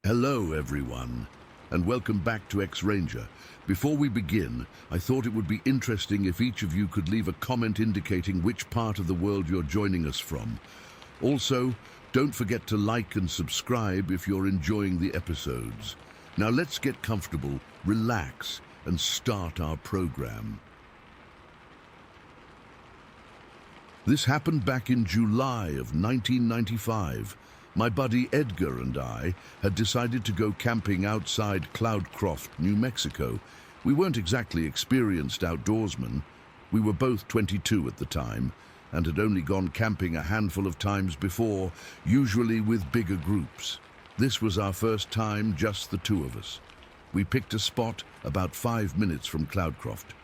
Hello, everyone, and welcome back to X-Ranger. Before we begin, I thought it would be interesting if each of you could leave a comment indicating which part of the world you're joining us from. Also, don't forget to like and subscribe if you're enjoying the episodes. Now let's get comfortable, relax, and start our program. This happened back in July of 1995. My buddy Edgar and I had decided to go camping outside Cloudcroft, New Mexico. We weren't exactly experienced outdoorsmen. We were both 22 at the time and had only gone camping a handful of times before, usually with bigger groups. This was our first time, just the two of us. We picked a spot about 5 minutes from Cloudcroft.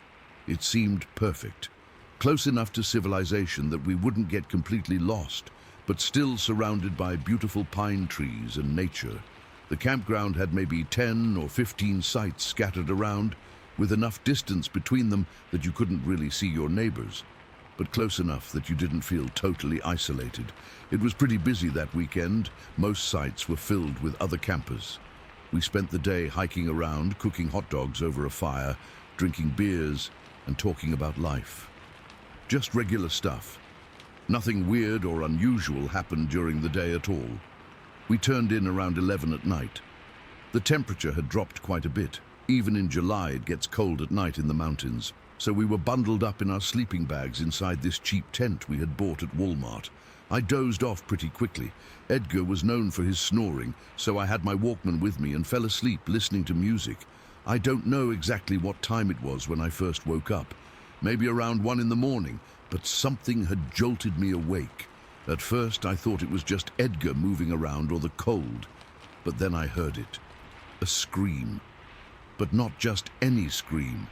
It seemed perfect, close enough to civilization that we wouldn't get completely lost, but still surrounded by beautiful pine trees and nature. The campground had maybe 10 or 15 sites scattered around, with enough distance between them that you couldn't really see your neighbors, but close enough that you didn't feel totally isolated. It was pretty busy that weekend. Most sites were filled with other campers. We spent the day hiking around, cooking hot dogs over a fire, drinking beers, and talking about life. Just regular stuff. Nothing weird or unusual happened during the day at all. We turned in around 11 at night. The temperature had dropped quite a bit. Even in July, it gets cold at night in the mountains. So we were bundled up in our sleeping bags inside this cheap tent we had bought at Walmart. I dozed off pretty quickly. Edgar was known for his snoring, so I had my Walkman with me and fell asleep listening to music. I don't know exactly what time it was when I first woke up. Maybe around 1 in the morning. But something had jolted me awake. At first, I thought it was just Edgar moving around or the cold. But then I heard it. A scream. But not just any scream.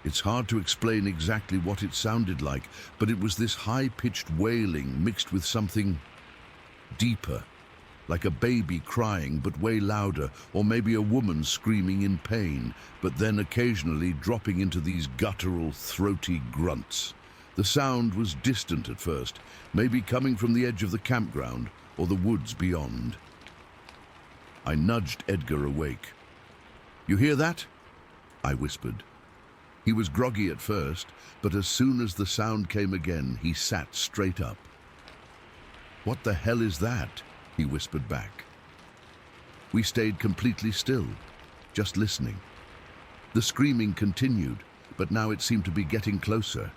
It's hard to explain exactly what it sounded like, but it was this high-pitched wailing mixed with something deeper. Like a baby crying, but way louder, or maybe a woman screaming in pain, but then occasionally dropping into these guttural, throaty grunts. The sound was distant at first, maybe coming from the edge of the campground or the woods beyond. I nudged Edgar awake. "You hear that?" I whispered. He was groggy at first, but as soon as the sound came again, he sat straight up. "What the hell is that?" he whispered back. We stayed completely still, just listening. The screaming continued, but now it seemed to be getting closer.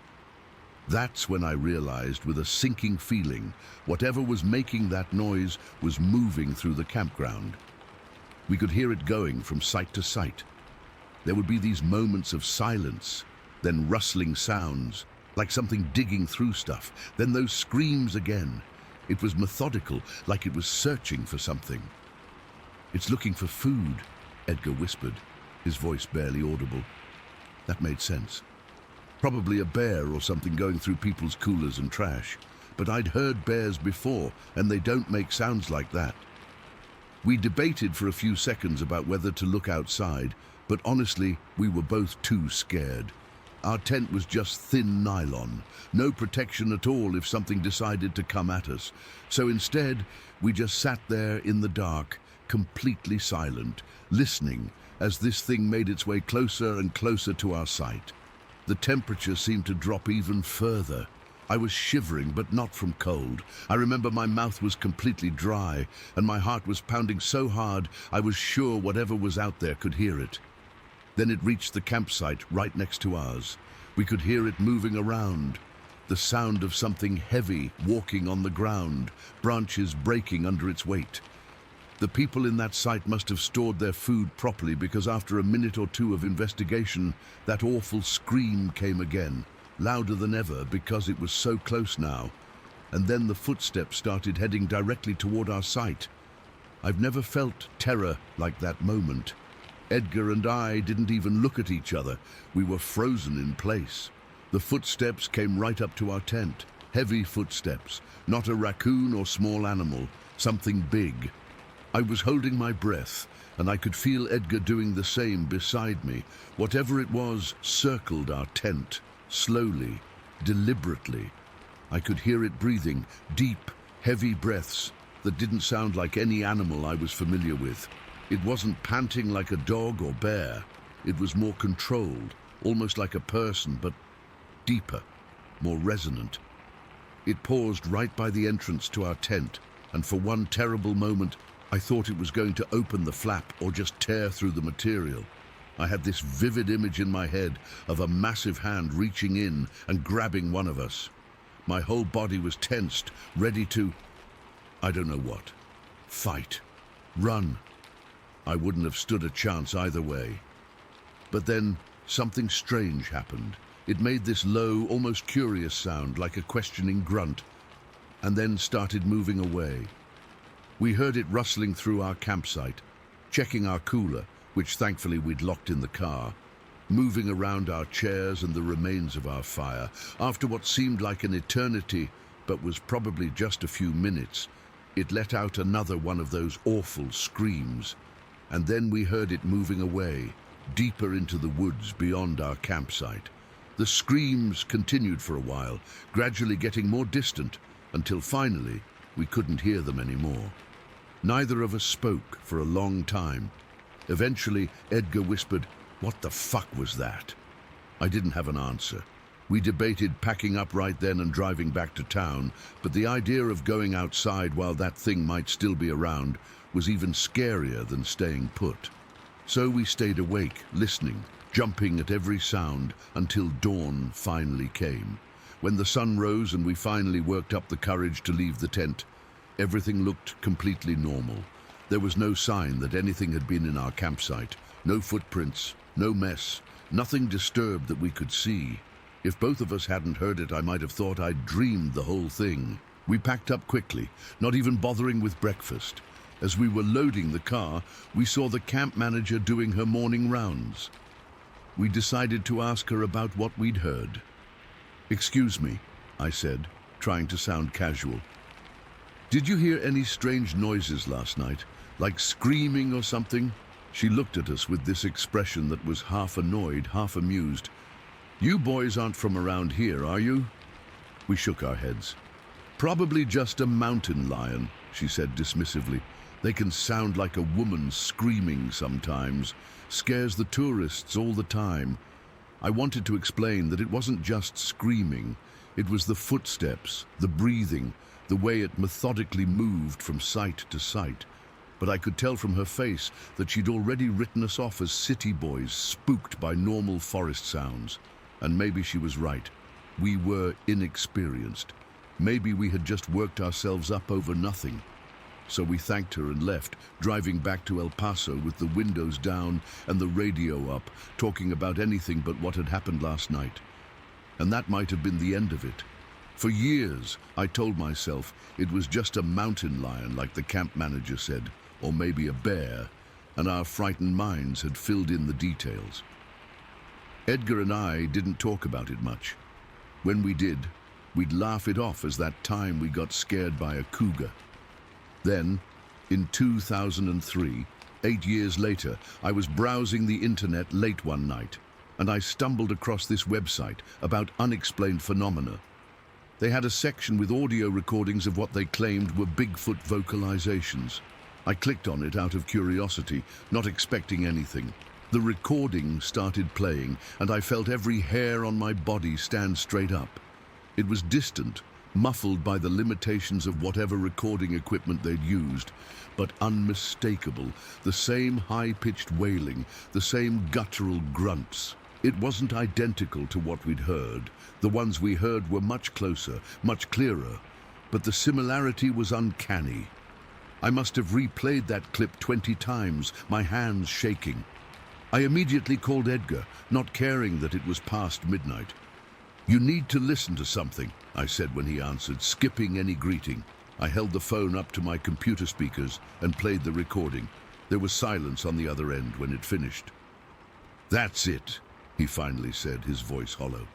That's when I realized, with a sinking feeling, whatever was making that noise was moving through the campground. We could hear it going from site to site. There would be these moments of silence, then rustling sounds, like something digging through stuff, then those screams again. It was methodical, like it was searching for something. "It's looking for food," Edgar whispered, his voice barely audible. That made sense. Probably a bear or something going through people's coolers and trash. But I'd heard bears before, and they don't make sounds like that. We debated for a few seconds about whether to look outside, but honestly, we were both too scared. Our tent was just thin nylon, no protection at all if something decided to come at us. So instead, we just sat there in the dark, completely silent, listening as this thing made its way closer and closer to our sight. The temperature seemed to drop even further. I was shivering, but not from cold. I remember my mouth was completely dry, and my heart was pounding so hard I was sure whatever was out there could hear it. Then it reached the campsite right next to ours. We could hear it moving around. The sound of something heavy walking on the ground, branches breaking under its weight. The people in that site must have stored their food properly, because after a minute or two of investigation, that awful scream came again, louder than ever because it was so close now. And then the footsteps started heading directly toward our site. I've never felt terror like that moment. Edgar and I didn't even look at each other. We were frozen in place. The footsteps came right up to our tent. Heavy footsteps, not a raccoon or small animal, something big. I was holding my breath, and I could feel Edgar doing the same beside me. Whatever it was circled our tent, slowly, deliberately. I could hear it breathing, deep, heavy breaths that didn't sound like any animal I was familiar with. It wasn't panting like a dog or bear. It was more controlled, almost like a person, but deeper, more resonant. It paused right by the entrance to our tent, and for one terrible moment, I thought it was going to open the flap or just tear through the material. I had this vivid image in my head of a massive hand reaching in and grabbing one of us. My whole body was tensed, ready to, I don't know what, fight, run. I wouldn't have stood a chance either way. But then something strange happened. It made this low, almost curious sound, like a questioning grunt, and then started moving away. We heard it rustling through our campsite, checking our cooler, which thankfully we'd locked in the car, moving around our chairs and the remains of our fire. After what seemed like an eternity, but was probably just a few minutes, it let out another one of those awful screams, and then we heard it moving away, deeper into the woods beyond our campsite. The screams continued for a while, gradually getting more distant, until finally we couldn't hear them anymore. Neither of us spoke for a long time. Eventually, Edgar whispered, "What the fuck was that?" I didn't have an answer. We debated packing up right then and driving back to town, but the idea of going outside while that thing might still be around was even scarier than staying put. So we stayed awake, listening, jumping at every sound until dawn finally came. When the sun rose and we finally worked up the courage to leave the tent, everything looked completely normal. There was no sign that anything had been in our campsite, no footprints, no mess, nothing disturbed that we could see. If both of us hadn't heard it, I might have thought I'd dreamed the whole thing. We packed up quickly, not even bothering with breakfast. As we were loading the car, we saw the camp manager doing her morning rounds. We decided to ask her about what we'd heard. "Excuse me," I said, trying to sound casual. "Did you hear any strange noises last night, like screaming or something?" She looked at us with this expression that was half annoyed, half amused. "You boys aren't from around here, are you?" We shook our heads. "Probably just a mountain lion," she said dismissively. "They can sound like a woman screaming sometimes. Scares the tourists all the time." I wanted to explain that it wasn't just screaming. It was the footsteps, the breathing, the way it methodically moved from site to site. But I could tell from her face that she'd already written us off as city boys spooked by normal forest sounds. And maybe she was right. We were inexperienced. Maybe we had just worked ourselves up over nothing. So we thanked her and left, driving back to El Paso with the windows down and the radio up, talking about anything but what had happened last night. And that might have been the end of it. For years, I told myself it was just a mountain lion, like the camp manager said, or maybe a bear, and our frightened minds had filled in the details. Edgar and I didn't talk about it much. When we did, we'd laugh it off as that time we got scared by a cougar. Then, in 2003, 8 years later, I was browsing the internet late one night, and I stumbled across this website about unexplained phenomena. They had a section with audio recordings of what they claimed were Bigfoot vocalizations. I clicked on it out of curiosity, not expecting anything. The recording started playing, and I felt every hair on my body stand straight up. It was distant, muffled by the limitations of whatever recording equipment they'd used, but unmistakable, the same high-pitched wailing, the same guttural grunts. It wasn't identical to what we'd heard. The ones we heard were much closer, much clearer, but the similarity was uncanny. I must have replayed that clip 20 times, my hands shaking. I immediately called Edgar, not caring that it was past midnight. "You need to listen to something," I said when he answered, skipping any greeting. I held the phone up to my computer speakers and played the recording. There was silence on the other end when it finished. "That's it," he finally said, his voice hollow.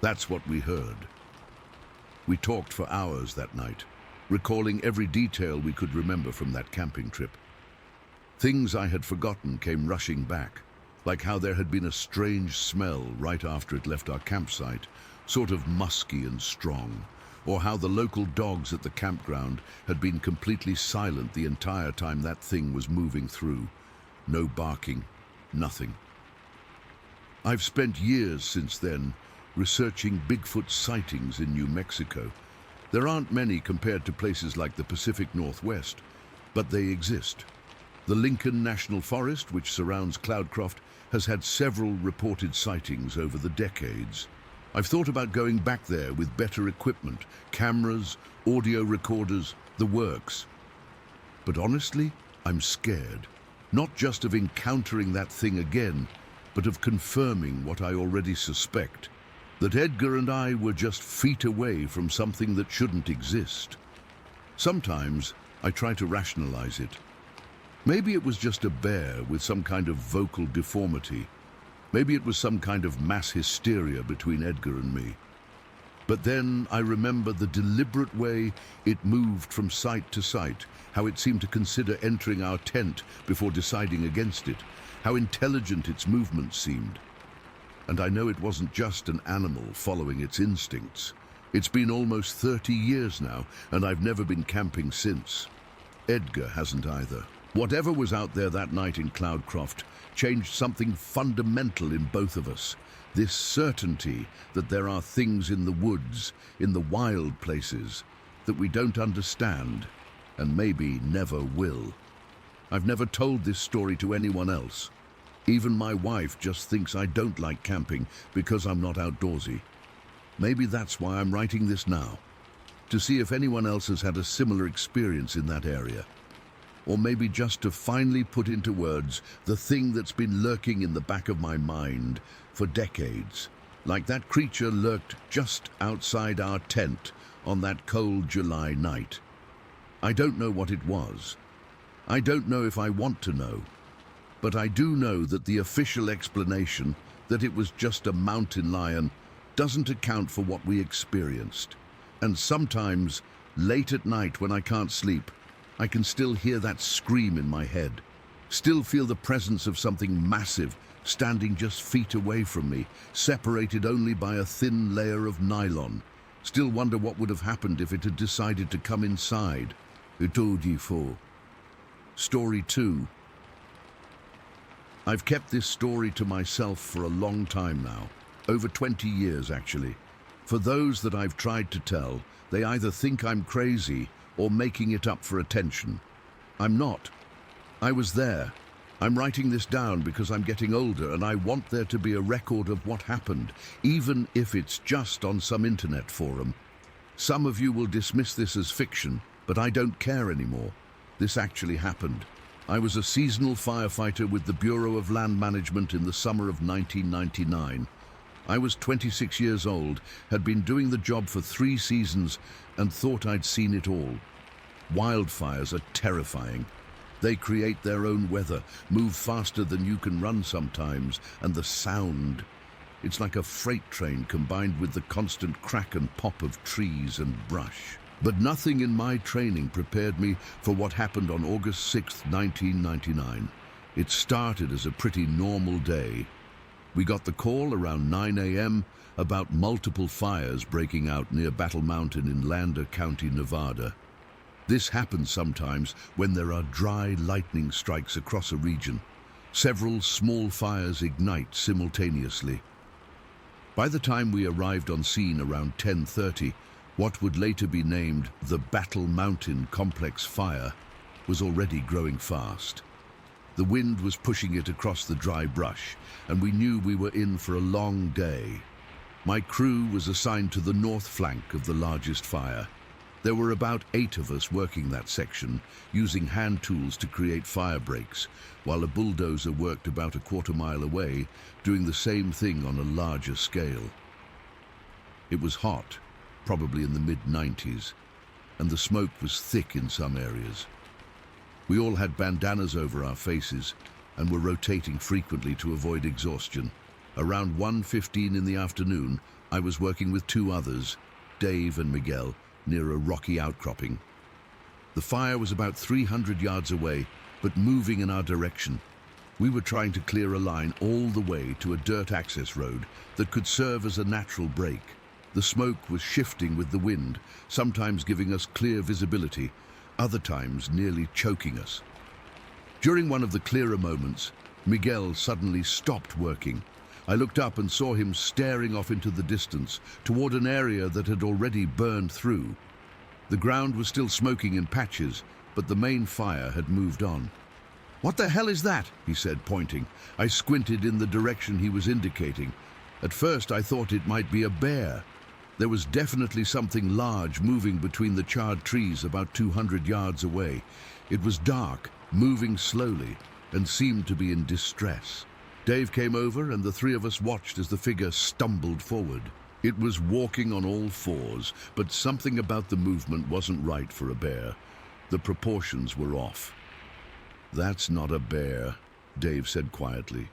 "That's what we heard." We talked for hours that night, recalling every detail we could remember from that camping trip. Things I had forgotten came rushing back, like how there had been a strange smell right after it left our campsite, sort of musky and strong, or how the local dogs at the campground had been completely silent the entire time that thing was moving through. no barking, nothing. I've spent years since then researching Bigfoot sightings in New Mexico. There aren't many compared to places like the Pacific Northwest, but they exist. The Lincoln National Forest, which surrounds Cloudcroft, has had several reported sightings over the decades. I've thought about going back there with better equipment, cameras, audio recorders, the works. But honestly, I'm scared. Not just of encountering that thing again, but of confirming what I already suspect, that Edgar and I were just feet away from something that shouldn't exist. Sometimes I try to rationalize it. Maybe it was just a bear with some kind of vocal deformity. Maybe it was some kind of mass hysteria between Edgar and me. But then I remember the deliberate way it moved from site to site, how it seemed to consider entering our tent before deciding against it, how intelligent its movements seemed. And I know it wasn't just an animal following its instincts. It's been almost 30 years now, and I've never been camping since. Edgar hasn't either. Whatever was out there that night in Cloudcroft changed something fundamental in both of us. This certainty that there are things in the woods, in the wild places, that we don't understand, and maybe never will. I've never told this story to anyone else. Even my wife just thinks I don't like camping because I'm not outdoorsy. Maybe that's why I'm writing this now, to see if anyone else has had a similar experience in that area. Or maybe just to finally put into words the thing that's been lurking in the back of my mind for decades, like that creature lurked just outside our tent on that cold July night. I don't know what it was. I don't know if I want to know. But I do know that the official explanation that it was just a mountain lion doesn't account for what we experienced. And sometimes, late at night when I can't sleep, I can still hear that scream in my head, still feel the presence of something massive standing just feet away from me, separated only by a thin layer of nylon. Still wonder what would have happened if it had decided to come inside. Story 2. I've kept this story to myself for a long time now, over 20 years actually. For those that I've tried to tell, they either think I'm crazy or making it up for attention. I'm not. I was there. I'm writing this down because I'm getting older and I want there to be a record of what happened, even if it's just on some internet forum. Some of you will dismiss this as fiction, but I don't care anymore. This actually happened. I was a seasonal firefighter with the Bureau of Land Management in the summer of 1999. I was 26 years old, had been doing the job for 3 seasons, and thought I'd seen it all. Wildfires are terrifying. They create their own weather, move faster than you can run sometimes, and the sound. It's like a freight train combined with the constant crack and pop of trees and brush. But nothing in my training prepared me for what happened on August 6, 1999. It started as a pretty normal day. We got the call around 9 a.m. about multiple fires breaking out near Battle Mountain in Lander County, Nevada. This happens sometimes when there are dry lightning strikes across a region. Several small fires ignite simultaneously. By the time we arrived on scene around 10:30, what would later be named the Battle Mountain Complex Fire was already growing fast. The wind was pushing it across the dry brush, and we knew we were in for a long day. My crew was assigned to the north flank of the largest fire. There were about 8 of us working that section, using hand tools to create fire breaks, while a bulldozer worked about a quarter-mile away, doing the same thing on a larger scale. It was hot, probably in the mid-90s, and the smoke was thick in some areas. We all had bandanas over our faces and were rotating frequently to avoid exhaustion. Around 1:15 in the afternoon, I was working with 2 others, Dave and Miguel, near a rocky outcropping. The fire was about 300 yards away, but moving in our direction. We were trying to clear a line all the way to a dirt access road that could serve as a natural break. The smoke was shifting with the wind, sometimes giving us clear visibility, other times nearly choking us. During one of the clearer moments, Miguel suddenly stopped working. I looked up and saw him staring off into the distance, toward an area that had already burned through. The ground was still smoking in patches, but the main fire had moved on. "What the hell is that?" he said, pointing. I squinted in the direction he was indicating. At first I thought it might be a bear. There was definitely something large moving between the charred trees about 200 yards away. It was dark, moving slowly, and seemed to be in distress. Dave came over and the three of us watched as the figure stumbled forward. It was walking on all fours, but something about the movement wasn't right for a bear. The proportions were off. "That's not a bear," Dave said quietly.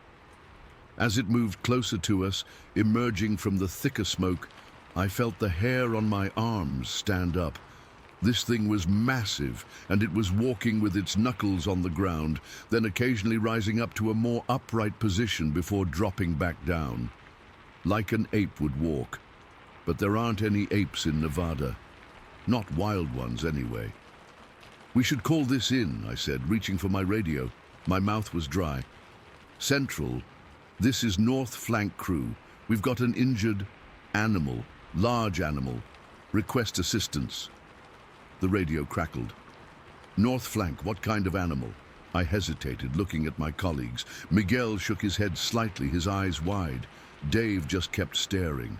As it moved closer to us, emerging from the thicker smoke, I felt the hair on my arms stand up. This thing was massive, and it was walking with its knuckles on the ground, then occasionally rising up to a more upright position before dropping back down. Like an ape would walk. But there aren't any apes in Nevada. Not wild ones, anyway. "We should call this in," I said, reaching for my radio. My mouth was dry. "Central, this is North Flank Crew. We've got an injured animal, large animal. Request assistance." The radio crackled. "North Flank, what kind of animal?" I hesitated, looking at my colleagues. Miguel shook his head slightly, his eyes wide. Dave just kept staring.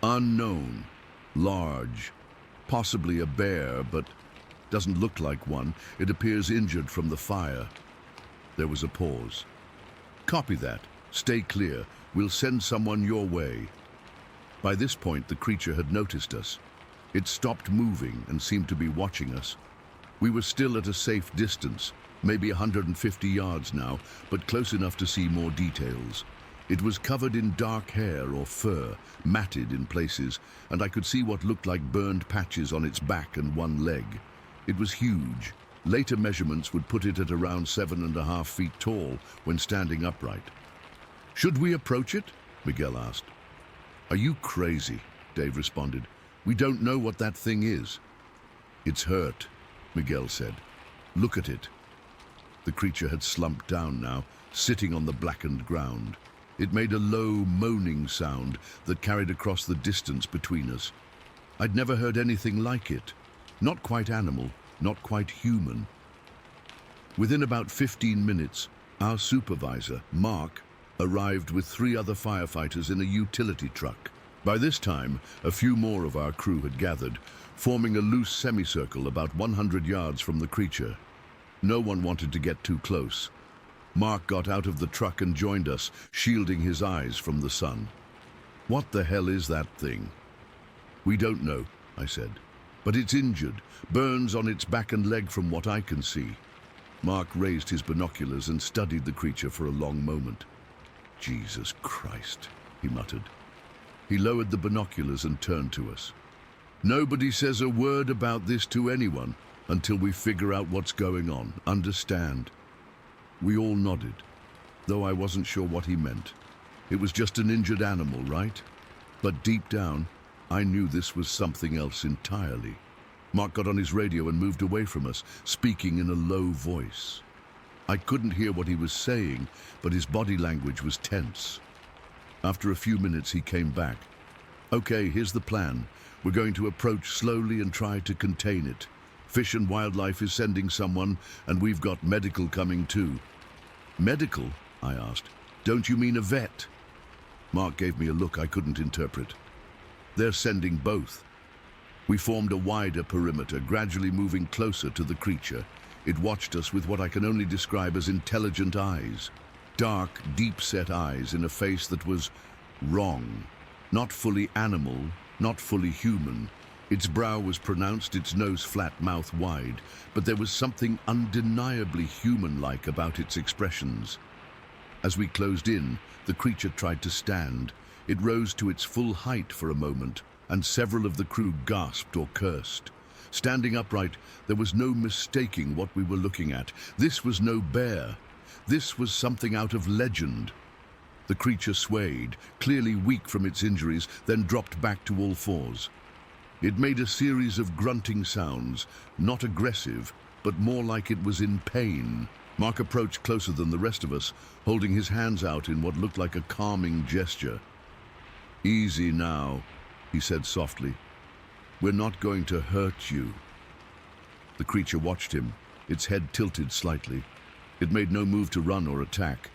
"Unknown. Large. Possibly a bear, but doesn't look like one. It appears injured from the fire." There was a pause. "Copy that. Stay clear. We'll send someone your way." By this point, the creature had noticed us. It stopped moving and seemed to be watching us. We were still at a safe distance, maybe 150 yards now, but close enough to see more details. It was covered in dark hair or fur, matted in places, and I could see what looked like burned patches on its back and one leg. It was huge. Later measurements would put it at around 7.5 feet tall when standing upright. "Should we approach it?" Miguel asked. "Are you crazy?" Dave responded. "We don't know what that thing is." "It's hurt," Miguel said. "Look at it." The creature had slumped down now, sitting on the blackened ground. It made a low, moaning sound that carried across the distance between us. I'd never heard anything like it. Not quite animal, not quite human. Within about 15 minutes, our supervisor, Mark, arrived with 3 other firefighters in a utility truck. By this time, a few more of our crew had gathered, forming a loose semicircle about 100 yards from the creature. No one wanted to get too close. Mark got out of the truck and joined us, shielding his eyes from the sun. "What the hell is that thing?" "We don't know," I said. "But it's injured, burns on its back and leg from what I can see." Mark raised his binoculars and studied the creature for a long moment. "Jesus Christ," he muttered. He lowered the binoculars and turned to us. "Nobody says a word about this to anyone until we figure out what's going on. Understand?" We all nodded, though I wasn't sure what he meant. It was just an injured animal, right? But deep down, I knew this was something else entirely. Mark got on his radio and moved away from us, speaking in a low voice. I couldn't hear what he was saying, but his body language was tense. After a few minutes, he came back. "Okay, here's the plan. We're going to approach slowly and try to contain it. Fish and Wildlife is sending someone, and we've got medical coming too." "Medical?" I asked. "Don't you mean a vet?" Mark gave me a look I couldn't interpret. "They're sending both." We formed a wider perimeter, gradually moving closer to the creature. It watched us with what I can only describe as intelligent eyes. Dark, deep-set eyes in a face that was wrong. Not fully animal, not fully human. Its brow was pronounced, its nose flat, mouth wide, but there was something undeniably human-like about its expressions. As we closed in, the creature tried to stand. It rose to its full height for a moment, and several of the crew gasped or cursed. Standing upright, there was no mistaking what we were looking at. This was no bear. This was something out of legend. The creature swayed, clearly weak from its injuries, then dropped back to all fours. It made a series of grunting sounds, not aggressive, but more like it was in pain. Mark approached closer than the rest of us, holding his hands out in what looked like a calming gesture. "Easy now," he said softly. "We're not going to hurt you." The creature watched him, its head tilted slightly. It made no move to run or attack.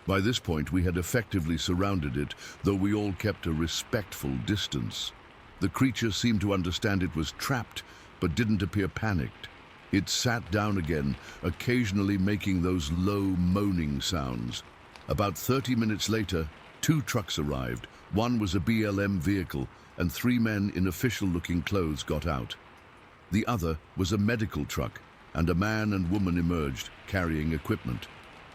By this point, we had effectively surrounded it, though we all kept a respectful distance. The creature seemed to understand it was trapped, but didn't appear panicked. It sat down again, occasionally making those low moaning sounds. About 30 minutes later, 2 trucks arrived. One was a BLM vehicle, and 3 men in official-looking clothes got out. The other was a medical truck, and a man and woman emerged, carrying equipment.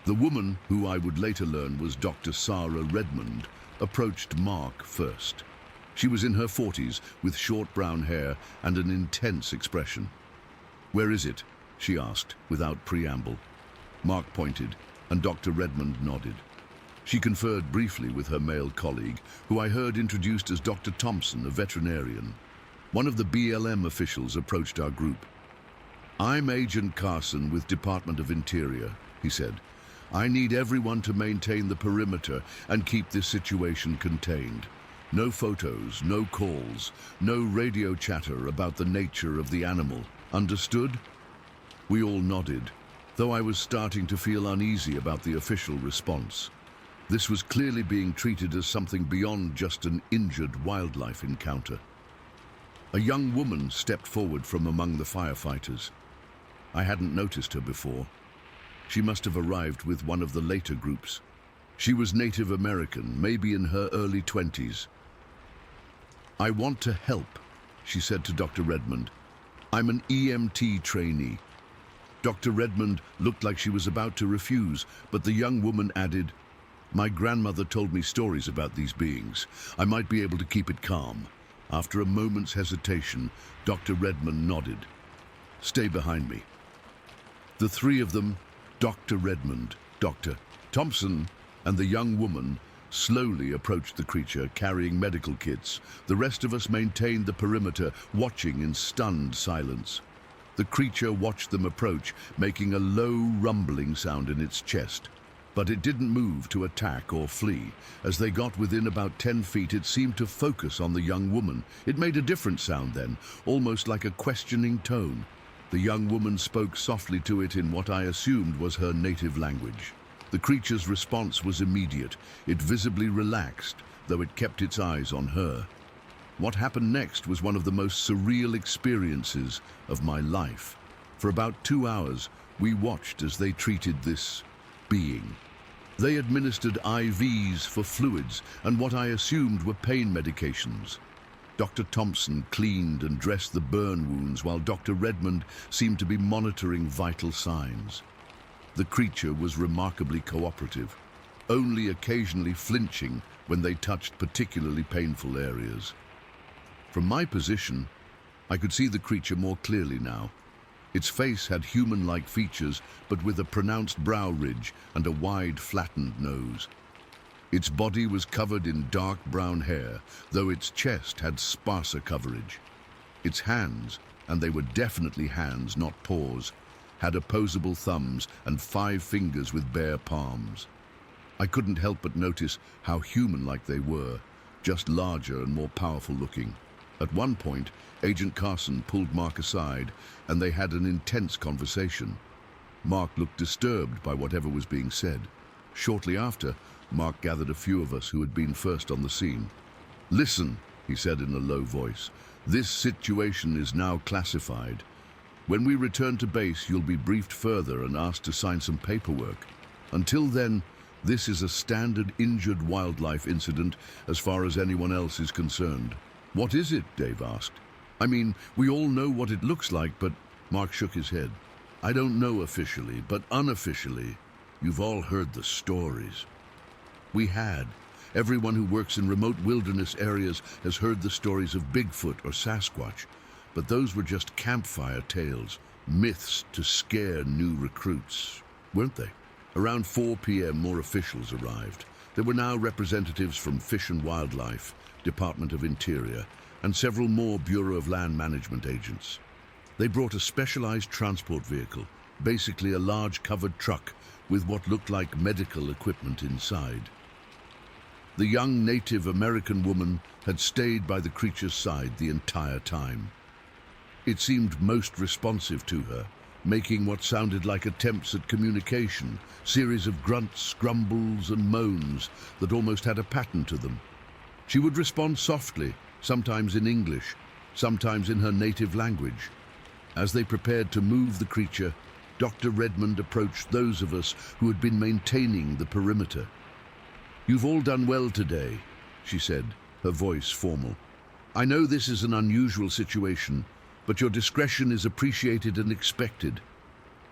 The woman, who I would later learn was Dr. Sarah Redmond, approached Mark first. She was in her 40s, with short brown hair and an intense expression. "Where is it?" she asked, without preamble. Mark pointed, and Dr. Redmond nodded. She conferred briefly with her male colleague, who I heard introduced as Dr. Thompson, a veterinarian. One of the BLM officials approached our group. "I'm Agent Carson with Department of Interior," he said. "I need everyone to maintain the perimeter and keep this situation contained. No photos, no calls, no radio chatter about the nature of the animal. Understood?" We all nodded, though I was starting to feel uneasy about the official response. This was clearly being treated as something beyond just an injured wildlife encounter. A young woman stepped forward from among the firefighters. I hadn't noticed her before. She must have arrived with one of the later groups. She was Native American, maybe in her early 20s. "I want to help," she said to Dr. Redmond. "I'm an EMT trainee." Dr. Redmond looked like she was about to refuse, but the young woman added, "My grandmother told me stories about these beings. I might be able to keep it calm." After a moment's hesitation, Dr. Redmond nodded. "Stay behind me." The 3 of them, Dr. Redmond, Dr. Thompson, and the young woman, slowly approached the creature, carrying medical kits. The rest of us maintained the perimeter, watching in stunned silence. The creature watched them approach, making a low rumbling sound in its chest. But it didn't move to attack or flee. As they got within about 10 feet, it seemed to focus on the young woman. It made a different sound then, almost like a questioning tone. The young woman spoke softly to it in what I assumed was her native language. The creature's response was immediate. It visibly relaxed, though it kept its eyes on her. What happened next was one of the most surreal experiences of my life. For about 2 hours, we watched as they treated this being. They administered IVs for fluids and what I assumed were pain medications. Dr. Thompson cleaned and dressed the burn wounds while Dr. Redmond seemed to be monitoring vital signs. The creature was remarkably cooperative, only occasionally flinching when they touched particularly painful areas. From my position, I could see the creature more clearly now. Its face had human-like features, but with a pronounced brow ridge and a wide, flattened nose. Its body was covered in dark brown hair, though its chest had sparser coverage. Its hands, and they were definitely hands, not paws, had opposable thumbs and 5 fingers with bare palms. I couldn't help but notice how human-like they were, just larger and more powerful looking. At one point, Agent Carson pulled Mark aside, and they had an intense conversation. Mark looked disturbed by whatever was being said. Shortly after, Mark gathered a few of us who had been first on the scene. "Listen," he said in a low voice, "this situation is now classified. When we return to base, you'll be briefed further and asked to sign some paperwork. Until then, this is a standard injured wildlife incident as far as anyone else is concerned." "What is it?" Dave asked. "I mean, we all know what it looks like, but..." Mark shook his head. "I don't know officially, but unofficially, you've all heard the stories." We had. Everyone who works in remote wilderness areas has heard the stories of Bigfoot or Sasquatch, but those were just campfire tales, myths to scare new recruits, weren't they? Around 4 p.m., more officials arrived. There were now representatives from Fish and Wildlife, Department of Interior, and several more Bureau of Land Management agents. They brought a specialized transport vehicle, basically a large covered truck with what looked like medical equipment inside. The young Native American woman had stayed by the creature's side the entire time. It seemed most responsive to her, making what sounded like attempts at communication, series of grunts, grumbles, and moans that almost had a pattern to them. She would respond softly, sometimes in English, sometimes in her native language. As they prepared to move the creature, Dr. Redmond approached those of us who had been maintaining the perimeter. "You've all done well today," she said, her voice formal. "I know this is an unusual situation, but your discretion is appreciated and expected.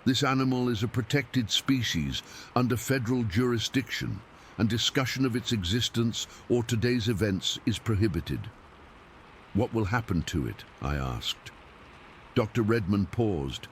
This animal is a protected species under federal jurisdiction, and discussion of its existence or today's events is prohibited." "What will happen to it?" I asked. Dr. Redmond paused.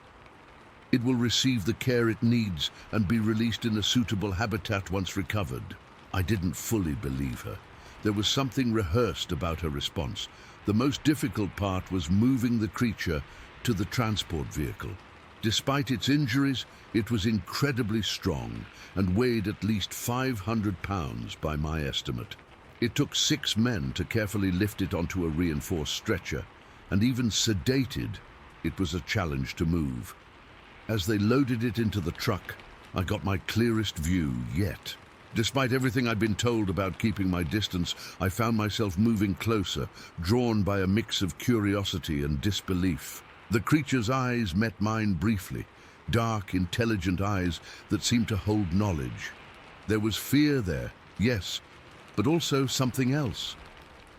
"It will receive the care it needs and be released in a suitable habitat once recovered." I didn't fully believe her. There was something rehearsed about her response. The most difficult part was moving the creature to the transport vehicle. Despite its injuries, it was incredibly strong and weighed at least 500 pounds by my estimate. It took 6 men to carefully lift it onto a reinforced stretcher, and even sedated, it was a challenge to move. As they loaded it into the truck, I got my clearest view yet. Despite everything I'd been told about keeping my distance, I found myself moving closer, drawn by a mix of curiosity and disbelief. The creature's eyes met mine briefly, dark, intelligent eyes that seemed to hold knowledge. There was fear there, yes, but also something else.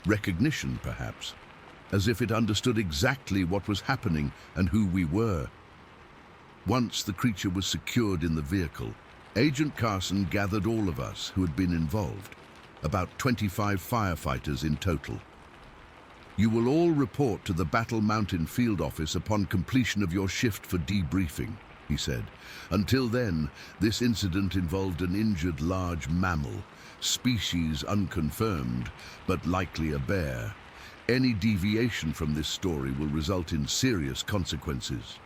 Recognition, perhaps, as if it understood exactly what was happening and who we were. Once the creature was secured in the vehicle, Agent Carson gathered all of us who had been involved, about 25 firefighters in total. "You will all report to the Battle Mountain Field Office upon completion of your shift for debriefing," he said. "Until then, this incident involved an injured large mammal, species unconfirmed, but likely a bear. Any deviation from this story will result in serious consequences."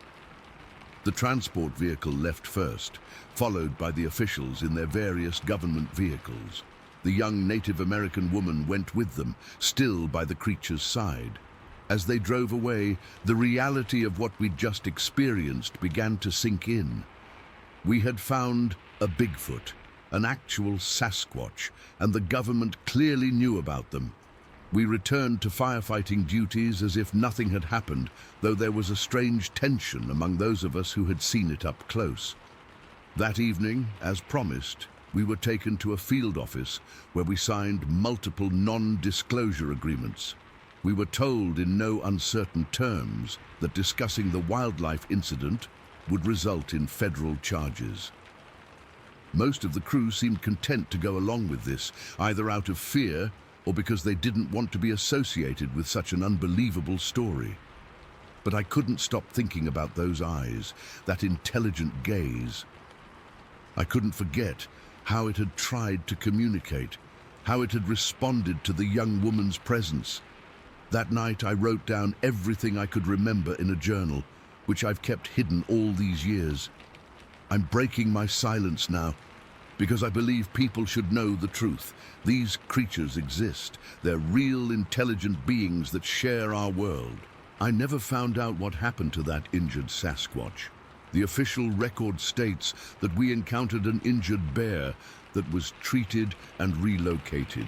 The transport vehicle left first, followed by the officials in their various government vehicles. The young Native American woman went with them, still by the creature's side. As they drove away, the reality of what we'd just experienced began to sink in. We had found a Bigfoot, an actual Sasquatch, and the government clearly knew about them. We returned to firefighting duties as if nothing had happened, though there was a strange tension among those of us who had seen it up close. That evening, as promised, we were taken to a field office where we signed multiple non-disclosure agreements. We were told in no uncertain terms that discussing the wildlife incident would result in federal charges. Most of the crew seemed content to go along with this, either out of fear or because they didn't want to be associated with such an unbelievable story. But I couldn't stop thinking about those eyes, that intelligent gaze. I couldn't forget how it had tried to communicate, how it had responded to the young woman's presence. That night I wrote down everything I could remember in a journal, which I've kept hidden all these years. I'm breaking my silence now, because I believe people should know the truth. These creatures exist. They're real, intelligent beings that share our world. I never found out what happened to that injured Sasquatch. The official record states that we encountered an injured bear that was treated and relocated.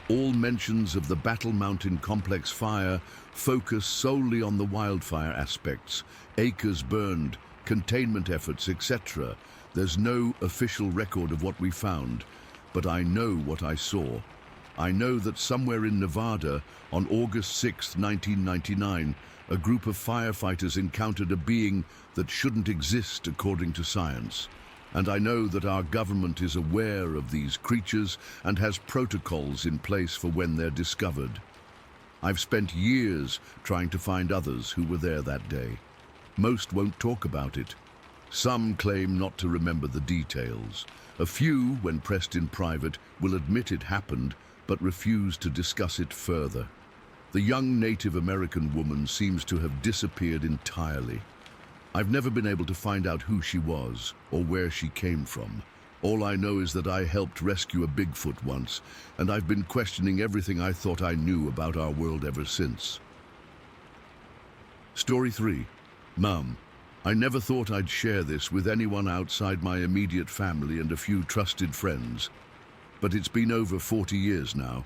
All mentions of the Battle Mountain Complex fire focus solely on the wildfire aspects, acres burned, containment efforts, etc. There's no official record of what we found, but I know what I saw. I know that somewhere in Nevada, on August 6, 1999, a group of firefighters encountered a being that shouldn't exist according to science. And I know that our government is aware of these creatures and has protocols in place for when they're discovered. I've spent years trying to find others who were there that day. Most won't talk about it. Some claim not to remember the details. A few, when pressed in private, will admit it happened, but refuse to discuss it further. The young Native American woman seems to have disappeared entirely. I've never been able to find out who she was or where she came from. All I know is that I helped rescue a Bigfoot once, and I've been questioning everything I thought I knew about our world ever since. Story 3. Mum, I never thought I'd share this with anyone outside my immediate family and a few trusted friends. But it's been over 40 years now,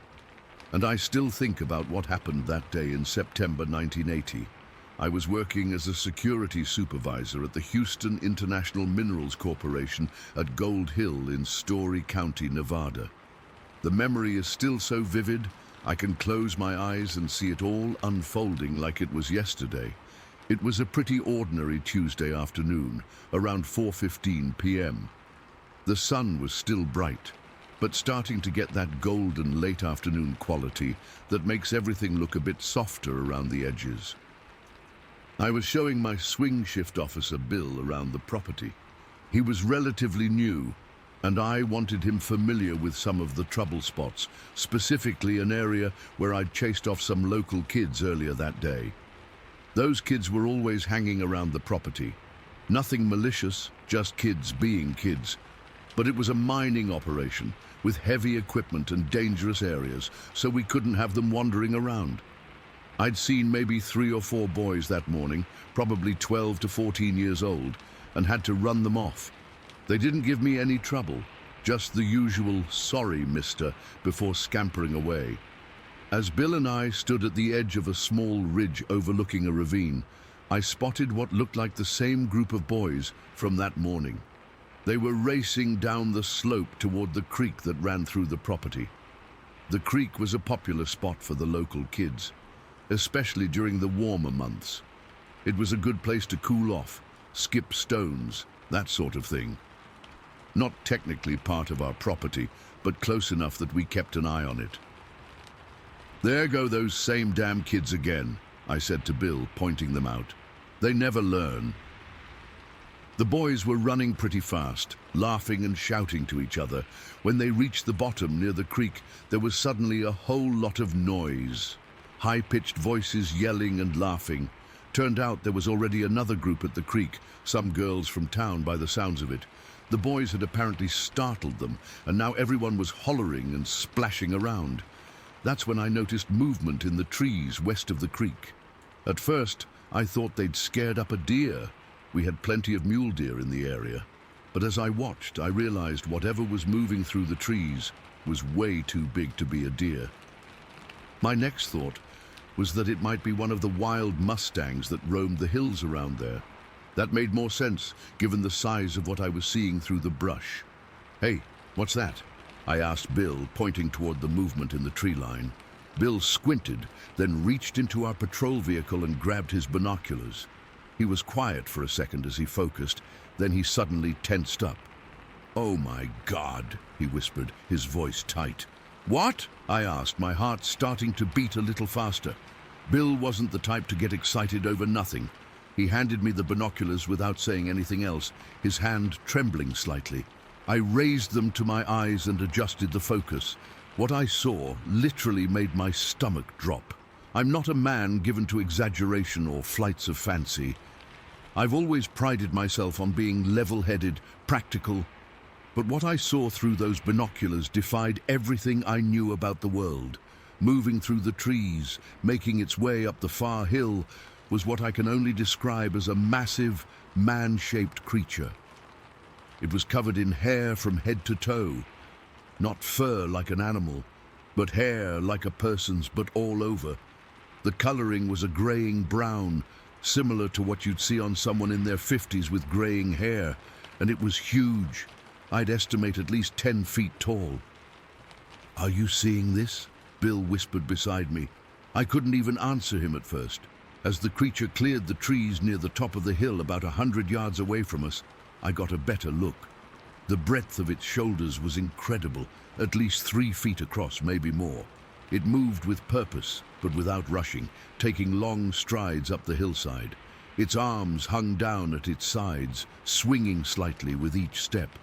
and I still think about what happened that day in September 1980. I was working as a security supervisor at the Houston International Minerals Corporation at Gold Hill in Story County, Nevada. The memory is still so vivid, I can close my eyes and see it all unfolding like it was yesterday. It was a pretty ordinary Tuesday afternoon, around 4:15 p.m. The sun was still bright, but starting to get that golden late afternoon quality that makes everything look a bit softer around the edges. I was showing my swing shift officer Bill around the property. He was relatively new, and I wanted him familiar with some of the trouble spots, specifically an area where I'd chased off some local kids earlier that day. Those kids were always hanging around the property. Nothing malicious, just kids being kids. But it was a mining operation with heavy equipment and dangerous areas, so we couldn't have them wandering around. I'd seen maybe 3 or 4 boys that morning, probably 12 to 14 years old, and had to run them off. They didn't give me any trouble, just the usual "sorry, mister," before scampering away. As Bill and I stood at the edge of a small ridge overlooking a ravine, I spotted what looked like the same group of boys from that morning. They were racing down the slope toward the creek that ran through the property. The creek was a popular spot for the local kids, especially during the warmer months. It was a good place to cool off, skip stones, that sort of thing. Not technically part of our property, but close enough that we kept an eye on it. "There go those same damn kids again," I said to Bill, pointing them out. "They never learn." The boys were running pretty fast, laughing and shouting to each other. When they reached the bottom near the creek, there was suddenly a whole lot of noise. High-pitched voices yelling and laughing. Turned out there was already another group at the creek, some girls from town by the sounds of it. The boys had apparently startled them, and now everyone was hollering and splashing around. That's when I noticed movement in the trees west of the creek. At first, I thought they'd scared up a deer. We had plenty of mule deer in the area. But as I watched, I realized whatever was moving through the trees was way too big to be a deer. My next thought was that it might be one of the wild mustangs that roamed the hills around there. That made more sense, given the size of what I was seeing through the brush. "Hey, what's that?" I asked Bill, pointing toward the movement in the tree line. Bill squinted, then reached into our patrol vehicle and grabbed his binoculars. He was quiet for a second as he focused, then he suddenly tensed up. "Oh my God," he whispered, his voice tight. "What?" I asked, my heart starting to beat a little faster. Bill wasn't the type to get excited over nothing. He handed me the binoculars without saying anything else, his hand trembling slightly. I raised them to my eyes and adjusted the focus. What I saw literally made my stomach drop. I'm not a man given to exaggeration or flights of fancy. I've always prided myself on being level-headed, practical, but what I saw through those binoculars defied everything I knew about the world. Moving through the trees, making its way up the far hill, was what I can only describe as a massive, man-shaped creature. It was covered in hair from head to toe. Not fur like an animal, but hair like a person's, but all over. The coloring was a graying brown, similar to what you'd see on someone in their 50s with graying hair, and it was huge. I'd estimate at least 10 feet tall. "Are you seeing this?" Bill whispered beside me. I couldn't even answer him at first. As the creature cleared the trees near the top of the hill about 100 yards away from us, I got a better look. The breadth of its shoulders was incredible, at least 3 feet across, maybe more. It moved with purpose, but without rushing, taking long strides up the hillside. Its arms hung down at its sides, swinging slightly with each step.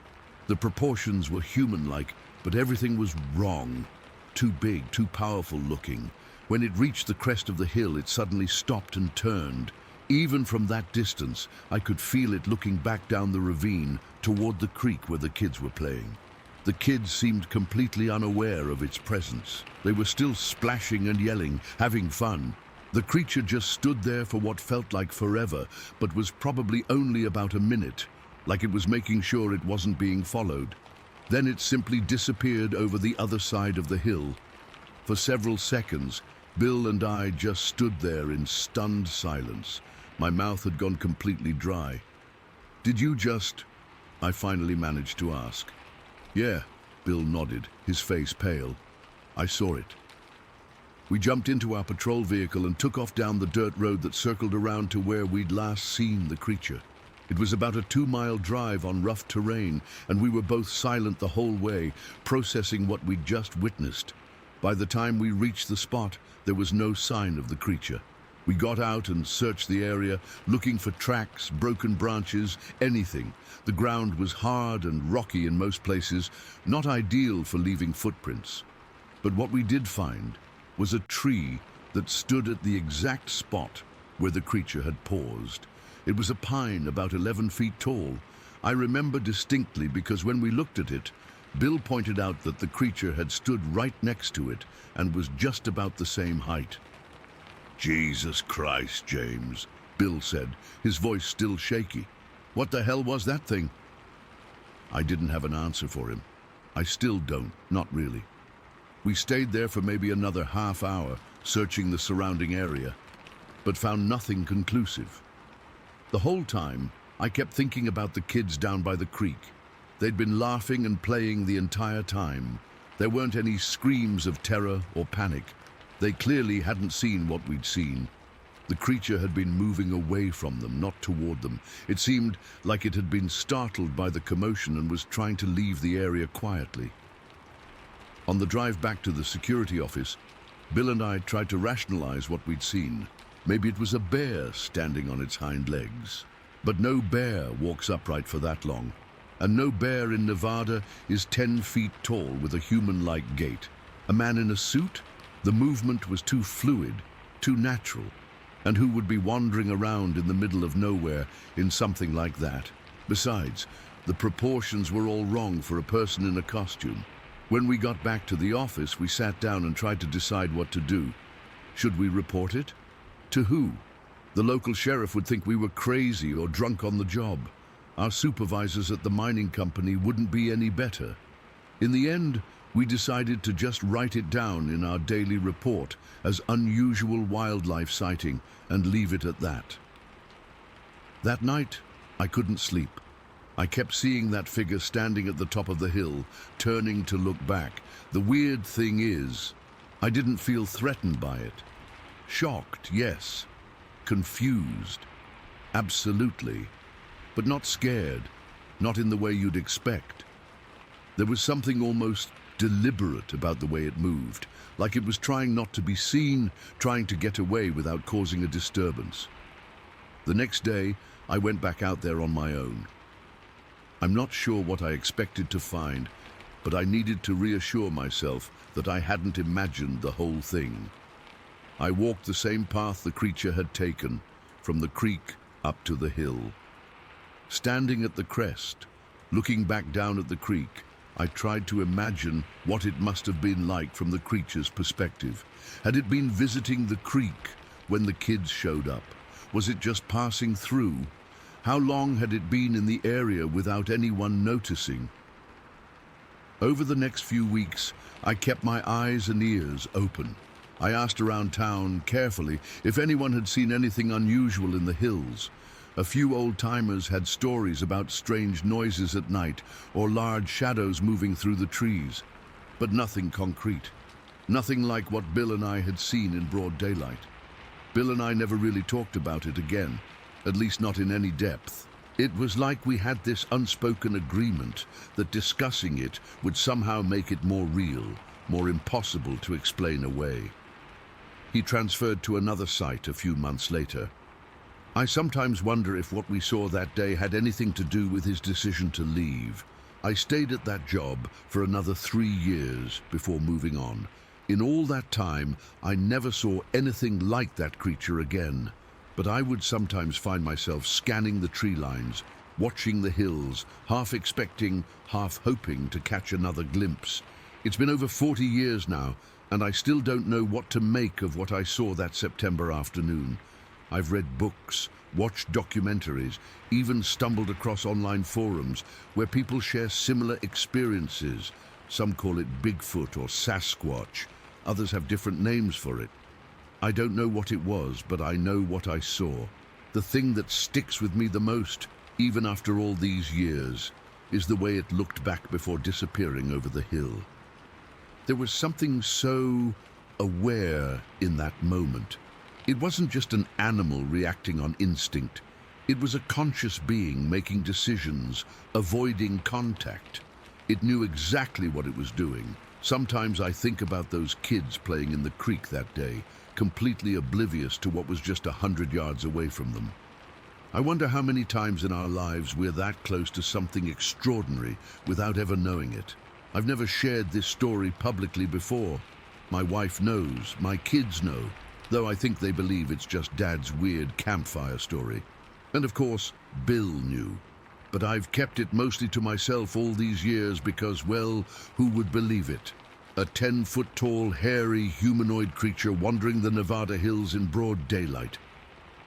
The proportions were human-like, but everything was wrong. Too big, too powerful looking. When it reached the crest of the hill, it suddenly stopped and turned. Even from that distance, I could feel it looking back down the ravine toward the creek where the kids were playing. The kids seemed completely unaware of its presence. They were still splashing and yelling, having fun. The creature just stood there for what felt like forever, but was probably only about a minute, like it was making sure it wasn't being followed. Then it simply disappeared over the other side of the hill. For several seconds, Bill and I just stood there in stunned silence. My mouth had gone completely dry. "Did you just?" I finally managed to ask. "Yeah," Bill nodded, his face pale. "I saw it." We jumped into our patrol vehicle and took off down the dirt road that circled around to where we'd last seen the creature. It was about a 2-mile drive on rough terrain, and we were both silent the whole way, processing what we'd just witnessed. By the time we reached the spot, there was no sign of the creature. We got out and searched the area, looking for tracks, broken branches, anything. The ground was hard and rocky in most places, not ideal for leaving footprints. But what we did find was a tree that stood at the exact spot where the creature had paused. It was a pine about 11 feet tall. I remember distinctly because when we looked at it, Bill pointed out that the creature had stood right next to it and was just about the same height. "Jesus Christ, James," Bill said, his voice still shaky. "What the hell was that thing?" I didn't have an answer for him. I still don't, not really. We stayed there for maybe another half hour, searching the surrounding area, but found nothing conclusive. The whole time, I kept thinking about the kids down by the creek. They'd been laughing and playing the entire time. There weren't any screams of terror or panic. They clearly hadn't seen what we'd seen. The creature had been moving away from them, not toward them. It seemed like it had been startled by the commotion and was trying to leave the area quietly. On the drive back to the security office, Bill and I tried to rationalize what we'd seen. Maybe it was a bear standing on its hind legs. But no bear walks upright for that long. And no bear in Nevada is 10 feet tall with a human-like gait. A man in a suit? The movement was too fluid, too natural. And who would be wandering around in the middle of nowhere in something like that? Besides, the proportions were all wrong for a person in a costume. When we got back to the office, we sat down and tried to decide what to do. Should we report it? To who? The local sheriff would think we were crazy or drunk on the job. Our supervisors at the mining company wouldn't be any better. In the end, we decided to just write it down in our daily report as unusual wildlife sighting and leave it at that. That night, I couldn't sleep. I kept seeing that figure standing at the top of the hill, turning to look back. The weird thing is, I didn't feel threatened by it. Shocked, yes. Confused, absolutely. But not scared, not in the way you'd expect. There was something almost deliberate about the way it moved, like it was trying not to be seen, trying to get away without causing a disturbance. The next day, I went back out there on my own. I'm not sure what I expected to find, but I needed to reassure myself that I hadn't imagined the whole thing. I walked the same path the creature had taken, from the creek up to the hill. Standing at the crest, looking back down at the creek, I tried to imagine what it must have been like from the creature's perspective. Had it been visiting the creek when the kids showed up? Was it just passing through? How long had it been in the area without anyone noticing? Over the next few weeks, I kept my eyes and ears open. I asked around town carefully if anyone had seen anything unusual in the hills. A few old-timers had stories about strange noises at night or large shadows moving through the trees, but nothing concrete. Nothing like what Bill and I had seen in broad daylight. Bill and I never really talked about it again, at least not in any depth. It was like we had this unspoken agreement that discussing it would somehow make it more real, more impossible to explain away. He transferred to another site a few months later. I sometimes wonder if what we saw that day had anything to do with his decision to leave. I stayed at that job for another 3 years before moving on. In all that time, I never saw anything like that creature again. but I would sometimes find myself scanning the tree lines, watching the hills, half expecting, half hoping to catch another glimpse. It's been over 40 years now, and I still don't know what to make of what I saw that September afternoon. I've read books, watched documentaries, even stumbled across online forums where people share similar experiences. Some call it Bigfoot or Sasquatch. Others have different names for it. I don't know what it was, but I know what I saw. The thing that sticks with me the most, even after all these years, is the way it looked back before disappearing over the hill. There was something so aware in that moment. It wasn't just an animal reacting on instinct. It was a conscious being making decisions, avoiding contact. It knew exactly what it was doing. Sometimes I think about those kids playing in the creek that day, completely oblivious to what was just 100 yards away from them. I wonder how many times in our lives we're that close to something extraordinary without ever knowing it. I've never shared this story publicly before. My wife knows, my kids know, though I think they believe it's just Dad's weird campfire story. And of course, Bill knew. But I've kept it mostly to myself all these years because, well, who would believe it? A 10-foot-tall, hairy, humanoid creature wandering the Nevada hills in broad daylight.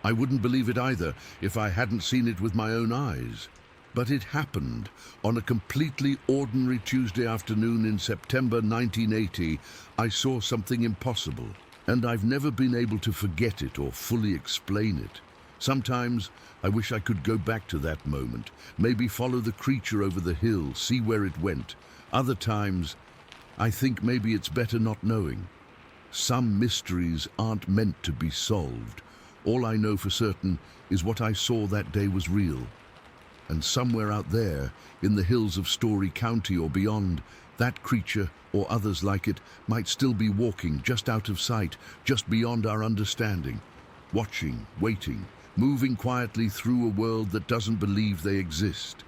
I wouldn't believe it either if I hadn't seen it with my own eyes. But it happened on a completely ordinary Tuesday afternoon in September 1980. I saw something impossible, and I've never been able to forget it or fully explain it. Sometimes I wish I could go back to that moment, maybe follow the creature over the hill, see where it went. Other times, I think maybe it's better not knowing. Some mysteries aren't meant to be solved. All I know for certain is what I saw that day was real. And somewhere out there, in the hills of Story County or beyond, that creature, or others like it, might still be walking just out of sight, just beyond our understanding. Watching, waiting, moving quietly through a world that doesn't believe they exist.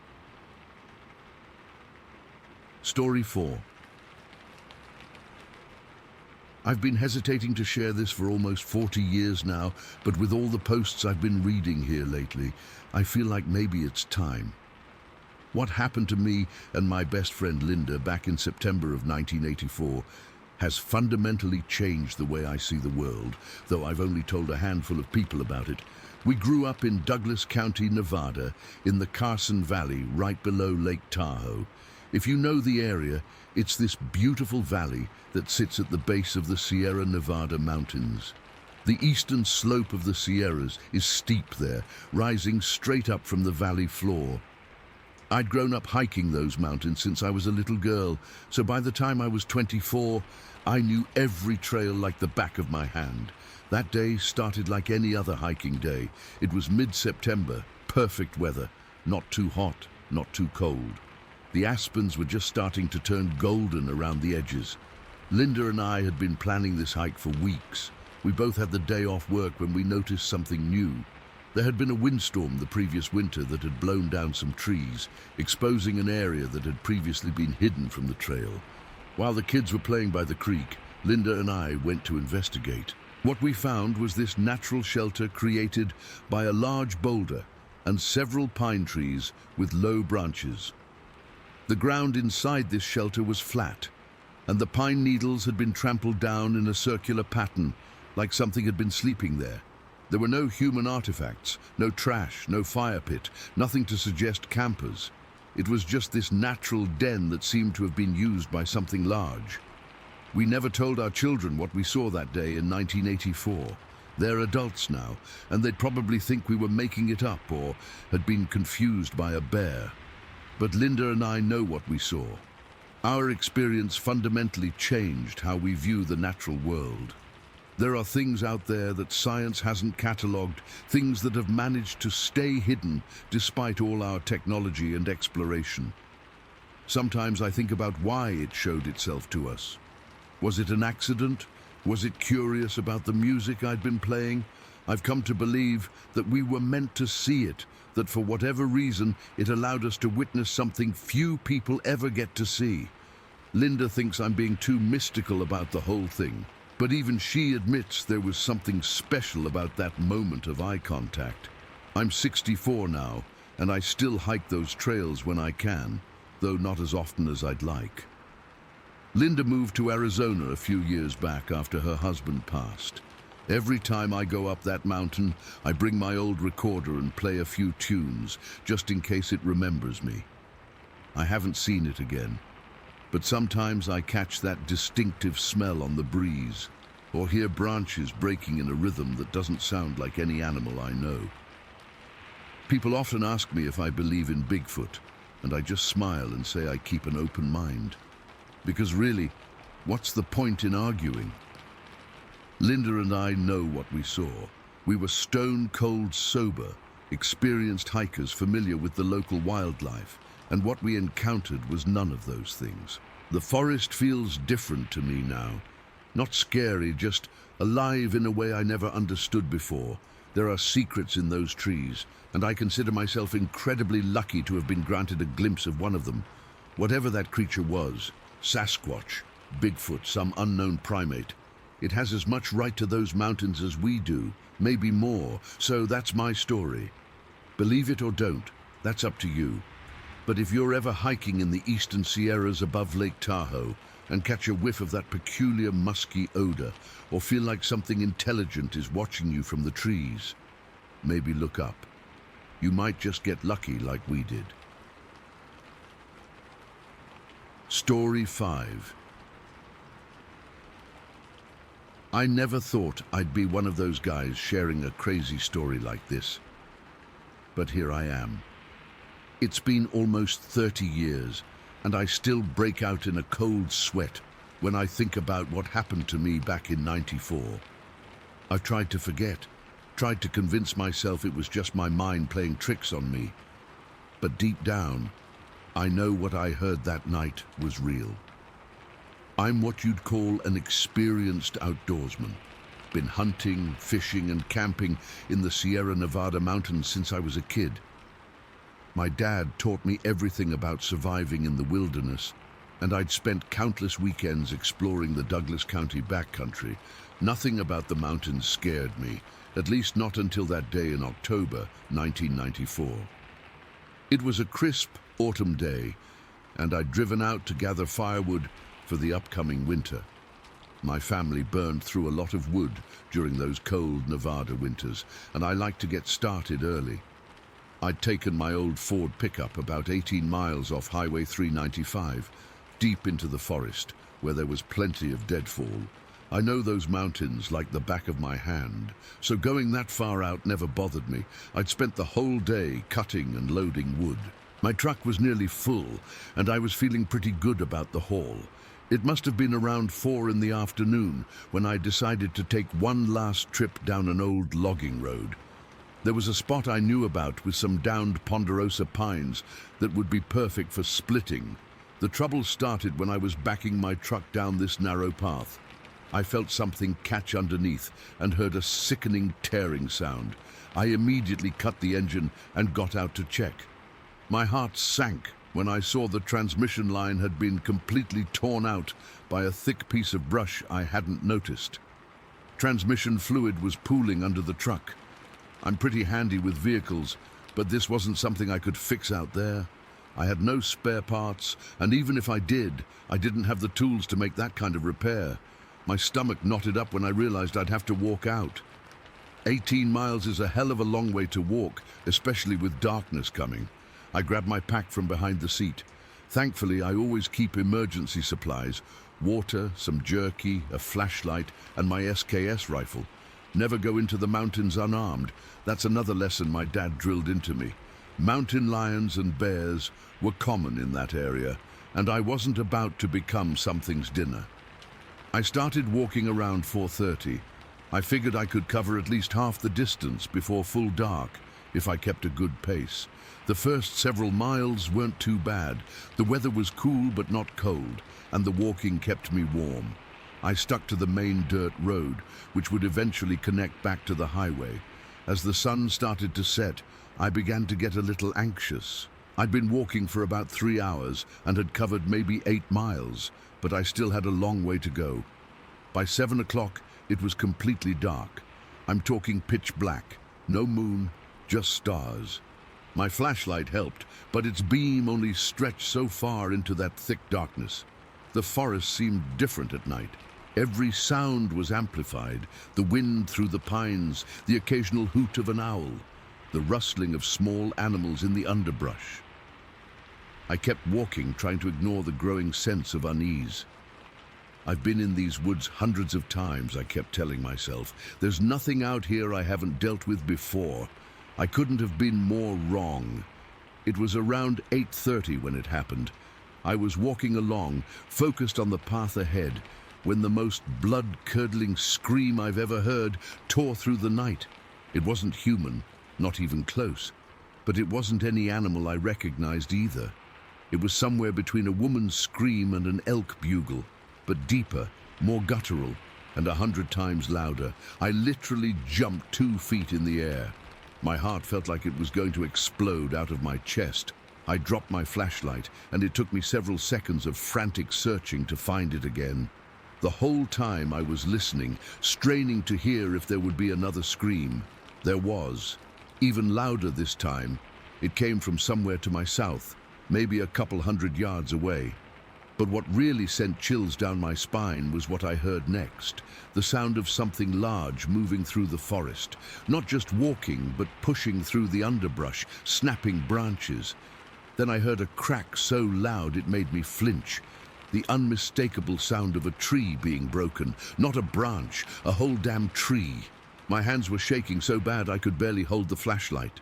Story 4. I've been hesitating to share this for almost 40 years now, but with all the posts I've been reading here lately, I feel like maybe it's time. What happened to me and my best friend Linda back in September of 1984 has fundamentally changed the way I see the world, though I've only told a handful of people about it. We grew up in Douglas County, Nevada, in the Carson Valley, right below Lake Tahoe. If you know the area, it's this beautiful valley that sits at the base of the Sierra Nevada mountains. The eastern slope of the Sierras is steep there, rising straight up from the valley floor. I'd grown up hiking those mountains since I was a little girl, so by the time I was 24, I knew every trail like the back of my hand. That day started like any other hiking day. It was mid-September, perfect weather, not too hot, not too cold. The aspens were just starting to turn golden around the edges. Linda and I had been planning this hike for weeks. We both had the day off work when we noticed something new. There had been a windstorm the previous winter that had blown down some trees, exposing an area that had previously been hidden from the trail. While the kids were playing by the creek, Linda and I went to investigate. What we found was this natural shelter created by a large boulder and several pine trees with low branches. The ground inside this shelter was flat, and the pine needles had been trampled down in a circular pattern, like something had been sleeping there. There were no human artifacts, no trash, no fire pit, nothing to suggest campers. It was just this natural den that seemed to have been used by something large. We never told our children what we saw that day in 1984. They're adults now, and they'd probably think we were making it up or had been confused by a bear. But Linda and I know what we saw. Our experience fundamentally changed how we view the natural world. There are things out there that science hasn't catalogued, things that have managed to stay hidden despite all our technology and exploration. Sometimes I think about why it showed itself to us. Was it an accident? Was it curious about the music I'd been playing? I've come to believe that we were meant to see it, that for whatever reason it allowed us to witness something few people ever get to see. Linda thinks I'm being too mystical about the whole thing. But even she admits there was something special about that moment of eye contact. I'm 64 now, and I still hike those trails when I can, though not as often as I'd like. Linda moved to Arizona a few years back after her husband passed. Every time I go up that mountain, I bring my old recorder and play a few tunes, just in case it remembers me. I haven't seen it again, but sometimes I catch that distinctive smell on the breeze, or hear branches breaking in a rhythm that doesn't sound like any animal I know. People often ask me if I believe in Bigfoot, and I just smile and say I keep an open mind. Because really, what's the point in arguing? Linda and I know what we saw. We were stone cold sober, experienced hikers familiar with the local wildlife, and what we encountered was none of those things. The forest feels different to me now. Not scary, just alive in a way I never understood before. There are secrets in those trees, and I consider myself incredibly lucky to have been granted a glimpse of one of them. Whatever that creature was, Sasquatch, Bigfoot, some unknown primate, it has as much right to those mountains as we do, maybe more, so that's my story. Believe it or don't, that's up to you. But if you're ever hiking in the eastern Sierras above Lake Tahoe and catch a whiff of that peculiar musky odor, or feel like something intelligent is watching you from the trees, maybe look up. You might just get lucky like we did. Story 5. I never thought I'd be one of those guys sharing a crazy story like this. But here I am. It's been almost 30 years, and I still break out in a cold sweat when I think about what happened to me back in '94. I've tried to forget, tried to convince myself it was just my mind playing tricks on me. But deep down, I know what I heard that night was real. I'm what you'd call an experienced outdoorsman. Been hunting, fishing, and camping in the Sierra Nevada mountains since I was a kid. My dad taught me everything about surviving in the wilderness, and I'd spent countless weekends exploring the Douglas County backcountry. Nothing about the mountains scared me, at least not until that day in October 1994. It was a crisp autumn day, and I'd driven out to gather firewood for the upcoming winter. My family burned through a lot of wood during those cold Nevada winters, and I like to get started early. I'd taken my old Ford pickup about 18 miles off Highway 395, deep into the forest, where there was plenty of deadfall. I know those mountains like the back of my hand, so going that far out never bothered me. I'd spent the whole day cutting and loading wood. My truck was nearly full, and I was feeling pretty good about the haul. It must have been around 4 in the afternoon when I decided to take one last trip down an old logging road. There was a spot I knew about with some downed ponderosa pines that would be perfect for splitting. The trouble started when I was backing my truck down this narrow path. I felt something catch underneath and heard a sickening tearing sound. I immediately cut the engine and got out to check. My heart sank when I saw the transmission line had been completely torn out by a thick piece of brush I hadn't noticed. Transmission fluid was pooling under the truck. I'm pretty handy with vehicles, but this wasn't something I could fix out there. I had no spare parts, and even if I did, I didn't have the tools to make that kind of repair. My stomach knotted up when I realized I'd have to walk out. 18 miles is a hell of a long way to walk, especially with darkness coming. I grabbed my pack from behind the seat. Thankfully, I always keep emergency supplies: water, some jerky, a flashlight, and my SKS rifle. Never go into the mountains unarmed. That's another lesson my dad drilled into me. Mountain lions and bears were common in that area, and I wasn't about to become something's dinner. I started walking around 4:30. I figured I could cover at least half the distance before full dark if I kept a good pace. The first several miles weren't too bad. The weather was cool but not cold, and the walking kept me warm. I stuck to the main dirt road, which would eventually connect back to the highway. As the sun started to set, I began to get a little anxious. I'd been walking for about 3 hours and had covered maybe 8 miles, but I still had a long way to go. By 7 o'clock, it was completely dark. I'm talking pitch black. No moon, just stars. My flashlight helped, but its beam only stretched so far into that thick darkness. The forest seemed different at night. Every sound was amplified, the wind through the pines, the occasional hoot of an owl, the rustling of small animals in the underbrush. I kept walking, trying to ignore the growing sense of unease. I've been in these woods hundreds of times, I kept telling myself. There's nothing out here I haven't dealt with before. I couldn't have been more wrong. It was around 8:30 when it happened. I was walking along, focused on the path ahead, when the most blood-curdling scream I've ever heard tore through the night. It wasn't human, not even close, but it wasn't any animal I recognized either. It was somewhere between a woman's scream and an elk bugle, but deeper, more guttural, and 100 times louder. I literally jumped 2 feet in the air. My heart felt like it was going to explode out of my chest. I dropped my flashlight, and it took me several seconds of frantic searching to find it again. The whole time I was listening, straining to hear if there would be another scream. There was, even louder this time. It came from somewhere to my south, maybe a couple 100 yards away. But what really sent chills down my spine was what I heard next, the sound of something large moving through the forest, not just walking, but pushing through the underbrush, snapping branches. Then I heard a crack so loud it made me flinch, the unmistakable sound of a tree being broken, not a branch, a whole damn tree. My hands were shaking so bad I could barely hold the flashlight.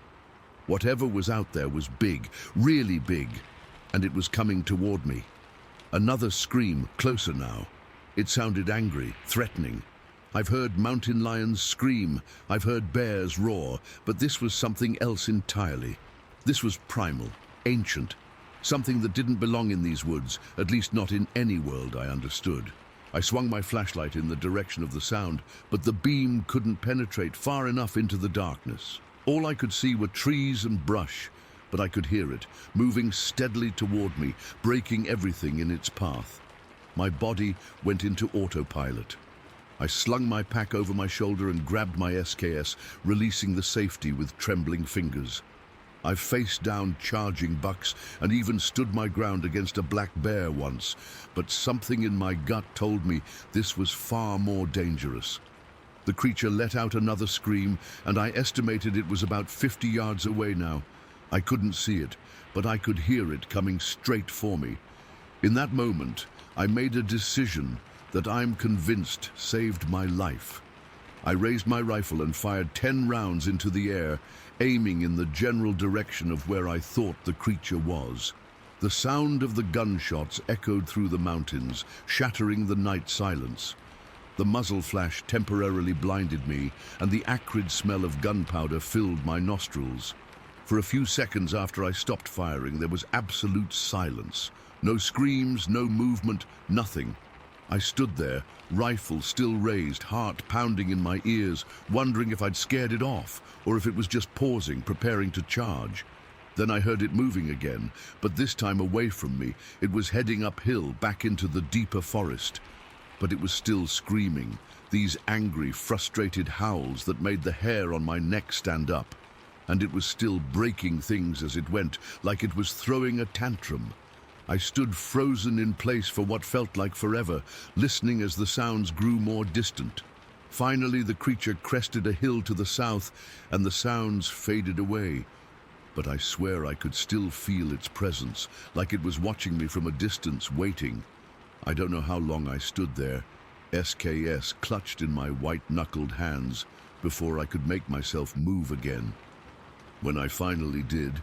Whatever was out there was big, really big, and it was coming toward me. Another scream, closer now. It sounded angry, threatening. I've heard mountain lions scream, I've heard bears roar, but this was something else entirely. This was primal, ancient, something that didn't belong in these woods, at least not in any world I understood. I swung my flashlight in the direction of the sound, but the beam couldn't penetrate far enough into the darkness. All I could see were trees and brush, but I could hear it, moving steadily toward me, breaking everything in its path. My body went into autopilot. I slung my pack over my shoulder and grabbed my SKS, releasing the safety with trembling fingers. I faced down charging bucks and even stood my ground against a black bear once, but something in my gut told me this was far more dangerous. The creature let out another scream, and I estimated it was about 50 yards away now. I couldn't see it, but I could hear it coming straight for me. In that moment, I made a decision that I'm convinced saved my life. I raised my rifle and fired 10 rounds into the air, aiming in the general direction of where I thought the creature was. The sound of the gunshots echoed through the mountains, shattering the night silence. The muzzle flash temporarily blinded me, and the acrid smell of gunpowder filled my nostrils. For a few seconds after I stopped firing, there was absolute silence. No screams, no movement, nothing. I stood there, rifle still raised, heart pounding in my ears, wondering if I'd scared it off, or if it was just pausing, preparing to charge. Then I heard it moving again, but this time away from me. It was heading uphill, back into the deeper forest. But it was still screaming, these angry, frustrated howls that made the hair on my neck stand up. And it was still breaking things as it went, like it was throwing a tantrum. I stood frozen in place for what felt like forever, listening as the sounds grew more distant. Finally, the creature crested a hill to the south, and the sounds faded away. But I swear I could still feel its presence, like it was watching me from a distance, waiting. I don't know how long I stood there, SKS clutched in my white-knuckled hands, before I could make myself move again. When I finally did,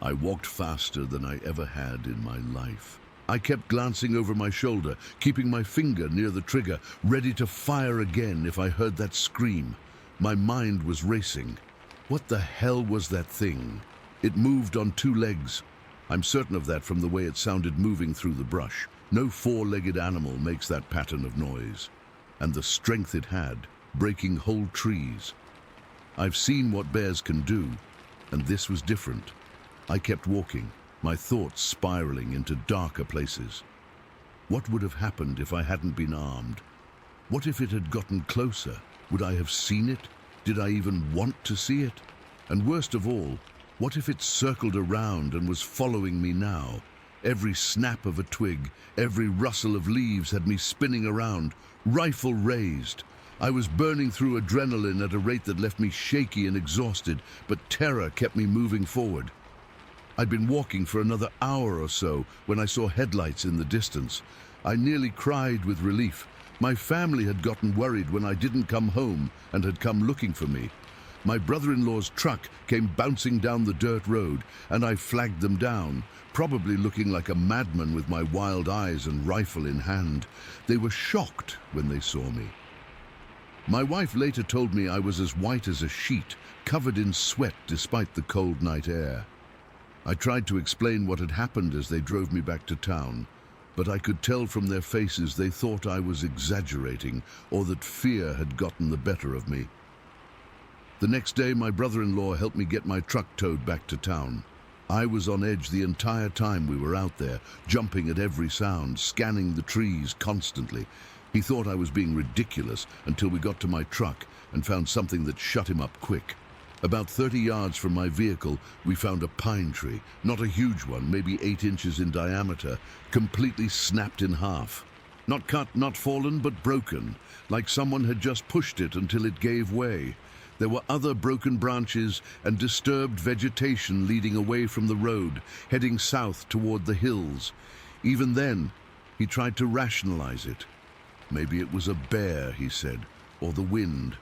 I walked faster than I ever had in my life. I kept glancing over my shoulder, keeping my finger near the trigger, ready to fire again if I heard that scream. My mind was racing. What the hell was that thing? It moved on 2 legs. I'm certain of that from the way it sounded moving through the brush. No 4-legged animal makes that pattern of noise. And the strength it had, breaking whole trees. I've seen what bears can do, and this was different. I kept walking, my thoughts spiraling into darker places. What would have happened if I hadn't been armed? What if it had gotten closer? Would I have seen it? Did I even want to see it? And worst of all, what if it circled around and was following me now? Every snap of a twig, every rustle of leaves had me spinning around, rifle raised. I was burning through adrenaline at a rate that left me shaky and exhausted, but terror kept me moving forward. I'd been walking for another hour or so when I saw headlights in the distance. I nearly cried with relief. My family had gotten worried when I didn't come home and had come looking for me. My brother-in-law's truck came bouncing down the dirt road, and I flagged them down, probably looking like a madman with my wild eyes and rifle in hand. They were shocked when they saw me. My wife later told me I was as white as a sheet, covered in sweat despite the cold night air. I tried to explain what had happened as they drove me back to town, but I could tell from their faces they thought I was exaggerating or that fear had gotten the better of me. The next day, my brother-in-law helped me get my truck towed back to town. I was on edge the entire time we were out there, jumping at every sound, scanning the trees constantly. He thought I was being ridiculous until we got to my truck and found something that shut him up quick. About 30 yards from my vehicle, we found a pine tree, not a huge one, maybe 8 inches in diameter, completely snapped in half. Not cut, not fallen, but broken, like someone had just pushed it until it gave way. There were other broken branches and disturbed vegetation leading away from the road, heading south toward the hills. Even then, he tried to rationalize it. Maybe it was a bear, he said, or the wind.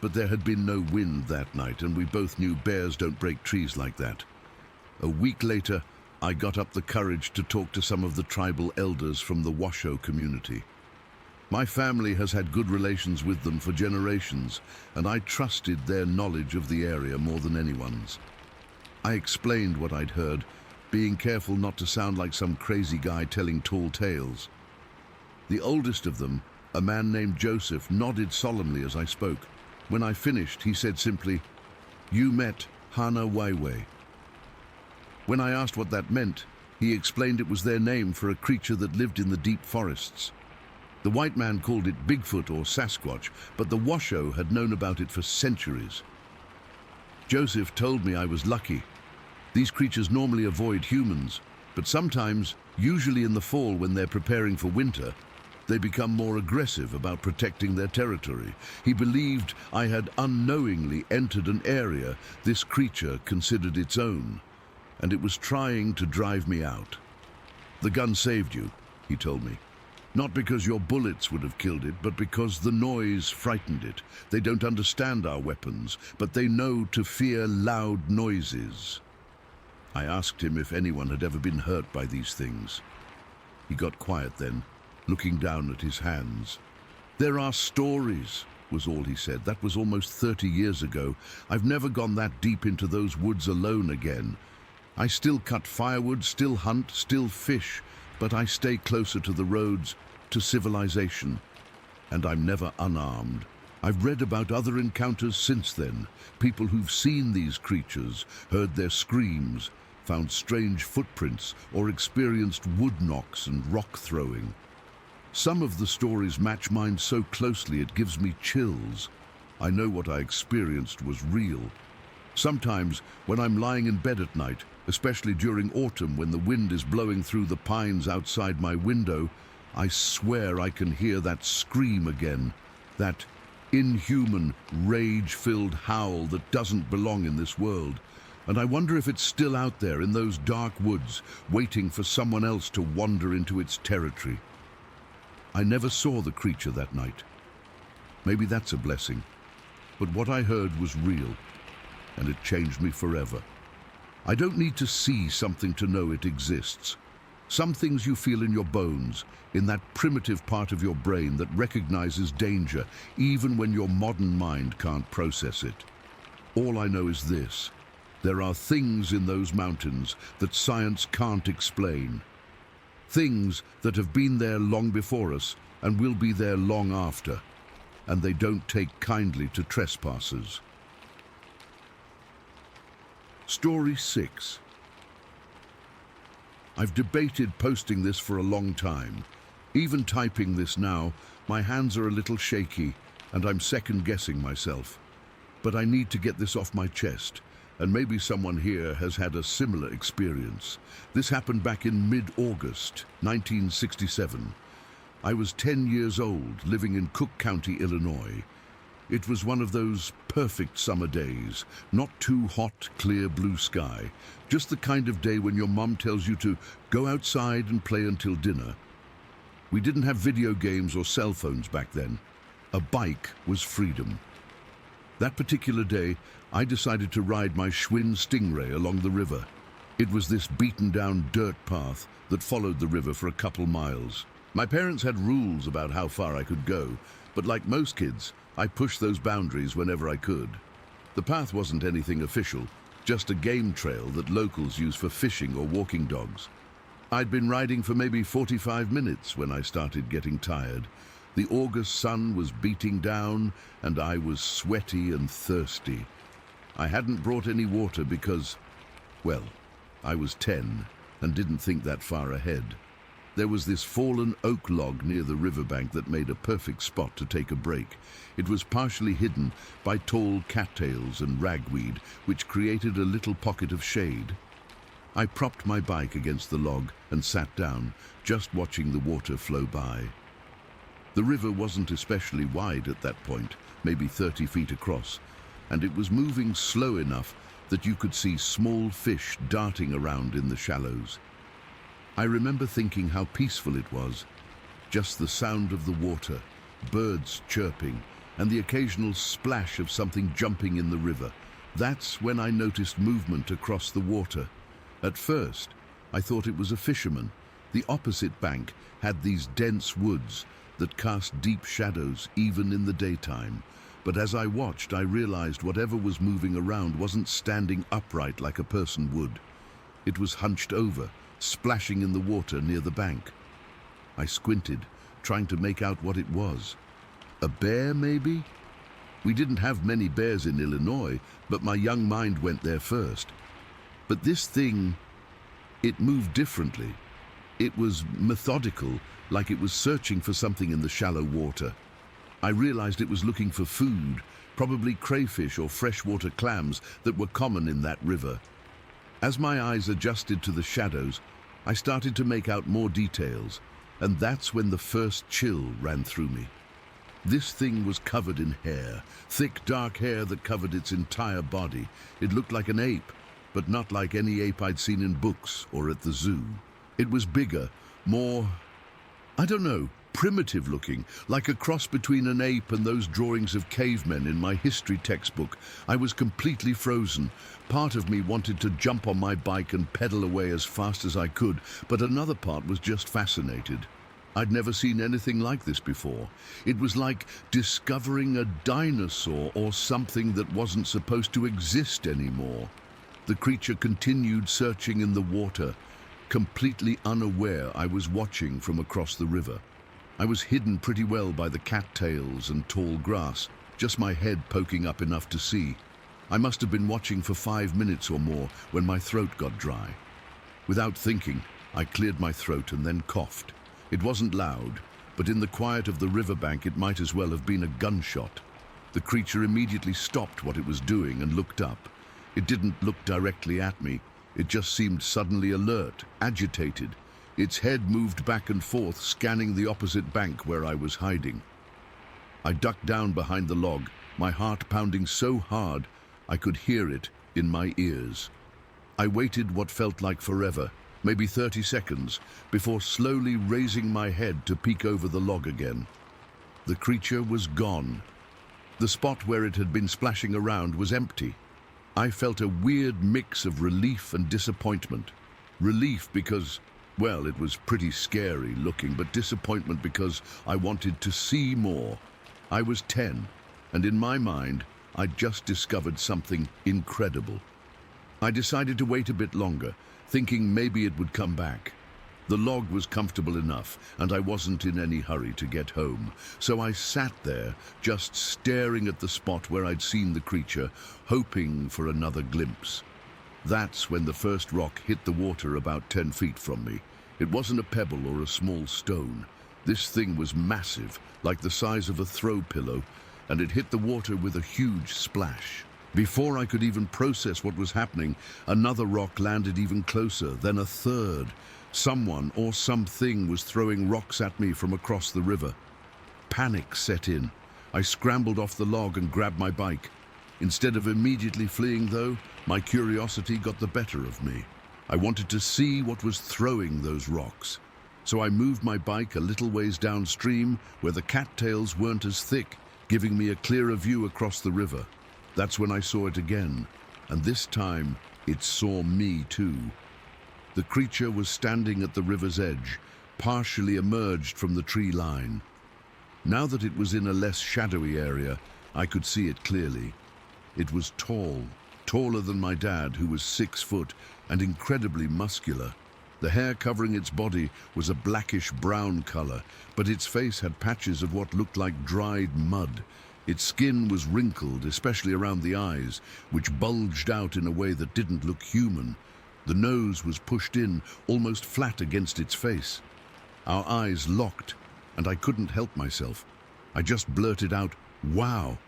But there had been no wind that night, and we both knew bears don't break trees like that. A week later, I got up the courage to talk to some of the tribal elders from the Washoe community. My family has had good relations with them for generations, and I trusted their knowledge of the area more than anyone's. I explained what I'd heard, being careful not to sound like some crazy guy telling tall tales. The oldest of them, a man named Joseph, nodded solemnly as I spoke. When I finished, he said simply, "You met Hana Waiwai." When I asked what that meant, he explained it was their name for a creature that lived in the deep forests. The white man called it Bigfoot or Sasquatch, but the Washoe had known about it for centuries. Joseph told me I was lucky. These creatures normally avoid humans, but sometimes, usually in the fall when they're preparing for winter, they become more aggressive about protecting their territory. He believed I had unknowingly entered an area this creature considered its own, and it was trying to drive me out. "The gun saved you," he told me. "Not because your bullets would have killed it, but because the noise frightened it. They don't understand our weapons, but they know to fear loud noises." I asked him if anyone had ever been hurt by these things. He got quiet then, looking down at his hands. "There are stories," was all he said. That was almost 30 years ago. I've never gone that deep into those woods alone again. I still cut firewood, still hunt, still fish, but I stay closer to the roads, to civilization, and I'm never unarmed. I've read about other encounters since then, people who've seen these creatures, heard their screams, found strange footprints, or experienced wood knocks and rock throwing. Some of the stories match mine so closely it gives me chills. I know what I experienced was real. Sometimes, when I'm lying in bed at night, especially during autumn when the wind is blowing through the pines outside my window, I swear I can hear that scream again, that inhuman, rage-filled howl that doesn't belong in this world. And I wonder if it's still out there in those dark woods, waiting for someone else to wander into its territory. I never saw the creature that night. Maybe that's a blessing. But what I heard was real, and it changed me forever. I don't need to see something to know it exists. Some things you feel in your bones, in that primitive part of your brain that recognizes danger, even when your modern mind can't process it. All I know is this: there are things in those mountains that science can't explain. Things that have been there long before us and will be there long after, and they don't take kindly to trespassers. Story 6. I've debated posting this for a long time. Even typing this now, my hands are a little shaky and I'm second-guessing myself. But I need to get this off my chest, and maybe someone here has had a similar experience. This happened back in mid-August, 1967. I was 10 years old, living in Cook County, Illinois. It was one of those perfect summer days, not too hot, clear blue sky, just the kind of day when your mom tells you to go outside and play until dinner. We didn't have video games or cell phones back then. A bike was freedom. That particular day, I decided to ride my Schwinn Stingray along the river. It was this beaten-down dirt path that followed the river for a couple miles. My parents had rules about how far I could go, but like most kids, I pushed those boundaries whenever I could. The path wasn't anything official, just a game trail that locals use for fishing or walking dogs. I'd been riding for maybe 45 minutes when I started getting tired. The August sun was beating down, and I was sweaty and thirsty. I hadn't brought any water because, well, I was 10 and didn't think that far ahead. There was this fallen oak log near the riverbank that made a perfect spot to take a break. It was partially hidden by tall cattails and ragweed, which created a little pocket of shade. I propped my bike against the log and sat down, just watching the water flow by. The river wasn't especially wide at that point, maybe 30 feet across, and it was moving slow enough that you could see small fish darting around in the shallows. I remember thinking how peaceful it was, just the sound of the water, birds chirping, and the occasional splash of something jumping in the river. That's when I noticed movement across the water. At first, I thought it was a fisherman. The opposite bank had these dense woods that cast deep shadows even in the daytime. But as I watched, I realized whatever was moving around wasn't standing upright like a person would. It was hunched over, splashing in the water near the bank. I squinted, trying to make out what it was. A bear, maybe? We didn't have many bears in Illinois, but my young mind went there first. But this thing, it moved differently. It was methodical, like it was searching for something in the shallow water. I realized it was looking for food, probably crayfish or freshwater clams that were common in that river. As my eyes adjusted to the shadows, I started to make out more details, and that's when the first chill ran through me. This thing was covered in hair, thick, dark hair that covered its entire body. It looked like an ape, but not like any ape I'd seen in books or at the zoo. It was bigger, more, I don't know, primitive looking, like a cross between an ape and those drawings of cavemen in my history textbook. I was completely frozen. Part of me wanted to jump on my bike and pedal away as fast as I could, but another part was just fascinated. I'd never seen anything like this before. It was like discovering a dinosaur or something that wasn't supposed to exist anymore. The creature continued searching in the water, completely unaware I was watching from across the river. I was hidden pretty well by the cattails and tall grass, just my head poking up enough to see. I must have been watching for 5 minutes or more when my throat got dry. Without thinking, I cleared my throat and then coughed. It wasn't loud, but in the quiet of the riverbank it might as well have been a gunshot. The creature immediately stopped what it was doing and looked up. It didn't look directly at me. It just seemed suddenly alert, agitated. Its head moved back and forth, scanning the opposite bank where I was hiding. I ducked down behind the log, my heart pounding so hard I could hear it in my ears. I waited what felt like forever, maybe 30 seconds, before slowly raising my head to peek over the log again. The creature was gone. The spot where it had been splashing around was empty. I felt a weird mix of relief and disappointment. Relief because, well, it was pretty scary looking, but disappointment because I wanted to see more. I was 10, and in my mind, I'd just discovered something incredible. I decided to wait a bit longer, thinking maybe it would come back. The log was comfortable enough, and I wasn't in any hurry to get home. So I sat there, just staring at the spot where I'd seen the creature, hoping for another glimpse. That's when the first rock hit the water about 10 feet from me. It wasn't a pebble or a small stone. This thing was massive, like the size of a throw pillow, and it hit the water with a huge splash. Before I could even process what was happening, another rock landed even closer, then a third. Someone or something was throwing rocks at me from across the river. Panic set in. I scrambled off the log and grabbed my bike. Instead of immediately fleeing, though, my curiosity got the better of me. I wanted to see what was throwing those rocks. So I moved my bike a little ways downstream where the cattails weren't as thick, giving me a clearer view across the river. That's when I saw it again, and this time it saw me too. The creature was standing at the river's edge, partially emerged from the tree line. Now that it was in a less shadowy area, I could see it clearly. It was tall, taller than my dad, who was 6 foot, and incredibly muscular. The hair covering its body was a blackish-brown color, but its face had patches of what looked like dried mud. Its skin was wrinkled, especially around the eyes, which bulged out in a way that didn't look human. The nose was pushed in, almost flat against its face. Our eyes locked, and I couldn't help myself. I just blurted out, "Wow!"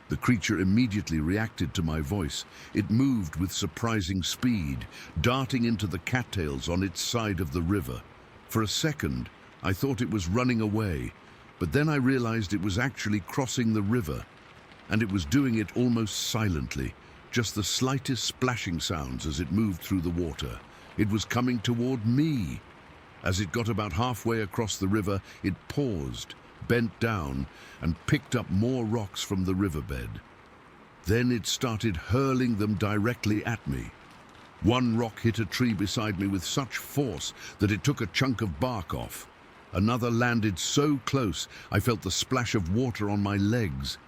The creature immediately reacted to my voice. It moved with surprising speed, darting into the cattails on its side of the river. For a second, I thought it was running away, but then I realized it was actually crossing the river, and it was doing it almost silently, just the slightest splashing sounds as it moved through the water. It was coming toward me. As it got about halfway across the river, it paused, bent down, and picked up more rocks from the riverbed. Then it started hurling them directly at me. One rock hit a tree beside me with such force that it took a chunk of bark off. Another landed so close, I felt the splash of water on my legs.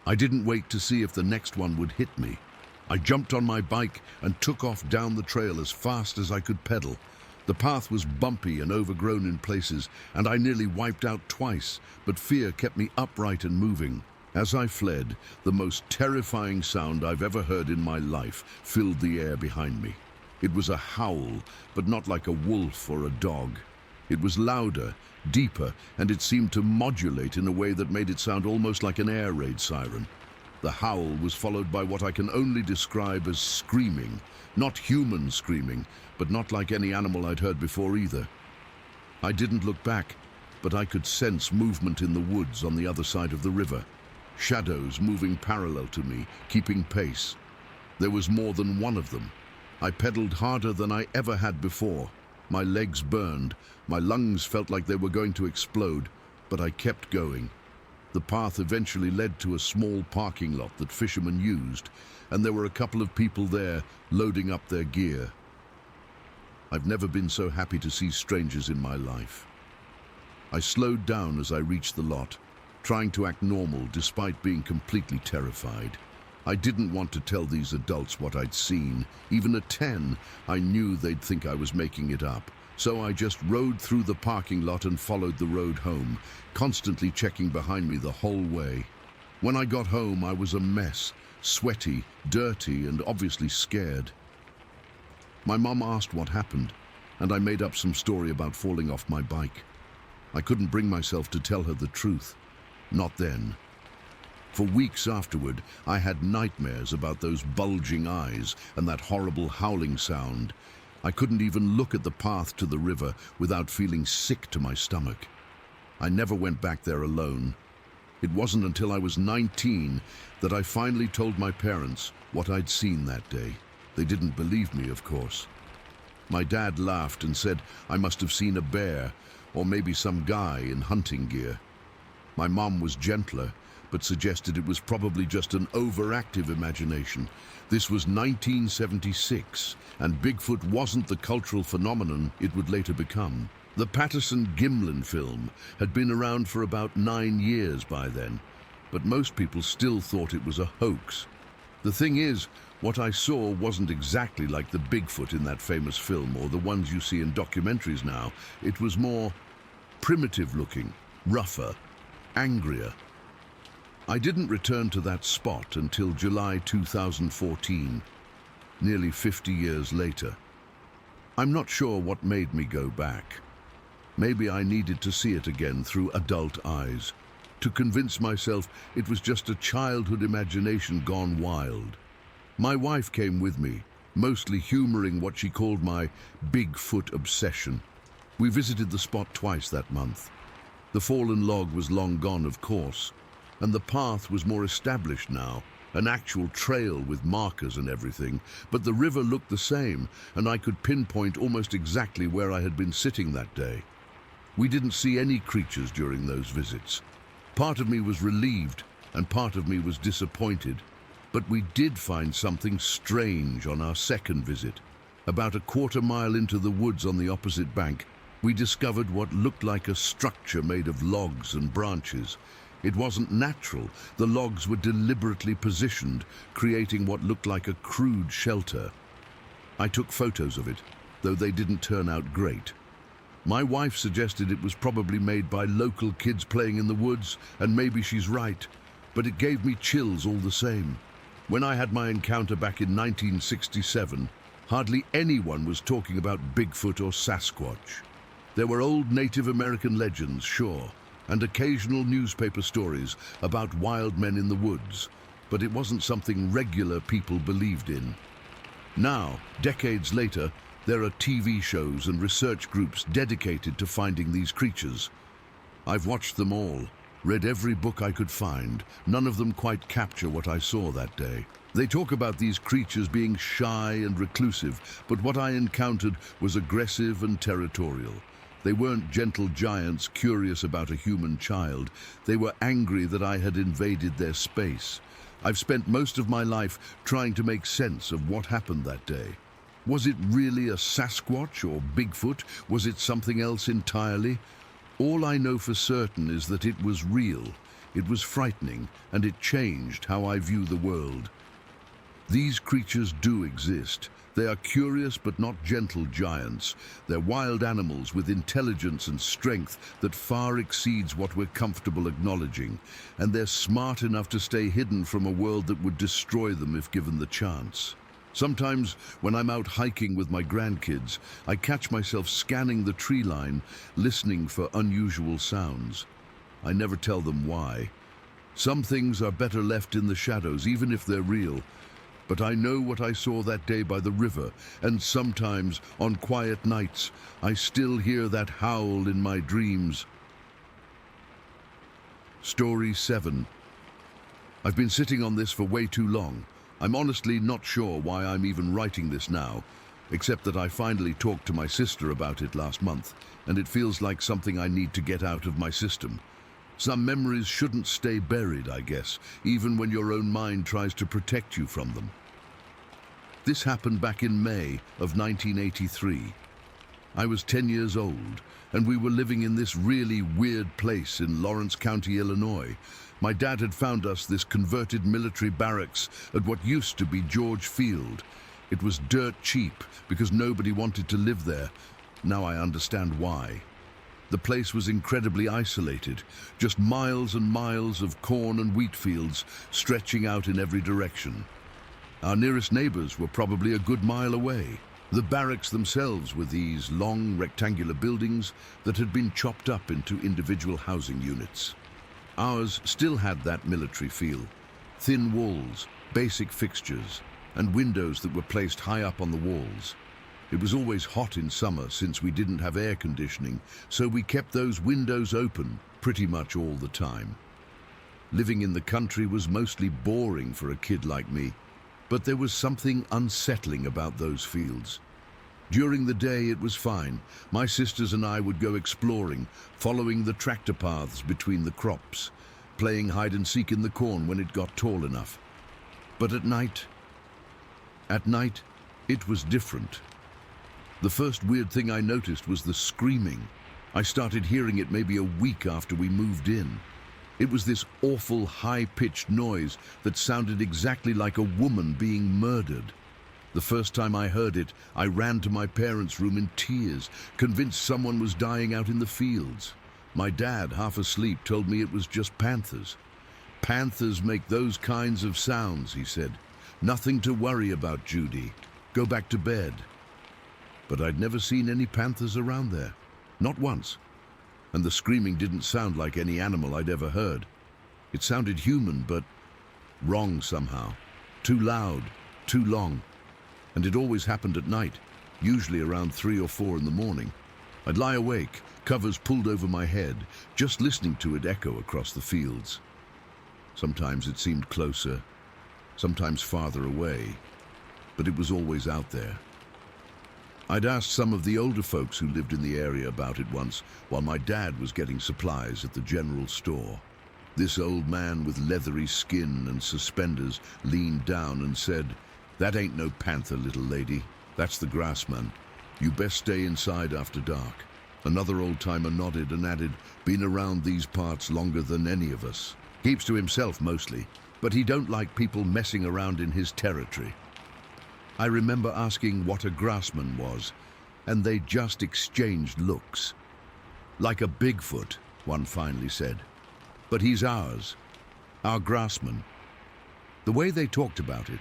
I didn't wait to see if the next one would hit me. I jumped on my bike and took off down the trail as fast as I could pedal. The path was bumpy and overgrown in places, and I nearly wiped out twice, but fear kept me upright and moving. As I fled, the most terrifying sound I've ever heard in my life filled the air behind me. It was a howl, but not like a wolf or a dog. It was louder, deeper, and it seemed to modulate in a way that made it sound almost like an air raid siren. The howl was followed by what I can only describe as screaming. Not human screaming, but not like any animal I'd heard before either. I didn't look back, but I could sense movement in the woods on the other side of the river. Shadows moving parallel to me, keeping pace. There was more than one of them. I pedaled harder than I ever had before. My legs burned, my lungs felt like they were going to explode, but I kept going. The path eventually led to a small parking lot that fishermen used, and there were a couple of people there loading up their gear. I've never been so happy to see strangers in my life. I slowed down as I reached the lot, trying to act normal despite being completely terrified. I didn't want to tell these adults what I'd seen. Even at 10, I knew they'd think I was making it up. So I just rode through the parking lot and followed the road home, constantly checking behind me the whole way. When I got home, I was a mess, sweaty, dirty, and obviously scared. My mom asked what happened, and I made up some story about falling off my bike. I couldn't bring myself to tell her the truth. Not then. For weeks afterward, I had nightmares about those bulging eyes and that horrible howling sound. I couldn't even look at the path to the river without feeling sick to my stomach. I never went back there alone. It wasn't until I was 19 that I finally told my parents what I'd seen that day. They didn't believe me, of course. My dad laughed and said I must have seen a bear, or maybe some guy in hunting gear. My mom was gentler, but suggested it was probably just an overactive imagination. This was 1976, and Bigfoot wasn't the cultural phenomenon it would later become. The Patterson-Gimlin film had been around for about 9 years by then, but most people still thought it was a hoax. The thing is, what I saw wasn't exactly like the Bigfoot in that famous film or the ones you see in documentaries now. It was more primitive looking, rougher, angrier. I didn't return to that spot until July 2014, nearly 50 years later. I'm not sure what made me go back. Maybe I needed to see it again through adult eyes, to convince myself it was just a childhood imagination gone wild. My wife came with me, mostly humoring what she called my Bigfoot obsession. We visited the spot twice that month. The fallen log was long gone, of course, and the path was more established now, an actual trail with markers and everything, but the river looked the same, and I could pinpoint almost exactly where I had been sitting that day. We didn't see any creatures during those visits. Part of me was relieved, and part of me was disappointed, but we did find something strange on our second visit. About a quarter-mile into the woods on the opposite bank, we discovered what looked like a structure made of logs and branches. It wasn't natural. The logs were deliberately positioned, creating what looked like a crude shelter. I took photos of it, though they didn't turn out great. My wife suggested it was probably made by local kids playing in the woods, and maybe she's right, but it gave me chills all the same. When I had my encounter back in 1967, hardly anyone was talking about Bigfoot or Sasquatch. There were old Native American legends, sure, and occasional newspaper stories about wild men in the woods, but it wasn't something regular people believed in. Now, decades later, there are TV shows and research groups dedicated to finding these creatures. I've watched them all, read every book I could find. None of them quite capture what I saw that day. They talk about these creatures being shy and reclusive, but what I encountered was aggressive and territorial. They weren't gentle giants curious about a human child. They were angry that I had invaded their space. I've spent most of my life trying to make sense of what happened that day. Was it really a Sasquatch or Bigfoot? Was it something else entirely? All I know for certain is that it was real, it was frightening, and it changed how I view the world. These creatures do exist. They are curious but not gentle giants. They're wild animals with intelligence and strength that far exceeds what we're comfortable acknowledging, and they're smart enough to stay hidden from a world that would destroy them if given the chance. Sometimes, when I'm out hiking with my grandkids, I catch myself scanning the tree line, listening for unusual sounds. I never tell them why. Some things are better left in the shadows, even if they're real. But I know what I saw that day by the river, and sometimes, on quiet nights, I still hear that howl in my dreams. Story 7. I've been sitting on this for way too long. I'm honestly not sure why I'm even writing this now, except that I finally talked to my sister about it last month, and it feels like something I need to get out of my system. Some memories shouldn't stay buried, I guess, even when your own mind tries to protect you from them. This happened back in May of 1983. I was 10 years old, and we were living in this really weird place in Lawrence County, Illinois. My dad had found us this converted military barracks at what used to be George Field. It was dirt cheap because nobody wanted to live there. Now I understand why. The place was incredibly isolated, just miles and miles of corn and wheat fields stretching out in every direction. Our nearest neighbors were probably a good mile away. The barracks themselves were these long rectangular buildings that had been chopped up into individual housing units. Ours still had that military feel. Thin walls, basic fixtures, and windows that were placed high up on the walls. It was always hot in summer since we didn't have air conditioning, so we kept those windows open pretty much all the time. Living in the country was mostly boring for a kid like me, but there was something unsettling about those fields. During the day it was fine. My sisters and I would go exploring, following the tractor paths between the crops, playing hide and seek in the corn when it got tall enough. But at night, it was different. The first weird thing I noticed was the screaming. I started hearing it maybe a week after we moved in. It was this awful high-pitched noise that sounded exactly like a woman being murdered. The first time I heard it, I ran to my parents' room in tears, convinced someone was dying out in the fields. My dad, half asleep, told me it was just panthers. Panthers make those kinds of sounds, he said. Nothing to worry about, Judy. Go back to bed. But I'd never seen any panthers around there. Not once. and the screaming didn't sound like any animal I'd ever heard. It sounded human, but wrong somehow. Too loud, too long. And it always happened at night, usually around 3 or 4 in the morning. I'd lie awake, covers pulled over my head, just listening to it echo across the fields. Sometimes it seemed closer, sometimes farther away, but it was always out there. I'd asked some of the older folks who lived in the area about it once, while my dad was getting supplies at the general store. This old man with leathery skin and suspenders leaned down and said, "That ain't no panther, little lady. That's the grassman. You best stay inside after dark." Another old-timer nodded and added, "Been around these parts longer than any of us. Keeps to himself mostly, but he don't like people messing around in his territory." I remember asking what a grassman was, and they just exchanged looks. "Like a Bigfoot," one finally said. "But he's ours, our grassman." The way they talked about it,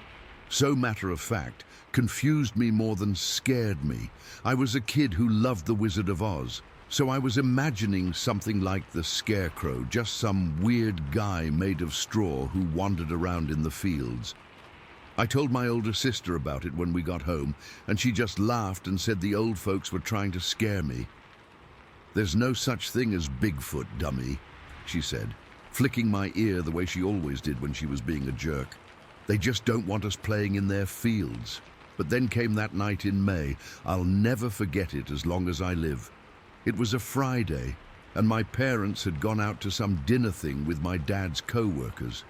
so matter-of-fact, confused me more than scared me. I was a kid who loved The Wizard of Oz, so I was imagining something like the Scarecrow, just some weird guy made of straw who wandered around in the fields. I told my older sister about it when we got home, and she just laughed and said the old folks were trying to scare me. "There's no such thing as Bigfoot, dummy," she said, flicking my ear the way she always did when she was being a jerk. "They just don't want us playing in their fields." But then came that night in May. I'll never forget it as long as I live. It was a Friday, and my parents had gone out to some dinner thing with my dad's co-workers.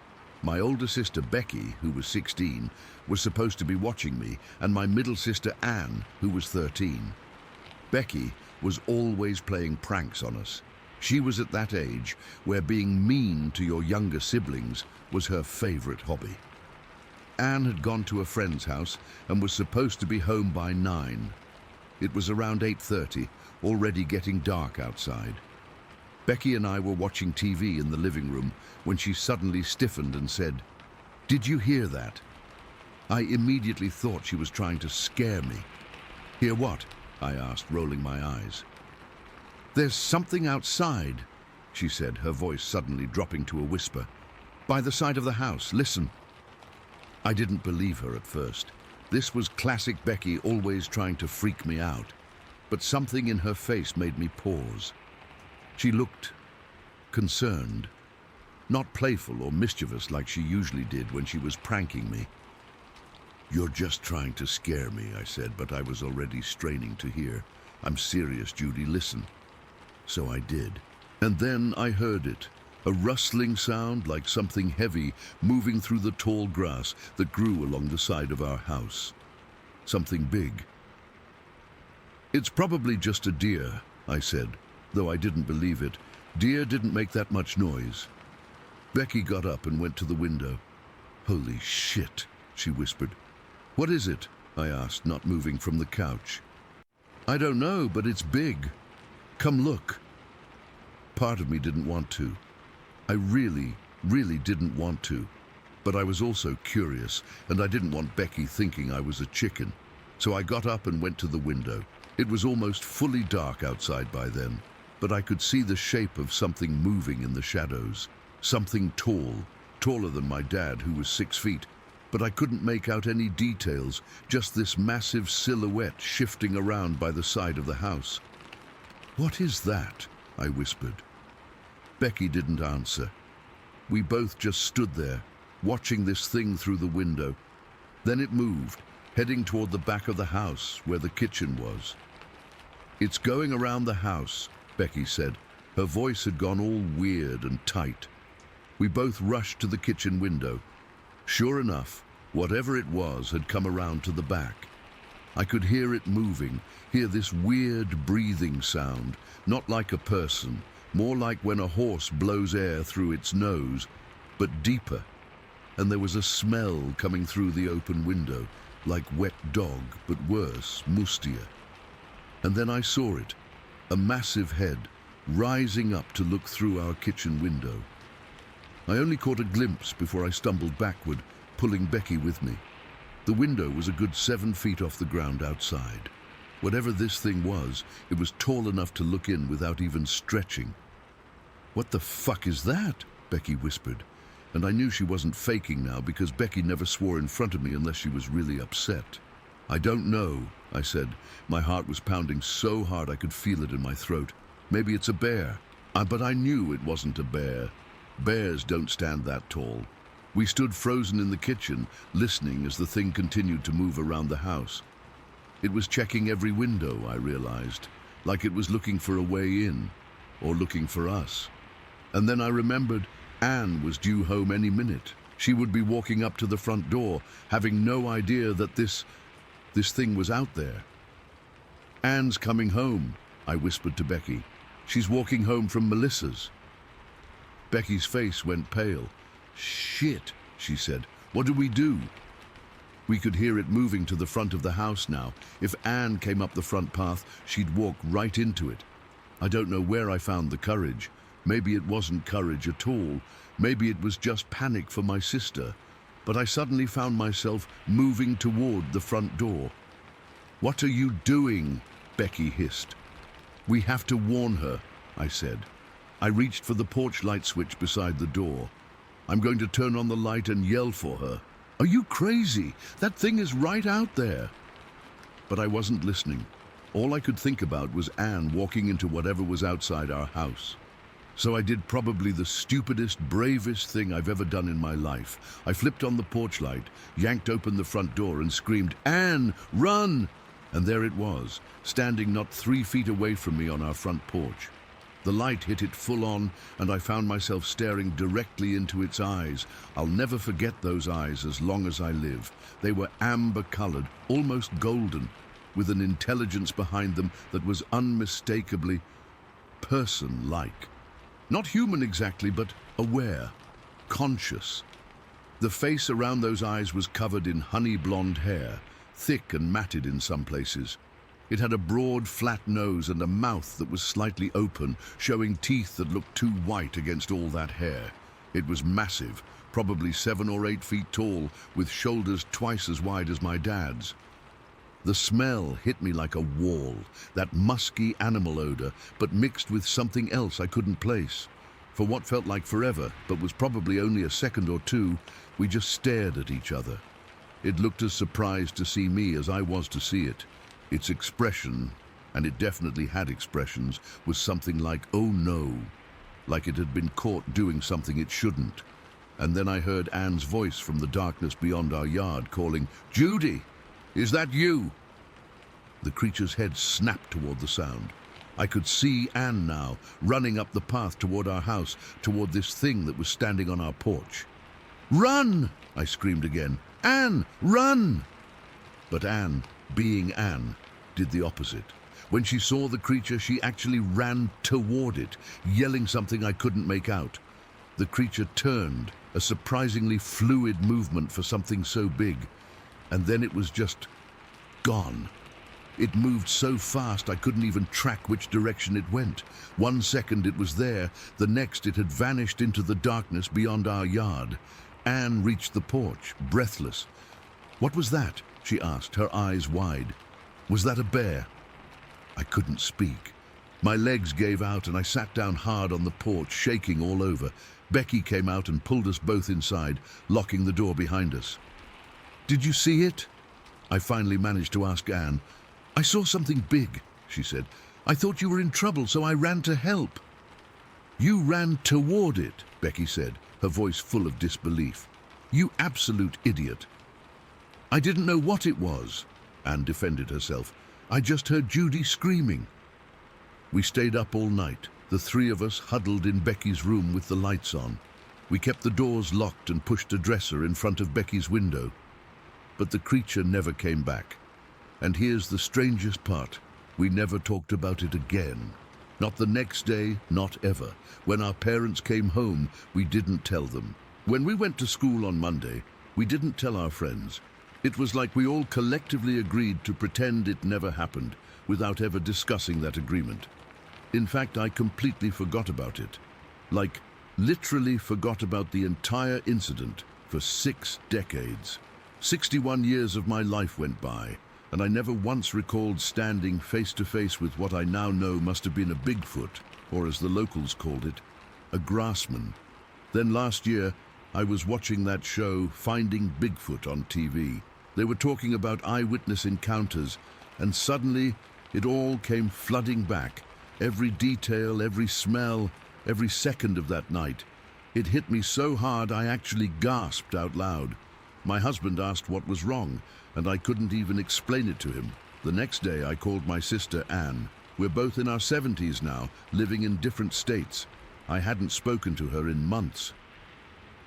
My older sister Becky, who was 16, was supposed to be watching me, and my middle sister Anne, who was 13. Becky was always playing pranks on us. She was at that age where being mean to your younger siblings was her favorite hobby. Anne had gone to a friend's house and was supposed to be home by 9. It was around 8:30, already getting dark outside. Becky and I were watching TV in the living room when she suddenly stiffened and said, "Did you hear that?" I immediately thought she was trying to scare me. "Hear what?" I asked, rolling my eyes. "There's something outside," she said, her voice suddenly dropping to a whisper. "By the side of the house, listen." I didn't believe her at first. This was classic Becky, always trying to freak me out. But something in her face made me pause. She looked concerned, not playful or mischievous like she usually did when she was pranking me. "You're just trying to scare me," I said, but I was already straining to hear. "I'm serious, Judy, listen." So I did. And then I heard it, a rustling sound like something heavy moving through the tall grass that grew along the side of our house. Something big. "It's probably just a deer," I said, though I didn't believe it. Deer didn't make that much noise. Becky got up and went to the window. "Holy shit," she whispered. "What is it?" I asked, not moving from the couch. "I don't know, but it's big. Come look." Part of me didn't want to. I really didn't want to. But I was also curious, and I didn't want Becky thinking I was a chicken. So I got up and went to the window. It was almost fully dark outside by then, but I could see the shape of something moving in the shadows. Something tall, taller than my dad, who was 6 feet. But I couldn't make out any details, just this massive silhouette shifting around by the side of the house. "What is that?" I whispered. Becky didn't answer. We both just stood there, watching this thing through the window. Then it moved, heading toward the back of the house where the kitchen was. "It's going around the house," Becky said. Her voice had gone all weird and tight. We both rushed to the kitchen window. Sure enough, whatever it was had come around to the back. I could hear it moving, hear this weird breathing sound, not like a person, more like when a horse blows air through its nose, but deeper. And there was a smell coming through the open window, like wet dog, but worse, mustier. And then I saw it, a massive head, rising up to look through our kitchen window. I only caught a glimpse before I stumbled backward, pulling Becky with me. The window was a good 7 feet off the ground outside. Whatever this thing was, it was tall enough to look in without even stretching. "What the fuck is that?" Becky whispered. And I knew she wasn't faking now because Becky never swore in front of me unless she was really upset. "I don't know," I said. My heart was pounding so hard I could feel it in my throat. "Maybe it's a bear." But I knew it wasn't a bear. Bears don't stand that tall. We stood frozen in the kitchen, listening as the thing continued to move around the house. It was checking every window, I realized, like it was looking for a way in, or looking for us. And then I remembered Anne was due home any minute. She would be walking up to the front door, having no idea that this thing was out there. "Anne's coming home," I whispered to Becky. "She's walking home from Melissa's." Becky's face went pale. "Shit," she said. "What do we do?" We could hear it moving to the front of the house now. If Anne came up the front path, she'd walk right into it. I don't know where I found the courage. Maybe it wasn't courage at all. Maybe it was just panic for my sister. But I suddenly found myself moving toward the front door. "What are you doing?" Becky hissed. "We have to warn her," I said. I reached for the porch light switch beside the door. "I'm going to turn on the light and yell for her." "Are you crazy? That thing is right out there." But I wasn't listening. All I could think about was Anne walking into whatever was outside our house. So I did probably the stupidest, bravest thing I've ever done in my life. I flipped on the porch light, yanked open the front door and screamed, "Anne, run!" And there it was, standing not 3 feet away from me on our front porch. The light hit it full on, and I found myself staring directly into its eyes. I'll never forget those eyes as long as I live. They were amber-colored, almost golden, with an intelligence behind them that was unmistakably person-like. Not human exactly, but aware, conscious. The face around those eyes was covered in honey-blonde hair, thick and matted in some places. It had a broad, flat nose and a mouth that was slightly open, showing teeth that looked too white against all that hair. It was massive, probably 7 or 8 feet tall, with shoulders twice as wide as my dad's. The smell hit me like a wall, that musky animal odor, but mixed with something else I couldn't place. For what felt like forever, but was probably only a second or two, we just stared at each other. It looked as surprised to see me as I was to see it. Its expression, and it definitely had expressions, was something like, "Oh no," like it had been caught doing something it shouldn't. And then I heard Anne's voice from the darkness beyond our yard calling, "Judy, is that you?" The creature's head snapped toward the sound. I could see Anne now, running up the path toward our house, toward this thing that was standing on our porch. "Run!" I screamed again. "Anne, run!" But Anne, being Anne, did the opposite. When she saw the creature, she actually ran toward it, yelling something I couldn't make out. The creature turned, a surprisingly fluid movement for something so big, and then it was just gone. It moved so fast I couldn't even track which direction it went. 1 second it was there, the next it had vanished into the darkness beyond our yard. Anne reached the porch, breathless. "What was that?" she asked, her eyes wide. "Was that a bear?" I couldn't speak. My legs gave out and I sat down hard on the porch, shaking all over. Becky came out and pulled us both inside, locking the door behind us. "Did you see it?" I finally managed to ask Anne. "I saw something big," she said. "I thought you were in trouble, so I ran to help." "You ran toward it," Becky said, her voice full of disbelief. "You absolute idiot." "I didn't know what it was," Anne defended herself. "I just heard Judy screaming." We stayed up all night, the 3 of us huddled in Becky's room with the lights on. We kept the doors locked and pushed a dresser in front of Becky's window. But the creature never came back. And here's the strangest part. We never talked about it again. Not the next day, not ever. When our parents came home, we didn't tell them. When we went to school on Monday, we didn't tell our friends. It was like we all collectively agreed to pretend it never happened, without ever discussing that agreement. In fact, I completely forgot about it. Like, literally forgot about the entire incident for 6 decades. 61 years of my life went by. and I never once recalled standing face to face with what I now know must have been a Bigfoot, or as the locals called it, a grassman. Then last year, I was watching that show, Finding Bigfoot, on TV. They were talking about eyewitness encounters, and suddenly it all came flooding back. Every detail, every smell, every second of that night. It hit me so hard I actually gasped out loud. My husband asked what was wrong, and I couldn't even explain it to him. The next day I called my sister Anne. We're both in our 70s now, living in different states. I hadn't spoken to her in months.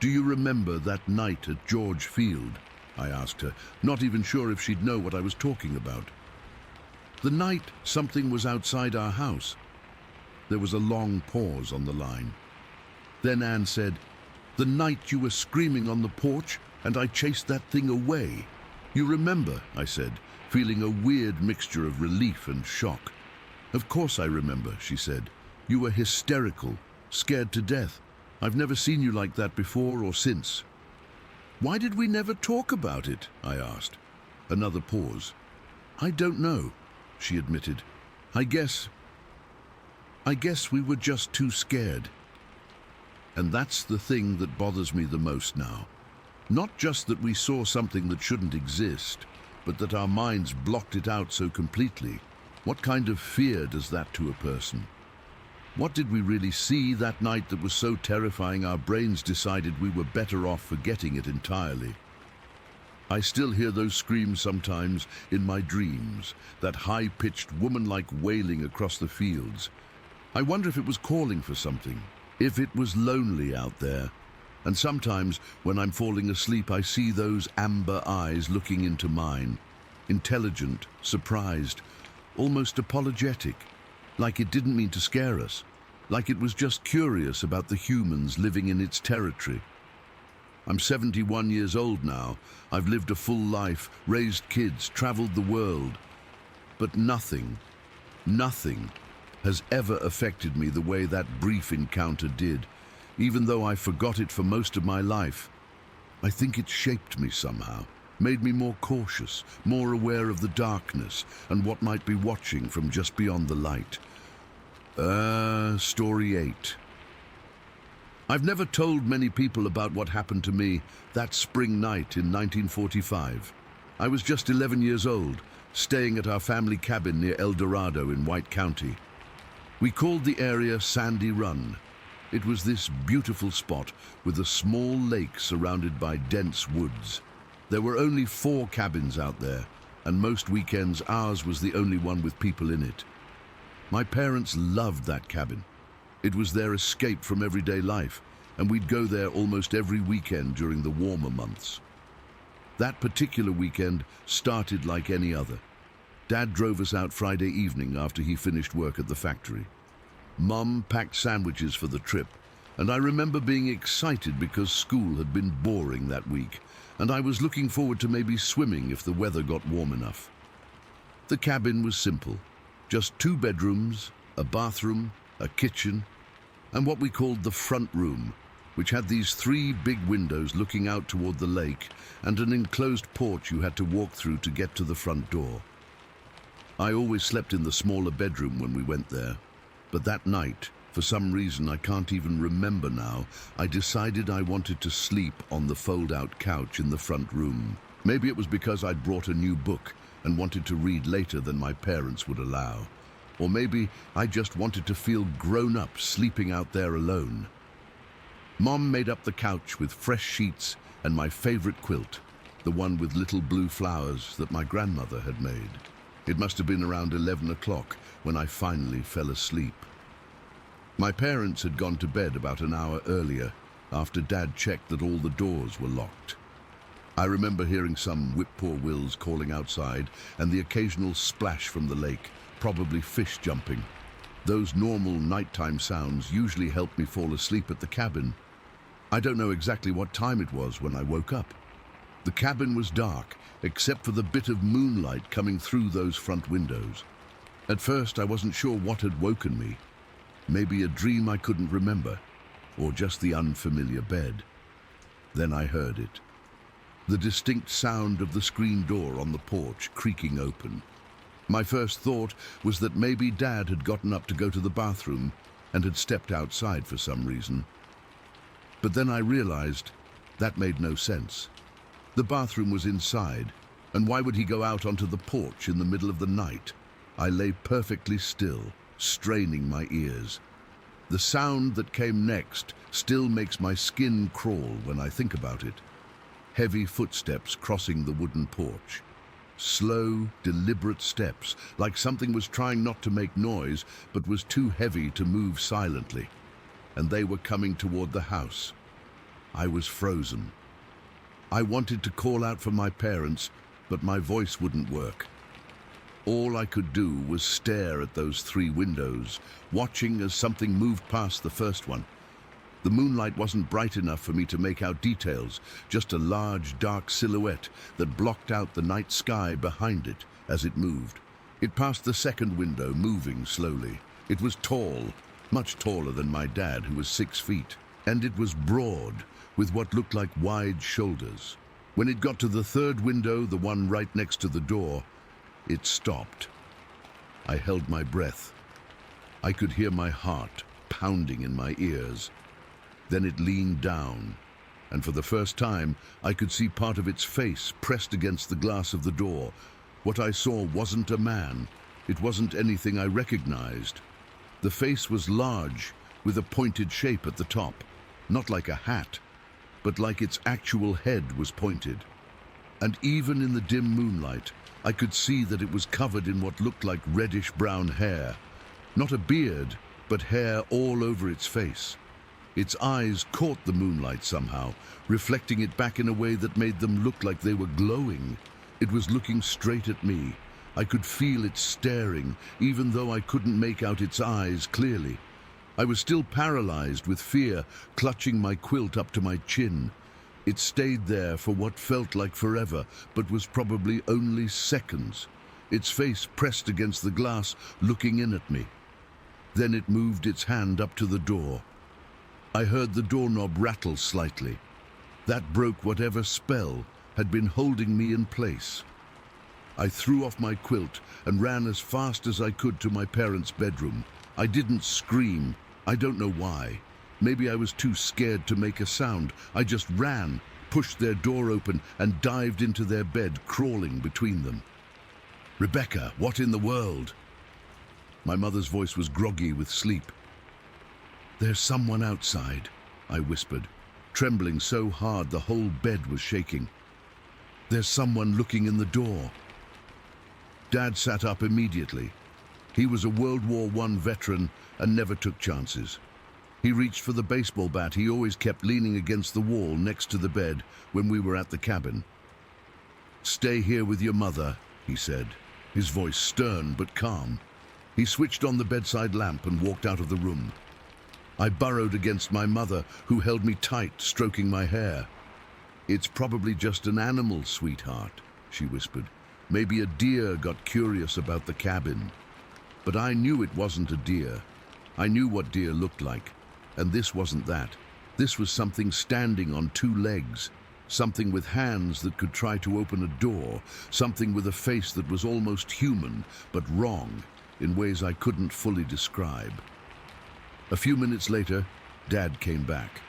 "Do you remember that night at George Field?" I asked her, not even sure if she'd know what I was talking about. "The night something was outside our house." There was a long pause on the line. Then Anne said, "The night you were screaming on the porch and I chased that thing away." "You remember?" I said, feeling a weird mixture of relief and shock. "Of course I remember," she said. "You were hysterical, scared to death. I've never seen you like that before or since." "Why did we never talk about it?" I asked. Another pause. "I don't know," she admitted. I guess we were just too scared." And that's the thing that bothers me the most now. Not just that we saw something that shouldn't exist, but that our minds blocked it out so completely. What kind of fear does that to a person? What did we really see that night that was so terrifying our brains decided we were better off forgetting it entirely? I still hear those screams sometimes in my dreams, that high-pitched woman-like wailing across the fields. I wonder if it was calling for something, if it was lonely out there. And sometimes, when I'm falling asleep, I see those amber eyes looking into mine, intelligent, surprised, almost apologetic, like it didn't mean to scare us, like it was just curious about the humans living in its territory. I'm 71 years old now. I've lived a full life, raised kids, traveled the world. But nothing has ever affected me the way that brief encounter did, even though I forgot it for most of my life. I think it shaped me somehow, made me more cautious, more aware of the darkness and what might be watching from just beyond the light. Story 8. I've never told many people about what happened to me that spring night in 1945. I was just 11 years old, staying at our family cabin near El Dorado in White County. We called the area Sandy Run. It was this beautiful spot with a small lake surrounded by dense woods. There were only 4 cabins out there, and most weekends ours was the only one with people in it. My parents loved that cabin. It was their escape from everyday life, and we'd go there almost every weekend during the warmer months. That particular weekend started like any other. Dad drove us out Friday evening after he finished work at the factory. Mum packed sandwiches for the trip, and I remember being excited because school had been boring that week, and I was looking forward to maybe swimming if the weather got warm enough. The cabin was simple, just 2 bedrooms, a bathroom, a kitchen, and what we called the front room, which had these 3 big windows looking out toward the lake and an enclosed porch you had to walk through to get to the front door. I always slept in the smaller bedroom when we went there, but that night, for some reason I can't even remember now, I decided I wanted to sleep on the fold-out couch in the front room. Maybe it was because I'd brought a new book and wanted to read later than my parents would allow. Or maybe I just wanted to feel grown up sleeping out there alone. Mom made up the couch with fresh sheets and my favorite quilt, the one with little blue flowers that my grandmother had made. It must have been around 11 o'clock when I finally fell asleep. My parents had gone to bed about an hour earlier, after Dad checked that all the doors were locked. I remember hearing some whip-poor-wills calling outside and the occasional splash from the lake, probably fish jumping. Those normal nighttime sounds usually helped me fall asleep at the cabin. I don't know exactly what time it was when I woke up. The cabin was dark, except for the bit of moonlight coming through those front windows. At first, I wasn't sure what had woken me. Maybe a dream I couldn't remember, or just the unfamiliar bed. Then I heard it. The distinct sound of the screen door on the porch creaking open. My first thought was that maybe Dad had gotten up to go to the bathroom and had stepped outside for some reason. But then I realized that made no sense. The bathroom was inside, and why would he go out onto the porch in the middle of the night? I lay perfectly still, straining my ears. The sound that came next still makes my skin crawl when I think about it. Heavy footsteps crossing the wooden porch. Slow, deliberate steps, like something was trying not to make noise, but was too heavy to move silently. And they were coming toward the house. I was frozen. I wanted to call out for my parents, but my voice wouldn't work. All I could do was stare at those 3 windows, watching as something moved past the first one. The moonlight wasn't bright enough for me to make out details, just a large, dark silhouette that blocked out the night sky behind it as it moved. It passed the second window, moving slowly. It was tall, much taller than my dad, who was 6 feet, and it was broad, with what looked like wide shoulders. When it got to the third window, the one right next to the door, it stopped. I held my breath. I could hear my heart pounding in my ears. Then it leaned down, and for the first time, I could see part of its face pressed against the glass of the door. What I saw wasn't a man. It wasn't anything I recognized. The face was large, with a pointed shape at the top, not like a hat, but like its actual head was pointed. And even in the dim moonlight, I could see that it was covered in what looked like reddish-brown hair. Not a beard, but hair all over its face. Its eyes caught the moonlight somehow, reflecting it back in a way that made them look like they were glowing. It was looking straight at me. I could feel it staring, even though I couldn't make out its eyes clearly. I was still paralyzed with fear, clutching my quilt up to my chin. It stayed there for what felt like forever, but was probably only seconds. Its face pressed against the glass, looking in at me. Then it moved its hand up to the door. I heard the doorknob rattle slightly. That broke whatever spell had been holding me in place. I threw off my quilt and ran as fast as I could to my parents' bedroom. I didn't scream. I don't know why. Maybe I was too scared to make a sound. I just ran, pushed their door open, and dived into their bed, crawling between them. "Rebecca, what in the world?" My mother's voice was groggy with sleep. "There's someone outside," I whispered, trembling so hard the whole bed was shaking. "There's someone looking in the door." Dad sat up immediately. He was a World War I veteran and never took chances. He reached for the baseball bat he always kept leaning against the wall next to the bed when we were at the cabin. "Stay here with your mother," he said, his voice stern but calm. He switched on the bedside lamp and walked out of the room. I burrowed against my mother, who held me tight, stroking my hair. "It's probably just an animal, sweetheart," she whispered. "Maybe a deer got curious about the cabin." But I knew it wasn't a deer. I knew what deer looked like, and this wasn't that. This was something standing on 2 legs, something with hands that could try to open a door, something with a face that was almost human, but wrong, in ways I couldn't fully describe. A few minutes later, Dad came back.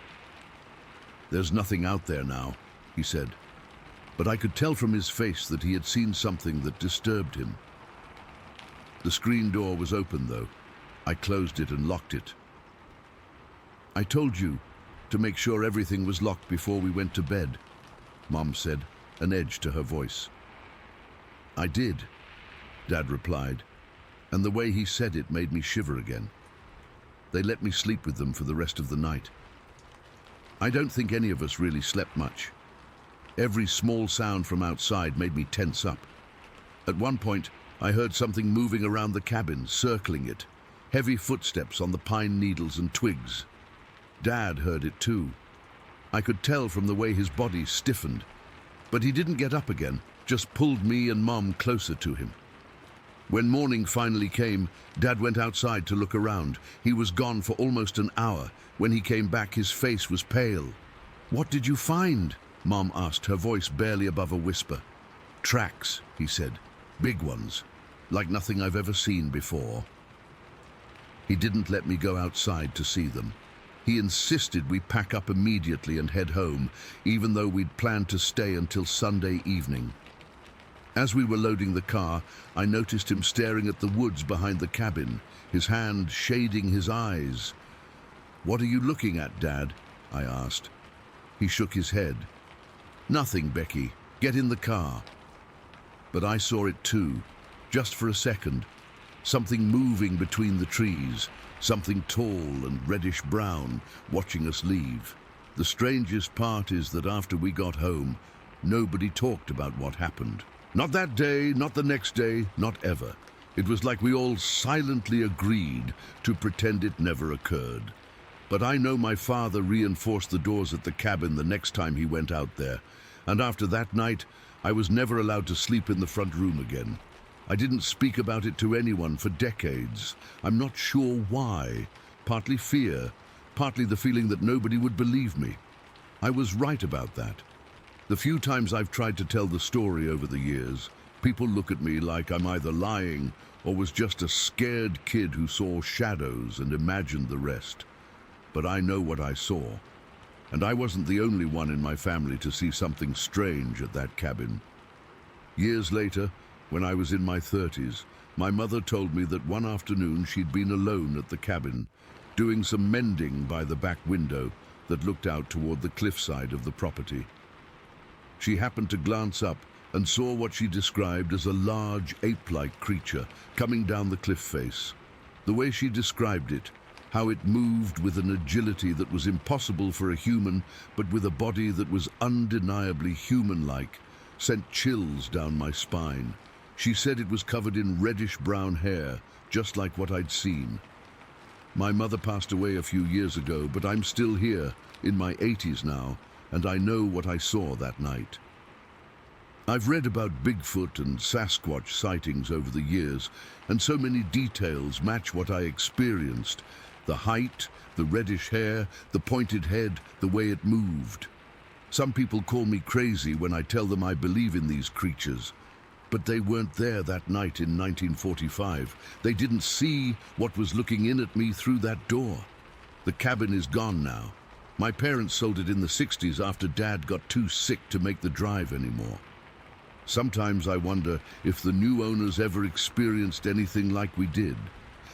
"There's nothing out there now," he said, but I could tell from his face that he had seen something that disturbed him. The screen door was open, though. I closed it and locked it. "I told you to make sure everything was locked before we went to bed," Mom said, an edge to her voice. "I did," Dad replied, and the way he said it made me shiver again. They let me sleep with them for the rest of the night. I don't think any of us really slept much. Every small sound from outside made me tense up. At one point, I heard something moving around the cabin, circling it. Heavy footsteps on the pine needles and twigs. Dad heard it too. I could tell from the way his body stiffened. But he didn't get up again, just pulled me and Mom closer to him. When morning finally came, Dad went outside to look around. He was gone for almost an hour. When he came back, his face was pale. "What did you find?" Mom asked, her voice barely above a whisper. "Tracks," he said. "Big ones, like nothing I've ever seen before." He didn't let me go outside to see them. He insisted we pack up immediately and head home, even though we'd planned to stay until Sunday evening. As we were loading the car, I noticed him staring at the woods behind the cabin, his hand shading his eyes. "What are you looking at, Dad?" I asked. He shook his head. "Nothing, Becky. Get in the car." But I saw it too, just for a second. Something moving between the trees, something tall and reddish-brown, watching us leave. The strangest part is that after we got home, nobody talked about what happened. Not that day, not the next day, not ever. It was like we all silently agreed to pretend it never occurred. But I know my father reinforced the doors at the cabin the next time he went out there, and after that night, I was never allowed to sleep in the front room again. I didn't speak about it to anyone for decades. I'm not sure why. Partly fear, partly the feeling that nobody would believe me. I was right about that. The few times I've tried to tell the story over the years, people look at me like I'm either lying or was just a scared kid who saw shadows and imagined the rest. But I know what I saw, and I wasn't the only one in my family to see something strange at that cabin. Years later, when I was in my 30s, my mother told me that one afternoon she'd been alone at the cabin, doing some mending by the back window that looked out toward the cliffside of the property. She happened to glance up and saw what she described as a large ape-like creature coming down the cliff face. The way she described it, how it moved with an agility that was impossible for a human, but with a body that was undeniably human-like, sent chills down my spine. She said it was covered in reddish-brown hair, just like what I'd seen. My mother passed away a few years ago, but I'm still here, in my 80s now, and I know what I saw that night. I've read about Bigfoot and Sasquatch sightings over the years, and so many details match what I experienced. The height, the reddish hair, the pointed head, the way it moved. Some people call me crazy when I tell them I believe in these creatures. But they weren't there that night in 1945. They didn't see what was looking in at me through that door. The cabin is gone now. My parents sold it in the 60s after Dad got too sick to make the drive anymore. Sometimes I wonder if the new owners ever experienced anything like we did.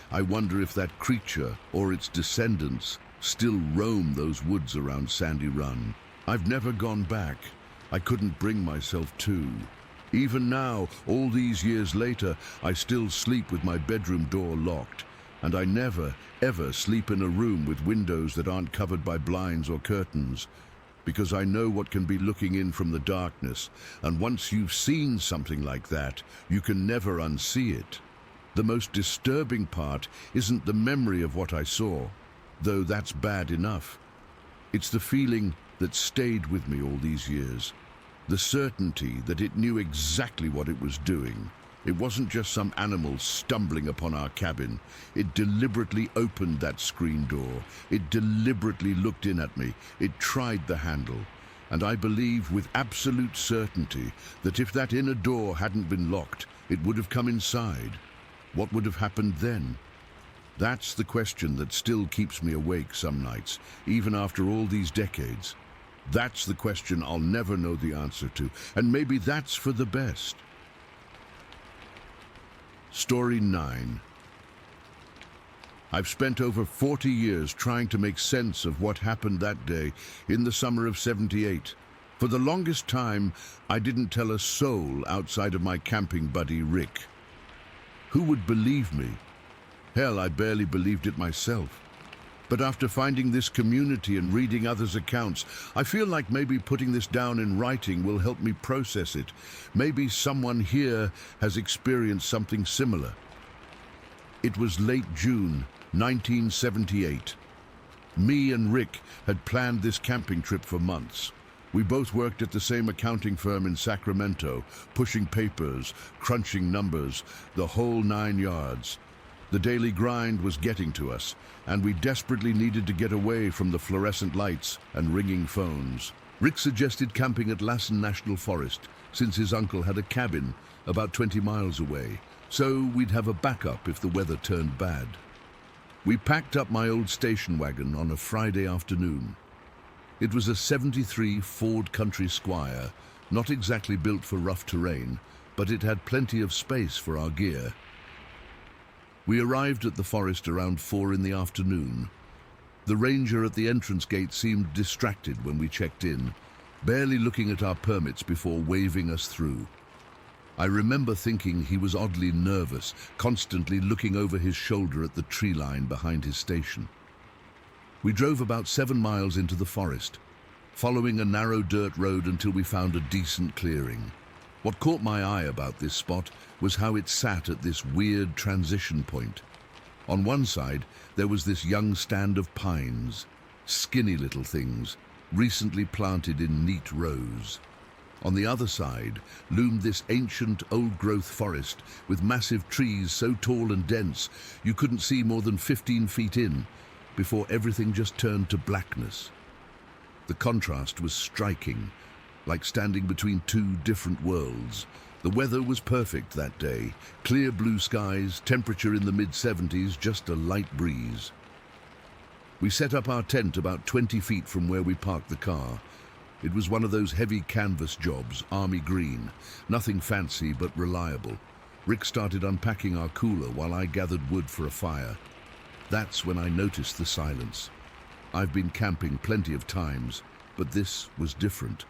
I wonder if that creature or its descendants still roam those woods around Sandy Run. I've never gone back. I couldn't bring myself to. Even now, all these years later, I still sleep with my bedroom door locked, and I never, ever sleep in a room with windows that aren't covered by blinds or curtains, because I know what can be looking in from the darkness, and once you've seen something like that, you can never unsee it. The most disturbing part isn't the memory of what I saw, though that's bad enough. It's the feeling that stayed with me all these years. The certainty that it knew exactly what it was doing. It wasn't just some animal stumbling upon our cabin. It deliberately opened that screen door. It deliberately looked in at me. It tried the handle. And I believe with absolute certainty that if that inner door hadn't been locked, it would have come inside. What would have happened then? That's the question that still keeps me awake some nights, even after all these decades. That's the question I'll never know the answer to, and maybe that's for the best. Story 9. I've spent over 40 years trying to make sense of what happened that day in the summer of '78. For the longest time, I didn't tell a soul outside of my camping buddy, Rick. Who would believe me? Hell, I barely believed it myself. But after finding this community and reading others' accounts, I feel like maybe putting this down in writing will help me process it. Maybe someone here has experienced something similar. It was late June, 1978. Me and Rick had planned this camping trip for months. We both worked at the same accounting firm in Sacramento, pushing papers, crunching numbers, the whole 9 yards. The daily grind was getting to us, and we desperately needed to get away from the fluorescent lights and ringing phones. Rick suggested camping at Lassen National Forest, since his uncle had a cabin about 20 miles away, so we'd have a backup if the weather turned bad. We packed up my old station wagon on a Friday afternoon. It was a '73 Ford Country Squire, not exactly built for rough terrain, but it had plenty of space for our gear. We arrived at the forest around 4 in the afternoon. The ranger at the entrance gate seemed distracted when we checked in, barely looking at our permits before waving us through. I remember thinking he was oddly nervous, constantly looking over his shoulder at the tree line behind his station. We drove about 7 miles into the forest, following a narrow dirt road until we found a decent clearing. What caught my eye about this spot was how it sat at this weird transition point. On one side, there was this young stand of pines, skinny little things, recently planted in neat rows. On the other side loomed this ancient old-growth forest with massive trees so tall and dense you couldn't see more than 15 feet in before everything just turned to blackness. The contrast was striking, like standing between two different worlds. The weather was perfect that day, clear blue skies, temperature in the mid-70s, just a light breeze. We set up our tent about 20 feet from where we parked the car. It was one of those heavy canvas jobs, army green, nothing fancy but reliable. Rick started unpacking our cooler while I gathered wood for a fire. That's when I noticed the silence. I've been camping plenty of times, but this was different.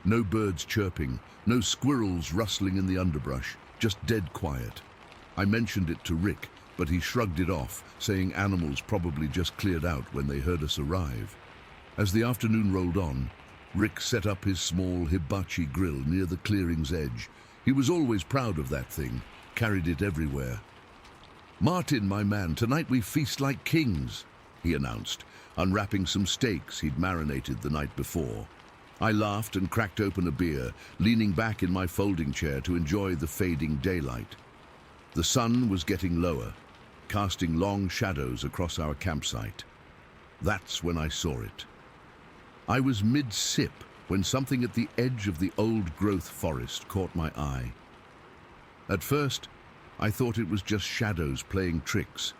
No birds chirping, no squirrels rustling in the underbrush, just dead quiet. I mentioned it to Rick, but he shrugged it off, saying animals probably just cleared out when they heard us arrive. As the afternoon rolled on, Rick set up his small hibachi grill near the clearing's edge. He was always proud of that thing, carried it everywhere. "Martin, my man, tonight we feast like kings," he announced, unwrapping some steaks he'd marinated the night before. I laughed and cracked open a beer, leaning back in my folding chair to enjoy the fading daylight. The sun was getting lower, casting long shadows across our campsite. That's when I saw it. I was mid-sip when something at the edge of the old-growth forest caught my eye. At first, I thought it was just shadows playing tricks,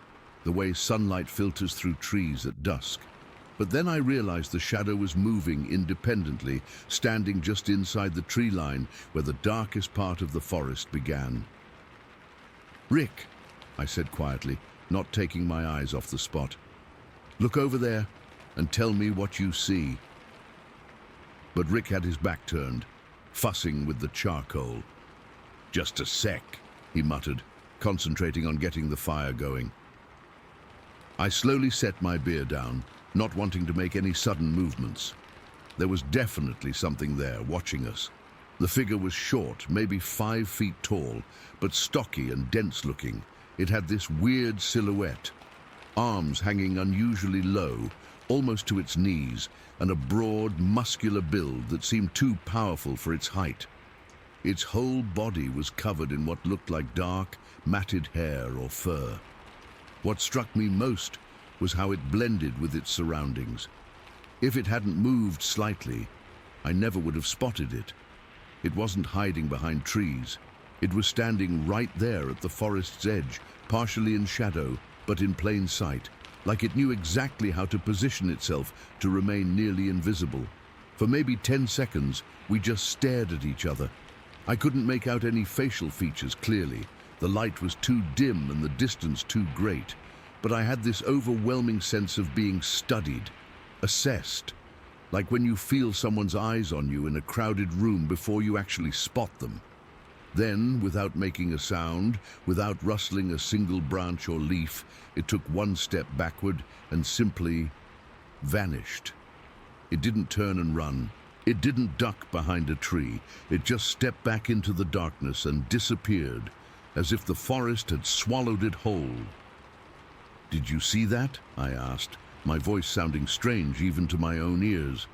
the way sunlight filters through trees at dusk. But then I realized the shadow was moving independently, standing just inside the tree line where the darkest part of the forest began. "Rick," I said quietly, not taking my eyes off the spot, "look over there and tell me what you see." But Rick had his back turned, fussing with the charcoal. "Just a sec," he muttered, concentrating on getting the fire going. I slowly set my beer down, not wanting to make any sudden movements. There was definitely something there watching us. The figure was short, maybe 5 feet tall, but stocky and dense-looking. It had this weird silhouette, arms hanging unusually low, almost to its knees, and a broad, muscular build that seemed too powerful for its height. Its whole body was covered in what looked like dark, matted hair or fur. What struck me most was how it blended with its surroundings. If it hadn't moved slightly, I never would have spotted it. It wasn't hiding behind trees. It was standing right there at the forest's edge, partially in shadow, but in plain sight, like it knew exactly how to position itself to remain nearly invisible. For maybe 10 seconds, we just stared at each other. I couldn't make out any facial features clearly. The light was too dim and the distance too great. But I had this overwhelming sense of being studied, assessed, like when you feel someone's eyes on you in a crowded room before you actually spot them. Then, without making a sound, without rustling a single branch or leaf, it took one step backward and simply vanished. It didn't turn and run. It didn't duck behind a tree. It just stepped back into the darkness and disappeared, as if the forest had swallowed it whole. "Did you see that?" I asked, my voice sounding strange even to my own ears.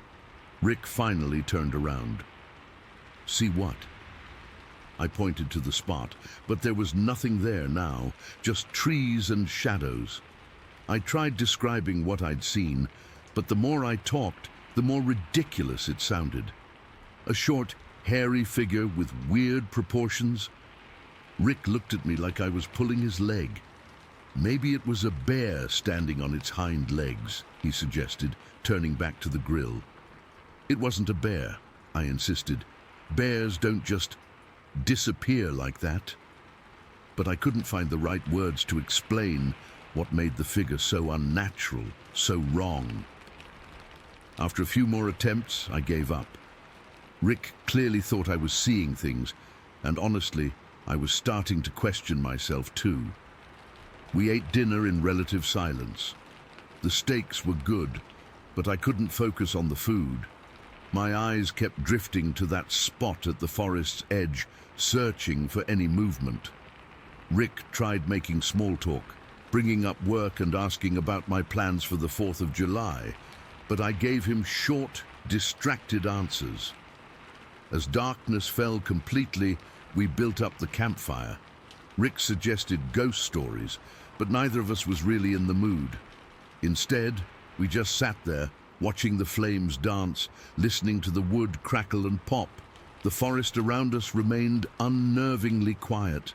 Rick finally turned around. "See what?" I pointed to the spot, but there was nothing there now, just trees and shadows. I tried describing what I'd seen, but the more I talked, the more ridiculous it sounded. A short, hairy figure with weird proportions. Rick looked at me like I was pulling his leg. Maybe it was a bear standing on its hind legs, he suggested, turning back to the grill. It wasn't a bear, I insisted. Bears don't just disappear like that. But I couldn't find the right words to explain what made the figure so unnatural, so wrong. After a few more attempts, I gave up. Rick clearly thought I was seeing things, and honestly, I was starting to question myself too. We ate dinner in relative silence. The steaks were good, but I couldn't focus on the food. My eyes kept drifting to that spot at the forest's edge, searching for any movement. Rick tried making small talk, bringing up work and asking about my plans for the 4th of July, but I gave him short, distracted answers. As darkness fell completely, we built up the campfire. Rick suggested ghost stories, but neither of us was really in the mood. Instead, we just sat there, watching the flames dance, listening to the wood crackle and pop. The forest around us remained unnervingly quiet.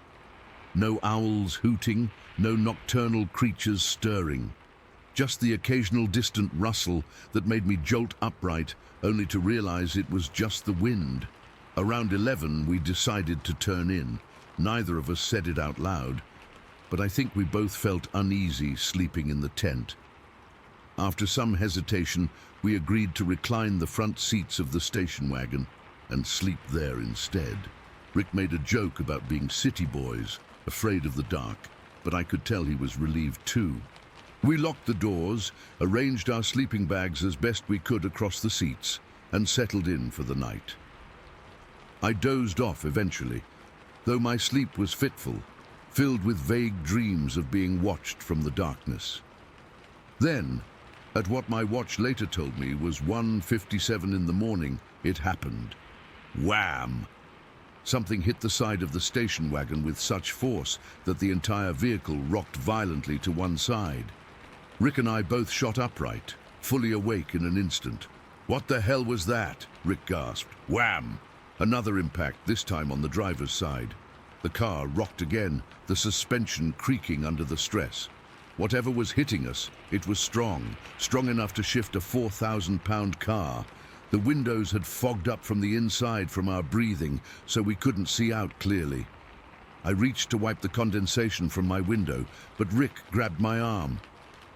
No owls hooting, no nocturnal creatures stirring. Just the occasional distant rustle that made me jolt upright, only to realize it was just the wind. Around 11, we decided to turn in. Neither of us said it out loud, but I think we both felt uneasy sleeping in the tent. After some hesitation, we agreed to recline the front seats of the station wagon and sleep there instead. Rick made a joke about being city boys, afraid of the dark, but I could tell he was relieved too. We locked the doors, arranged our sleeping bags as best we could across the seats, and settled in for the night. I dozed off eventually, though my sleep was fitful, filled with vague dreams of being watched from the darkness. Then, at what my watch later told me was 1:57 in the morning, it happened. Wham! Something hit the side of the station wagon with such force that the entire vehicle rocked violently to one side. Rick and I both shot upright, fully awake in an instant. "What the hell was that?" Rick gasped. Wham! Another impact, this time on the driver's side. The car rocked again, the suspension creaking under the stress. Whatever was hitting us, it was strong enough to shift a 4,000-pound car. The windows had fogged up from the inside from our breathing, so we couldn't see out clearly. I reached to wipe the condensation from my window, but Rick grabbed my arm.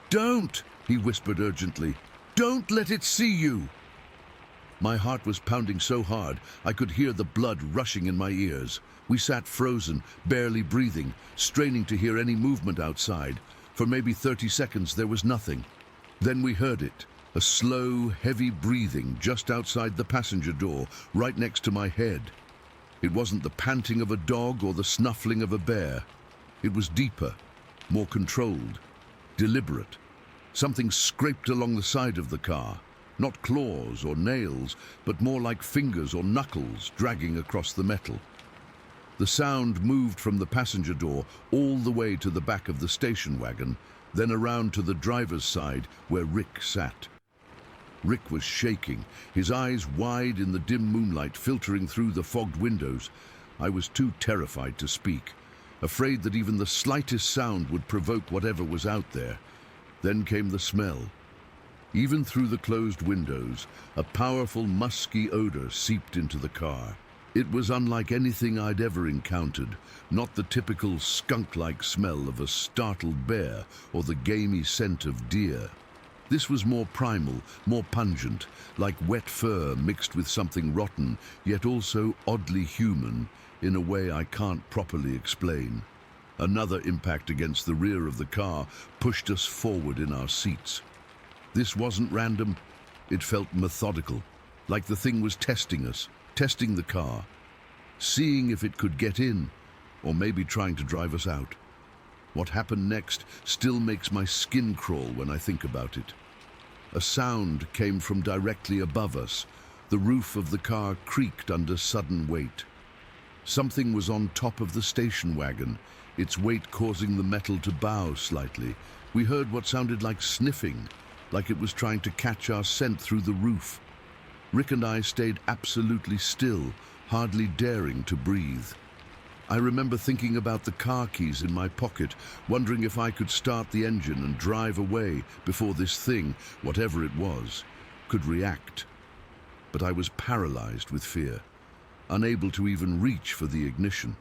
"Don't!" he whispered urgently. "Don't let it see you!" My heart was pounding so hard I could hear the blood rushing in my ears. We sat frozen, barely breathing, straining to hear any movement outside. For maybe 30 seconds there was nothing. Then we heard it, a slow, heavy breathing just outside the passenger door, right next to my head. It wasn't the panting of a dog or the snuffling of a bear. It was deeper, more controlled, deliberate. Something scraped along the side of the car. Not claws or nails, but more like fingers or knuckles dragging across the metal. The sound moved from the passenger door all the way to the back of the station wagon, then around to the driver's side where Rick sat. Rick was shaking, his eyes wide in the dim moonlight filtering through the fogged windows. I was too terrified to speak, afraid that even the slightest sound would provoke whatever was out there. Then came the smell. Even through the closed windows, a powerful, musky odor seeped into the car. It was unlike anything I'd ever encountered, not the typical skunk-like smell of a startled bear or the gamey scent of deer. This was more primal, more pungent, like wet fur mixed with something rotten, yet also oddly human, in a way I can't properly explain. Another impact against the rear of the car pushed us forward in our seats. This wasn't random, it felt methodical, like the thing was testing us, testing the car, seeing if it could get in, or maybe trying to drive us out. What happened next still makes my skin crawl when I think about it. A sound came from directly above us. The roof of the car creaked under sudden weight. Something was on top of the station wagon, its weight causing the metal to bow slightly. We heard what sounded like sniffing, like it was trying to catch our scent through the roof. Rick and I stayed absolutely still, hardly daring to breathe. I remember thinking about the car keys in my pocket, wondering if I could start the engine and drive away before this thing, whatever it was, could react. But I was paralyzed with fear, unable to even reach for the ignition.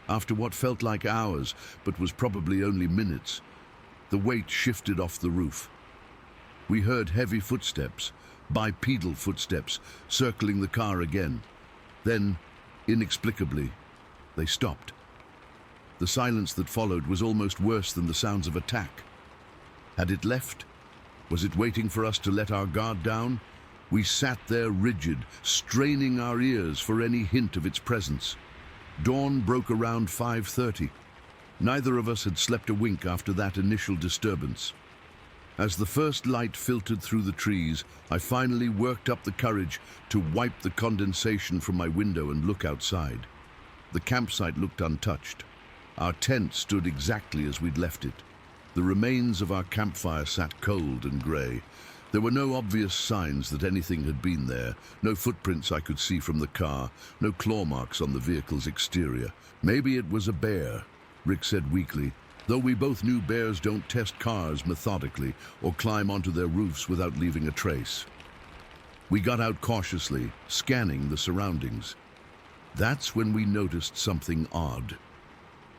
After what felt like hours, but was probably only minutes, the weight shifted off the roof. We heard heavy footsteps, bipedal footsteps, circling the car again. Then, inexplicably, they stopped. The silence that followed was almost worse than the sounds of attack. Had it left? Was it waiting for us to let our guard down? We sat there rigid, straining our ears for any hint of its presence. Dawn broke around 5:30. Neither of us had slept a wink after that initial disturbance. As the first light filtered through the trees, I finally worked up the courage to wipe the condensation from my window and look outside. The campsite looked untouched. Our tent stood exactly as we'd left it. The remains of our campfire sat cold and grey. There were no obvious signs that anything had been there, no footprints I could see from the car, no claw marks on the vehicle's exterior. Maybe it was a bear, Rick said weakly, though we both knew bears don't test cars methodically or climb onto their roofs without leaving a trace. We got out cautiously, scanning the surroundings. That's when we noticed something odd.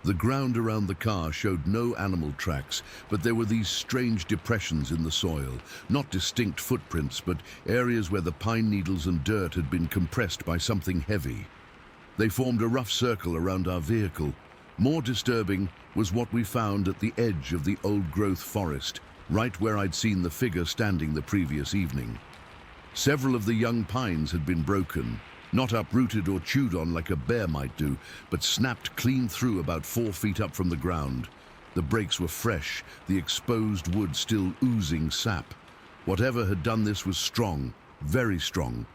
The ground around the car showed no animal tracks, but there were these strange depressions in the soil, not distinct footprints, but areas where the pine needles and dirt had been compressed by something heavy. They formed a rough circle around our vehicle. More disturbing was what we found at the edge of the old-growth forest, right where I'd seen the figure standing the previous evening. Several of the young pines had been broken, not uprooted or chewed on like a bear might do, but snapped clean through about 4 feet up from the ground. The breaks were fresh, the exposed wood still oozing sap. Whatever had done this was strong, very strong.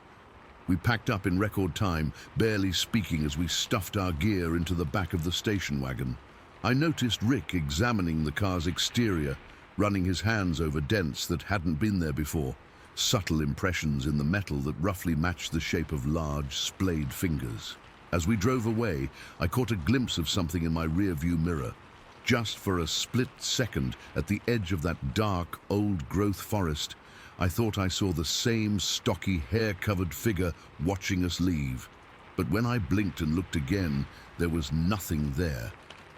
We packed up in record time, barely speaking as we stuffed our gear into the back of the station wagon. I noticed Rick examining the car's exterior, running his hands over dents that hadn't been there before. Subtle impressions in the metal that roughly matched the shape of large, splayed fingers. As we drove away, I caught a glimpse of something in my rear-view mirror. Just for a split second, at the edge of that dark, old-growth forest, I thought I saw the same stocky, hair-covered figure watching us leave. But when I blinked and looked again, there was nothing there.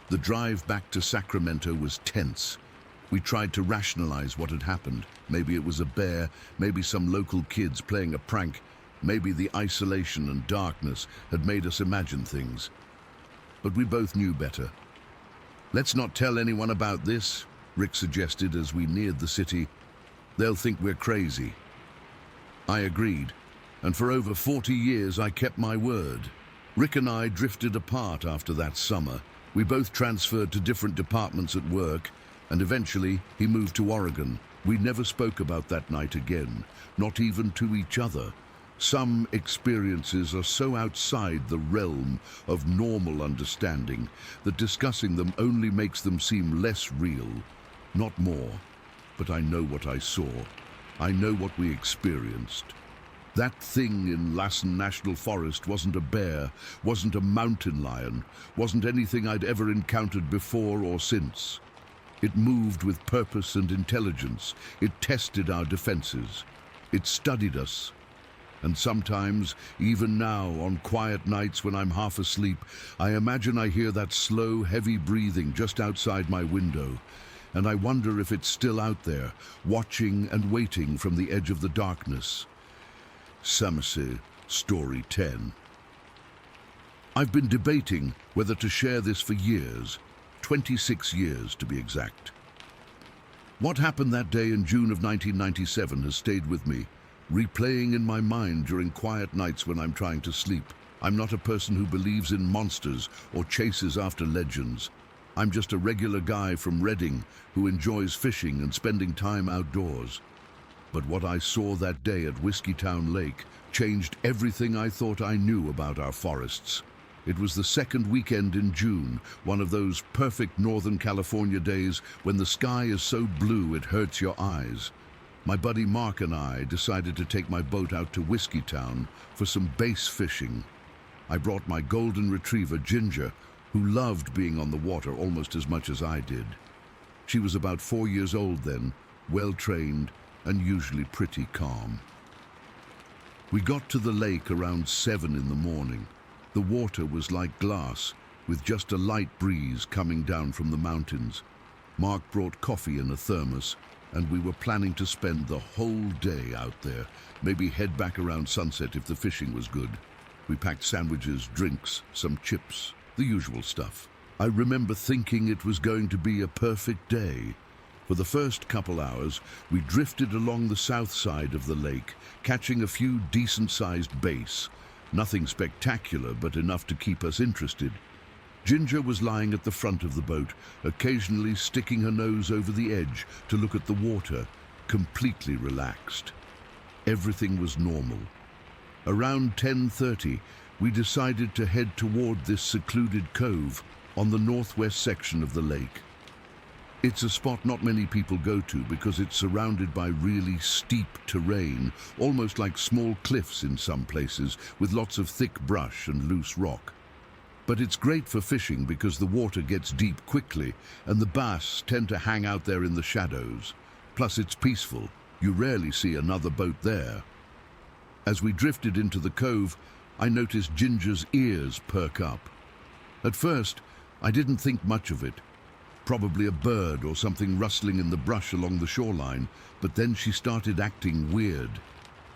The drive back to Sacramento was tense. We tried to rationalize what had happened. Maybe it was a bear, maybe some local kids playing a prank, maybe the isolation and darkness had made us imagine things. But we both knew better. "Let's not tell anyone about this," Rick suggested as we neared the city. "They'll think we're crazy." I agreed, and for over 40 years I kept my word. Rick and I drifted apart after that summer. We both transferred to different departments at work, and eventually he moved to Oregon. We never spoke about that night again, not even to each other. Some experiences are so outside the realm of normal understanding that discussing them only makes them seem less real, not more. But I know what I saw. I know what we experienced. That thing in Lassen National Forest wasn't a bear, wasn't a mountain lion, wasn't anything I'd ever encountered before or since. It moved with purpose and intelligence. It tested our defenses. It studied us. And sometimes, even now, on quiet nights when I'm half asleep, I imagine I hear that slow, heavy breathing just outside my window. And I wonder if it's still out there, watching and waiting from the edge of the darkness. Samasy, Story 10. I've been debating whether to share this for years, 26 years to be exact. What happened that day in June of 1997 has stayed with me, replaying in my mind during quiet nights when I'm trying to sleep. I'm not a person who believes in monsters or chases after legends. I'm just a regular guy from Redding who enjoys fishing and spending time outdoors. But what I saw that day at Whiskeytown Lake changed everything I thought I knew about our forests. It was the second weekend in June, one of those perfect Northern California days when the sky is so blue it hurts your eyes. My buddy Mark and I decided to take my boat out to Whiskeytown for some bass fishing. I brought my golden retriever, Ginger, who loved being on the water almost as much as I did. She was about 4 years old then, well-trained and usually pretty calm. We got to the lake around 7 in the morning. The water was like glass, with just a light breeze coming down from the mountains. Mark brought coffee in a thermos, and we were planning to spend the whole day out there, maybe head back around sunset if the fishing was good. We packed sandwiches, drinks, some chips, the usual stuff. I remember thinking it was going to be a perfect day. For the first couple hours, we drifted along the south side of the lake, catching a few decent-sized bass. Nothing spectacular, but enough to keep us interested. Ginger was lying at the front of the boat, occasionally sticking her nose over the edge to look at the water, completely relaxed. Everything was normal. Around 10:30, we decided to head toward this secluded cove on the northwest section of the lake. It's a spot not many people go to because it's surrounded by really steep terrain, almost like small cliffs in some places, with lots of thick brush and loose rock. But it's great for fishing because the water gets deep quickly and the bass tend to hang out there in the shadows. Plus it's peaceful. You rarely see another boat there. As we drifted into the cove, I noticed Ginger's ears perk up. At first, I didn't think much of it. Probably a bird or something rustling in the brush along the shoreline, but then she started acting weird.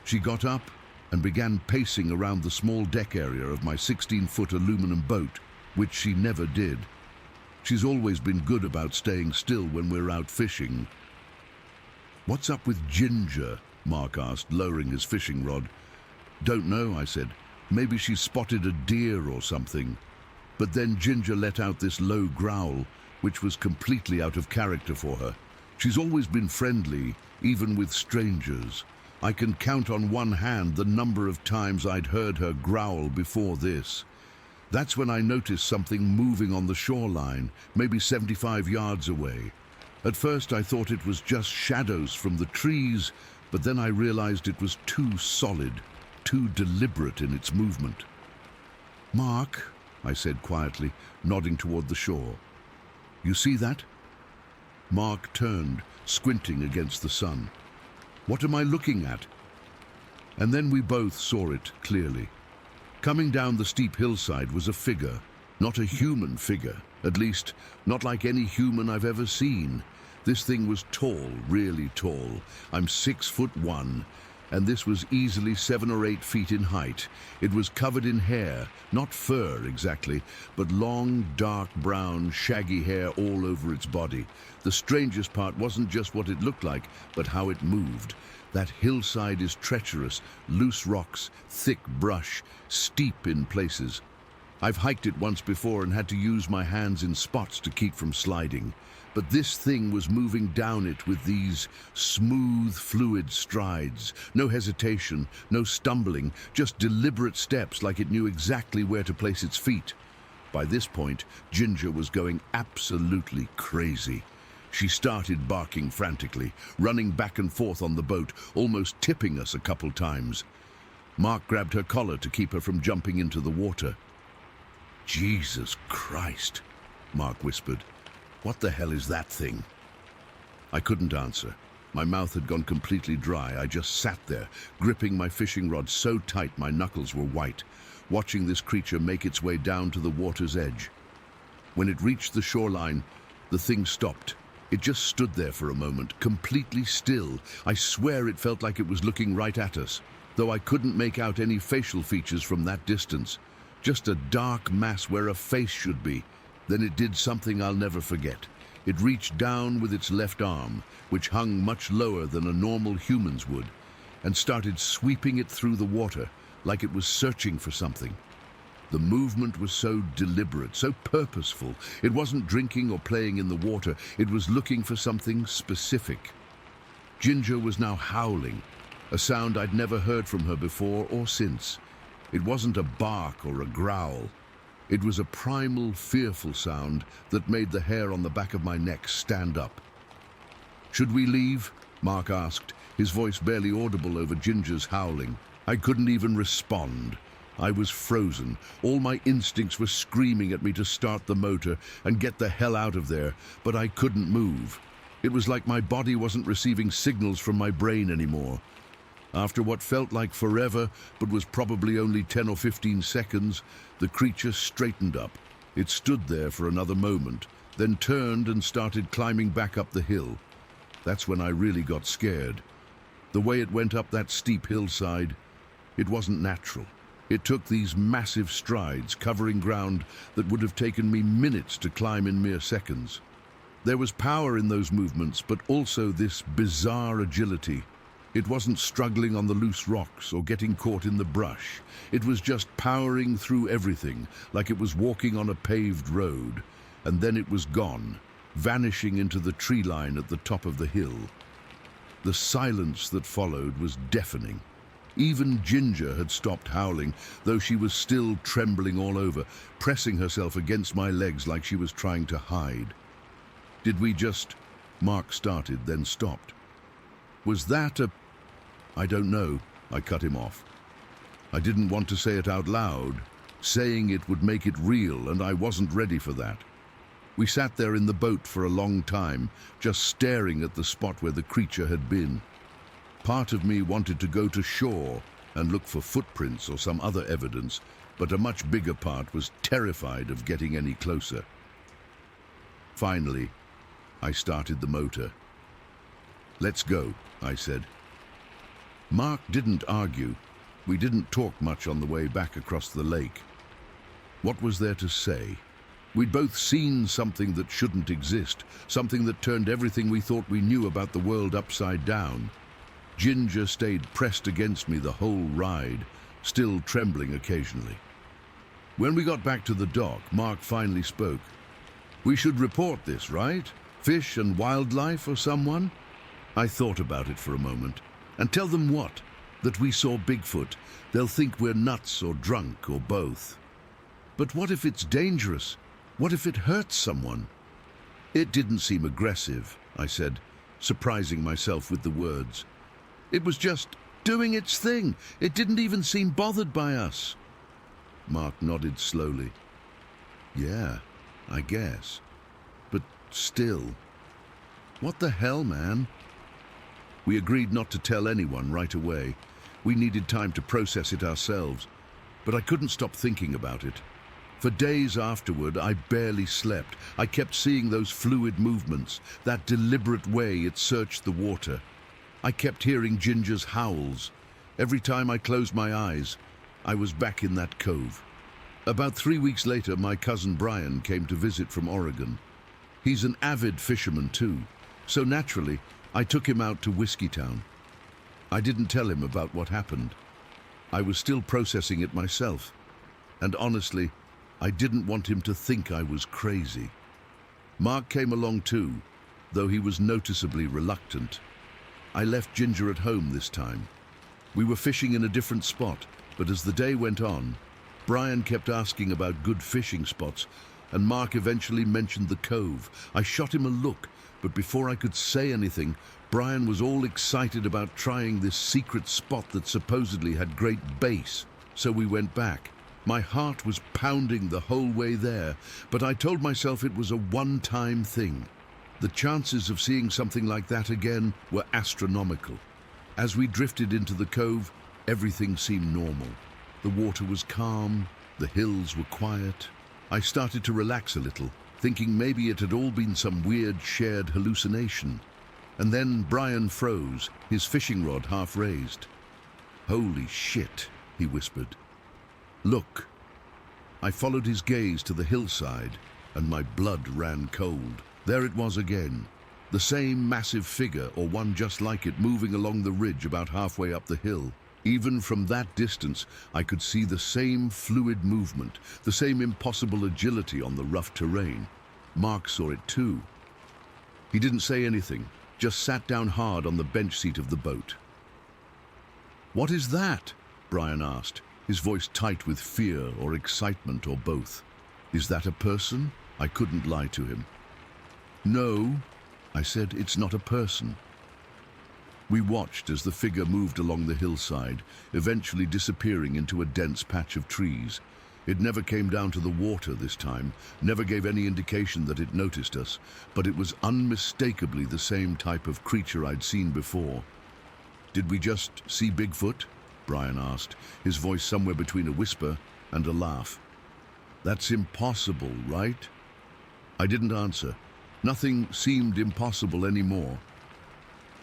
She got up and began pacing around the small deck area of my 16-foot aluminum boat, which she never did. She's always been good about staying still when we're out fishing. "What's up with Ginger?" Mark asked, lowering his fishing rod. "Don't know," I said. "Maybe she spotted a deer or something." But then Ginger let out this low growl, which was completely out of character for her. She's always been friendly, even with strangers. I can count on one hand the number of times I'd heard her growl before this. That's when I noticed something moving on the shoreline, maybe 75 yards away. At first I thought it was just shadows from the trees, but then I realized it was too solid, too deliberate in its movement. "Mark," I said quietly, nodding toward the shore. "You see that?" Mark turned, squinting against the sun. "What am I looking at?" And then we both saw it clearly. Coming down the steep hillside was a figure, not a human figure, at least not like any human I've ever seen. This thing was tall, really tall. I'm 6'1", and this was easily 7 or 8 feet in height. It was covered in hair, not fur exactly, but long, dark brown, shaggy hair all over its body. The strangest part wasn't just what it looked like, but how it moved. That hillside is treacherous, loose rocks, thick brush, steep in places. I've hiked it once before and had to use my hands in spots to keep from sliding. But this thing was moving down it with these smooth, fluid strides. No hesitation, no stumbling, just deliberate steps like it knew exactly where to place its feet. By this point, Ginger was going absolutely crazy. She started barking frantically, running back and forth on the boat, almost tipping us a couple times. Mark grabbed her collar to keep her from jumping into the water. "Jesus Christ," Mark whispered. "What the hell is that thing?" I couldn't answer. My mouth had gone completely dry. I just sat there, gripping my fishing rod so tight my knuckles were white, watching this creature make its way down to the water's edge. When it reached the shoreline, the thing stopped. It just stood there for a moment, completely still. I swear it felt like it was looking right at us, though I couldn't make out any facial features from that distance. Just a dark mass where a face should be. Then it did something I'll never forget. It reached down with its left arm, which hung much lower than a normal human's would, and started sweeping it through the water like it was searching for something. The movement was so deliberate, so purposeful. It wasn't drinking or playing in the water. It was looking for something specific. Ginger was now howling, a sound I'd never heard from her before or since. It wasn't a bark or a growl. It was a primal, fearful sound that made the hair on the back of my neck stand up. "Should we leave?" Mark asked, his voice barely audible over Ginger's howling. I couldn't even respond. I was frozen. All my instincts were screaming at me to start the motor and get the hell out of there, but I couldn't move. It was like my body wasn't receiving signals from my brain anymore. After what felt like forever, but was probably only 10 or 15 seconds, the creature straightened up. It stood there for another moment, then turned and started climbing back up the hill. That's when I really got scared. The way it went up that steep hillside, it wasn't natural. It took these massive strides, covering ground that would have taken me minutes to climb in mere seconds. There was power in those movements, but also this bizarre agility. It wasn't struggling on the loose rocks or getting caught in the brush. It was just powering through everything, like it was walking on a paved road. And then it was gone, vanishing into the tree line at the top of the hill. The silence that followed was deafening. Even Ginger had stopped howling, though she was still trembling all over, pressing herself against my legs like she was trying to hide. Did we just... Mark started, then stopped. Was that a... I don't know. I cut him off. I didn't want to say it out loud. Saying it would make it real, and I wasn't ready for that. We sat there in the boat for a long time, just staring at the spot where the creature had been. Part of me wanted to go to shore and look for footprints or some other evidence, but a much bigger part was terrified of getting any closer. Finally, I started the motor. "Let's go," I said. Mark didn't argue. We didn't talk much on the way back across the lake. What was there to say? We'd both seen something that shouldn't exist, something that turned everything we thought we knew about the world upside down. Ginger stayed pressed against me the whole ride, still trembling occasionally. When we got back to the dock, Mark finally spoke. "We should report this, right? Fish and wildlife or someone?" I thought about it for a moment. "And tell them what? That we saw Bigfoot. They'll think we're nuts or drunk or both." "But what if it's dangerous? What if it hurts someone?" "It didn't seem aggressive," I said, surprising myself with the words. "It was just doing its thing. It didn't even seem bothered by us." Mark nodded slowly. "Yeah, I guess. But still, what the hell, man?" We agreed not to tell anyone right away. We needed time to process it ourselves, but I couldn't stop thinking about it. For days afterward, I barely slept. I kept seeing those fluid movements, that deliberate way it searched the water. I kept hearing Ginger's howls. Every time I closed my eyes, I was back in that cove. About 3 weeks later, my cousin Brian came to visit from Oregon. He's an avid fisherman too, so naturally, I took him out to Whiskeytown. I didn't tell him about what happened. I was still processing it myself, and honestly, I didn't want him to think I was crazy. Mark came along too, though he was noticeably reluctant. I left Ginger at home this time. We were fishing in a different spot, but as the day went on, Brian kept asking about good fishing spots, and Mark eventually mentioned the cove. I shot him a look, but before I could say anything, Brian was all excited about trying this secret spot that supposedly had great bass, so we went back. My heart was pounding the whole way there, but I told myself it was a one-time thing. The chances of seeing something like that again were astronomical. As we drifted into the cove, everything seemed normal. The water was calm, the hills were quiet. I started to relax a little, thinking maybe it had all been some weird shared hallucination. And then Brian froze, his fishing rod half raised. "Holy shit," he whispered. "Look." I followed his gaze to the hillside, and my blood ran cold. There it was again, the same massive figure, or one just like it, moving along the ridge about halfway up the hill. Even from that distance, I could see the same fluid movement, the same impossible agility on the rough terrain. Mark saw it too. He didn't say anything, just sat down hard on the bench seat of the boat. "What is that?" Brian asked, his voice tight with fear or excitement or both. "Is that a person?" I couldn't lie to him. "No," I said, "it's not a person." We watched as the figure moved along the hillside, eventually disappearing into a dense patch of trees. It never came down to the water this time, never gave any indication that it noticed us, but it was unmistakably the same type of creature I'd seen before. "Did we just see Bigfoot?" Brian asked, his voice somewhere between a whisper and a laugh. "That's impossible, right?" I didn't answer. Nothing seemed impossible anymore.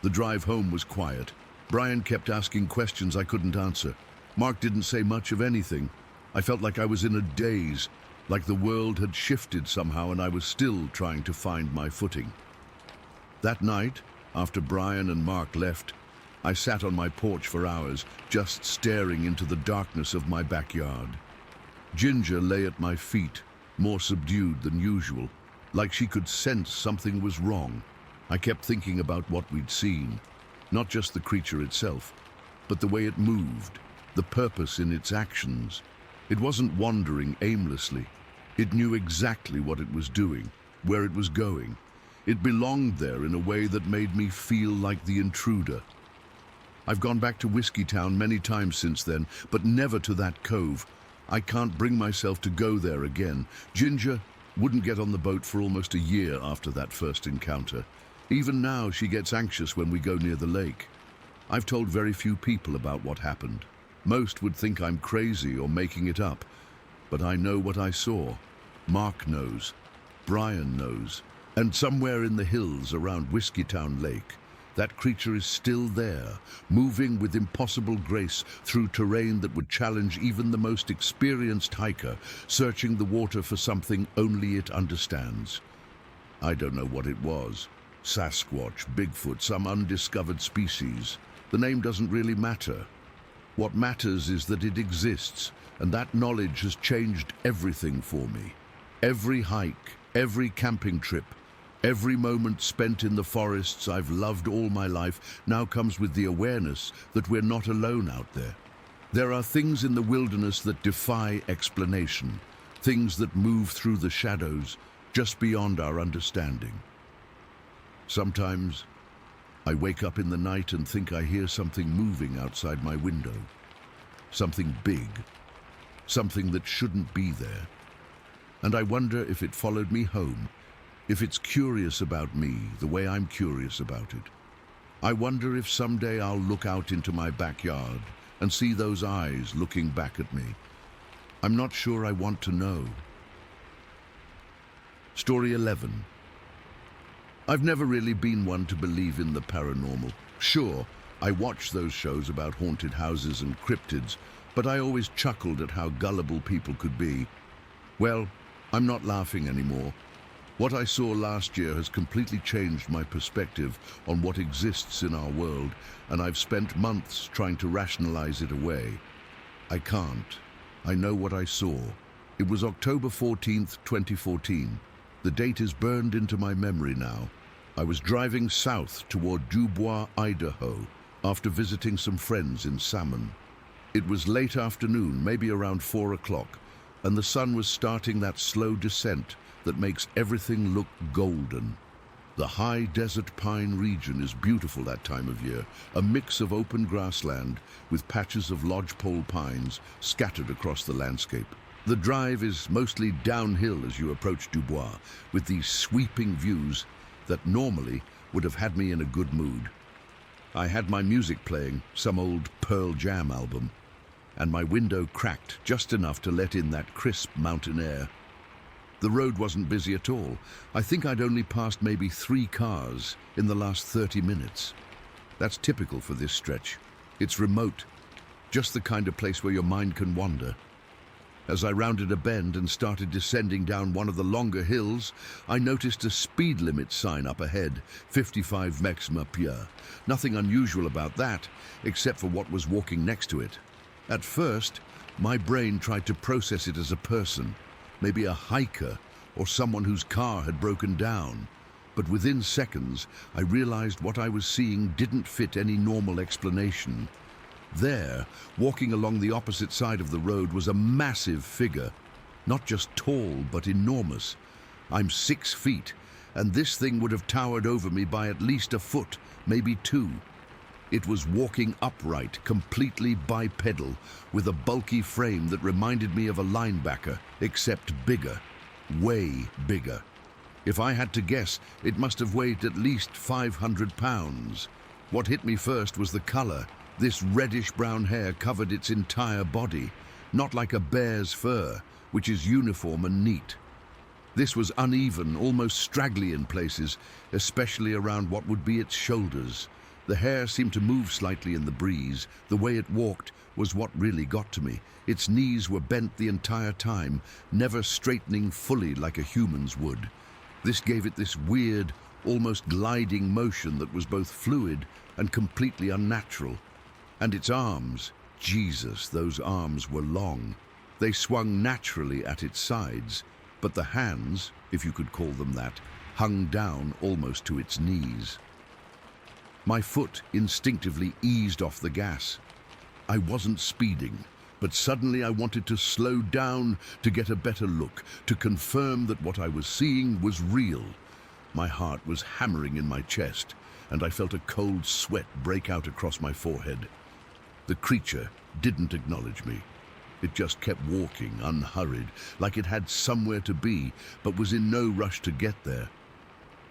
The drive home was quiet. Brian kept asking questions I couldn't answer. Mark didn't say much of anything. I felt like I was in a daze, like the world had shifted somehow and I was still trying to find my footing. That night, after Brian and Mark left, I sat on my porch for hours, just staring into the darkness of my backyard. Ginger lay at my feet, more subdued than usual, like she could sense something was wrong. I kept thinking about what we'd seen, not just the creature itself, but the way it moved, the purpose in its actions. It wasn't wandering aimlessly. It knew exactly what it was doing, where it was going. It belonged there in a way that made me feel like the intruder. I've gone back to Whiskeytown many times since then, but never to that cove. I can't bring myself to go there again. Ginger wouldn't get on the boat for almost a year after that first encounter. Even now, she gets anxious when we go near the lake. I've told very few people about what happened. Most would think I'm crazy or making it up, but I know what I saw. Mark knows. Brian knows. And somewhere in the hills around Whiskeytown Lake, that creature is still there, moving with impossible grace through terrain that would challenge even the most experienced hiker, searching the water for something only it understands. I don't know what it was. Sasquatch, Bigfoot, some undiscovered species. The name doesn't really matter. What matters is that it exists, and that knowledge has changed everything for me. Every hike, every camping trip, every moment spent in the forests I've loved all my life now comes with the awareness that we're not alone out there. There are things in the wilderness that defy explanation, things that move through the shadows, just beyond our understanding. Sometimes I wake up in the night and think I hear something moving outside my window. Something big, something that shouldn't be there. And I wonder if it followed me home, if it's curious about me the way I'm curious about it. I wonder if someday I'll look out into my backyard and see those eyes looking back at me. I'm not sure I want to know. Story 11. I've never really been one to believe in the paranormal. Sure, I watch those shows about haunted houses and cryptids, but I always chuckled at how gullible people could be. Well, I'm not laughing anymore. What I saw last year has completely changed my perspective on what exists in our world, and I've spent months trying to rationalize it away. I can't. I know what I saw. It was October 14th, 2014. The date is burned into my memory now. I was driving south toward Dubois, Idaho, after visiting some friends in Salmon. It was late afternoon, maybe around 4 o'clock, and the sun was starting that slow descent that makes everything look golden. The high desert pine region is beautiful that time of year, a mix of open grassland with patches of lodgepole pines scattered across the landscape. The drive is mostly downhill as you approach Dubois, with these sweeping views that normally would have had me in a good mood. I had my music playing, some old Pearl Jam album, and my window cracked just enough to let in that crisp mountain air. The road wasn't busy at all. I think I'd only passed maybe 3 cars in the last 30 minutes. That's typical for this stretch. It's remote, just the kind of place where your mind can wander. As I rounded a bend and started descending down one of the longer hills, I noticed a speed limit sign up ahead, 55 mph. Nothing unusual about that, except for what was walking next to it. At first, my brain tried to process it as a person, maybe a hiker or someone whose car had broken down. But within seconds, I realized what I was seeing didn't fit any normal explanation. There, walking along the opposite side of the road, was a massive figure. Not just tall, but enormous. I'm 6 feet, and this thing would have towered over me by at least a foot, maybe 2. It was walking upright, completely bipedal, with a bulky frame that reminded me of a linebacker, except bigger, way bigger. If I had to guess, it must have weighed at least 500 pounds. What hit me first was the color. This reddish-brown hair covered its entire body, not like a bear's fur, which is uniform and neat. This was uneven, almost straggly in places, especially around what would be its shoulders. The hair seemed to move slightly in the breeze. The way it walked was what really got to me. Its knees were bent the entire time, never straightening fully like a human's would. This gave it this weird, almost gliding motion that was both fluid and completely unnatural. And its arms, Jesus, those arms were long. They swung naturally at its sides, but the hands, if you could call them that, hung down almost to its knees. My foot instinctively eased off the gas. I wasn't speeding, but suddenly I wanted to slow down to get a better look, to confirm that what I was seeing was real. My heart was hammering in my chest, and I felt a cold sweat break out across my forehead. The creature didn't acknowledge me. It just kept walking, unhurried, like it had somewhere to be, but was in no rush to get there.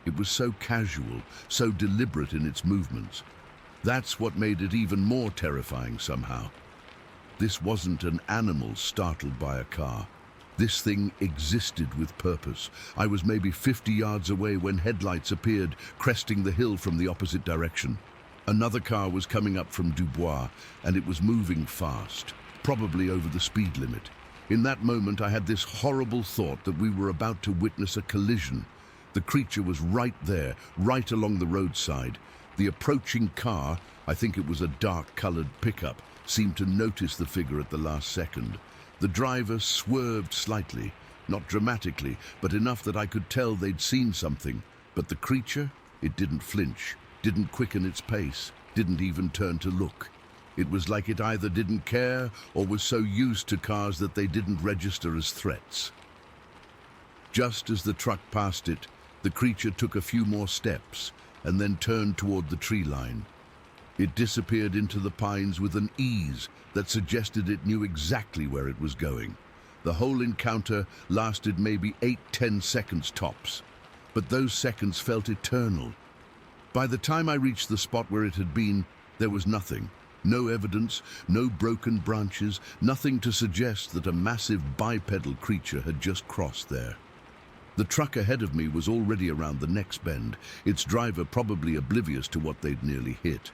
It was so casual, so deliberate in its movements. That's what made it even more terrifying somehow. This wasn't an animal startled by a car. This thing existed with purpose. I was maybe 50 yards away when headlights appeared, cresting the hill from the opposite direction. Another car was coming up from Dubois, and it was moving fast, probably over the speed limit. In that moment, I had this horrible thought that we were about to witness a collision. The creature was right there, right along the roadside. The approaching car, I think it was a dark-colored pickup, seemed to notice the figure at the last second. The driver swerved slightly, not dramatically, but enough that I could tell they'd seen something. But the creature, it didn't flinch, didn't quicken its pace, didn't even turn to look. It was like it either didn't care or was so used to cars that they didn't register as threats. Just as the truck passed it, the creature took a few more steps and then turned toward the tree line. It disappeared into the pines with an ease that suggested it knew exactly where it was going. The whole encounter lasted maybe 8-10 seconds tops, but those seconds felt eternal. By the time I reached the spot where it had been, there was nothing. No evidence, no broken branches, nothing to suggest that a massive bipedal creature had just crossed there. The truck ahead of me was already around the next bend, its driver probably oblivious to what they'd nearly hit,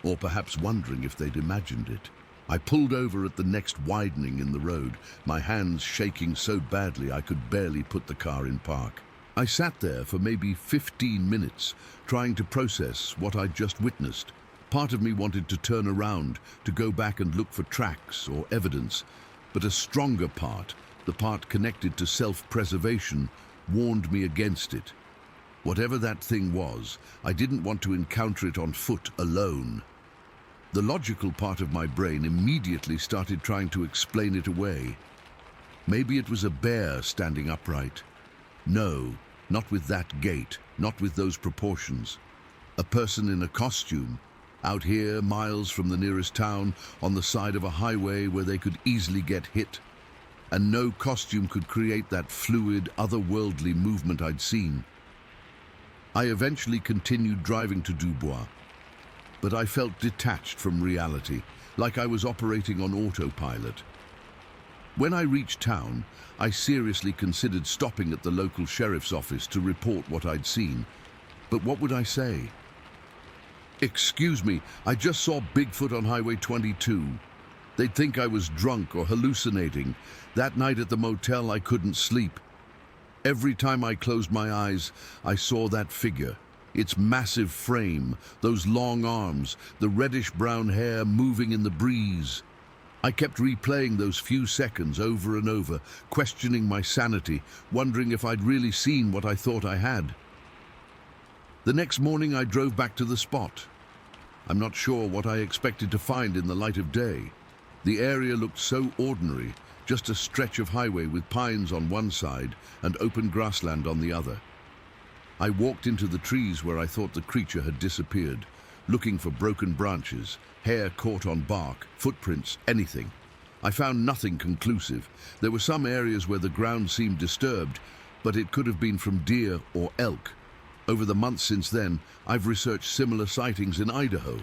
or perhaps wondering if they'd imagined it. I pulled over at the next widening in the road, my hands shaking so badly I could barely put the car in park. I sat there for maybe 15 minutes, trying to process what I'd just witnessed. Part of me wanted to turn around, to go back and look for tracks or evidence, but a stronger part, the part connected to self-preservation, warned me against it. Whatever that thing was, I didn't want to encounter it on foot alone. The logical part of my brain immediately started trying to explain it away. Maybe it was a bear standing upright. No, not with that gait, not with those proportions. A person in a costume, out here miles from the nearest town, on the side of a highway where they could easily get hit. And no costume could create that fluid, otherworldly movement I'd seen. I eventually continued driving to Dubois, but I felt detached from reality, like I was operating on autopilot. When I reached town, I seriously considered stopping at the local sheriff's office to report what I'd seen. But what would I say? "Excuse me, I just saw Bigfoot on Highway 22. They'd think I was drunk or hallucinating. That night at the motel, I couldn't sleep. Every time I closed my eyes, I saw that figure. Its massive frame, those long arms, the reddish-brown hair moving in the breeze. I kept replaying those few seconds over and over, questioning my sanity, wondering if I'd really seen what I thought I had. The next morning, I drove back to the spot. I'm not sure what I expected to find in the light of day. The area looked so ordinary, just a stretch of highway with pines on one side and open grassland on the other. I walked into the trees where I thought the creature had disappeared, looking for broken branches, hair caught on bark, footprints, anything. I found nothing conclusive. There were some areas where the ground seemed disturbed, but it could have been from deer or elk. Over the months since then, I've researched similar sightings in Idaho.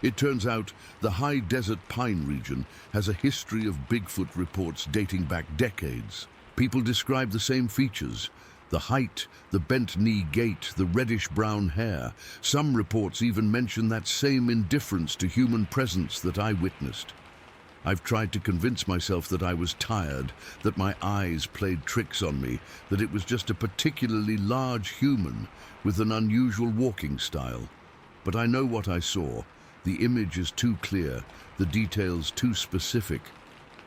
It turns out the high desert pine region has a history of Bigfoot reports dating back decades. People describe the same features: the height, the bent knee gait, the reddish-brown hair. Some reports even mention that same indifference to human presence that I witnessed. I've tried to convince myself that I was tired, that my eyes played tricks on me, that it was just a particularly large human with an unusual walking style. But I know what I saw. The image is too clear, the details too specific.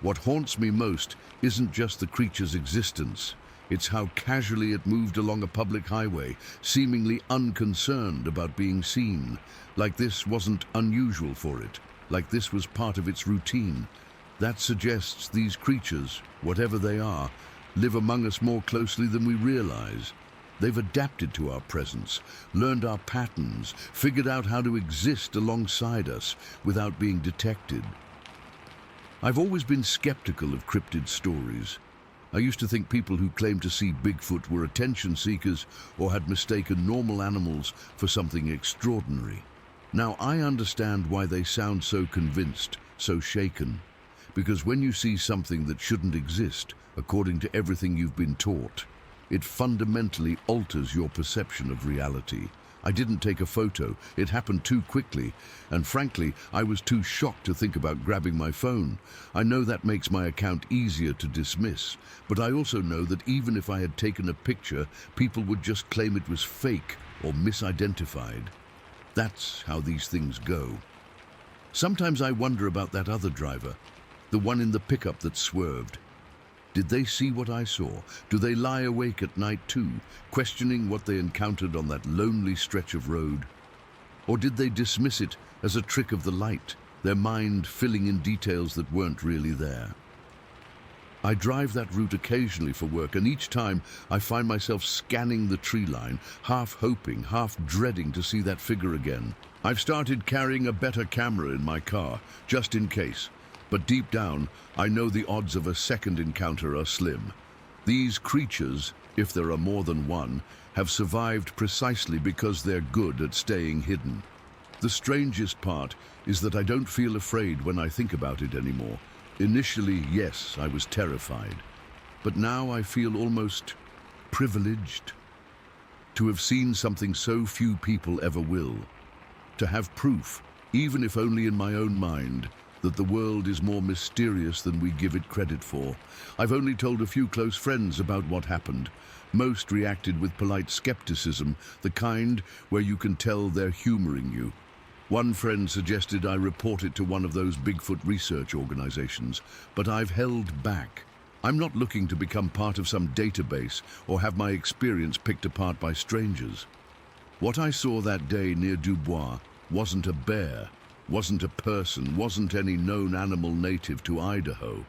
What haunts me most isn't just the creature's existence. It's how casually it moved along a public highway, seemingly unconcerned about being seen, like this wasn't unusual for it, like this was part of its routine. That suggests these creatures, whatever they are, live among us more closely than we realize. They've adapted to our presence, learned our patterns, figured out how to exist alongside us without being detected. I've always been skeptical of cryptid stories. I used to think people who claimed to see Bigfoot were attention seekers or had mistaken normal animals for something extraordinary. Now I understand why they sound so convinced, so shaken. Because when you see something that shouldn't exist, according to everything you've been taught, it fundamentally alters your perception of reality. I didn't take a photo, it happened too quickly, and frankly, I was too shocked to think about grabbing my phone. I know that makes my account easier to dismiss, but I also know that even if I had taken a picture, people would just claim it was fake or misidentified. That's how these things go. Sometimes I wonder about that other driver, the one in the pickup that swerved. Did they see what I saw? Do they lie awake at night too, questioning what they encountered on that lonely stretch of road? Or did they dismiss it as a trick of the light, their mind filling in details that weren't really there? I drive that route occasionally for work, and each time I find myself scanning the tree line, half hoping, half dreading to see that figure again. I've started carrying a better camera in my car, just in case. But deep down, I know the odds of a second encounter are slim. These creatures, if there are more than one, have survived precisely because they're good at staying hidden. The strangest part is that I don't feel afraid when I think about it anymore. Initially, yes, I was terrified. But now I feel almost privileged to have seen something so few people ever will. To have proof, even if only in my own mind, that the world is more mysterious than we give it credit for. I've only told a few close friends about what happened. Most reacted with polite skepticism, the kind where you can tell they're humoring you. One friend suggested I report it to one of those Bigfoot research organizations, but I've held back. I'm not looking to become part of some database or have my experience picked apart by strangers. What I saw that day near Dubois wasn't a bear, wasn't a person, wasn't any known animal native to Idaho.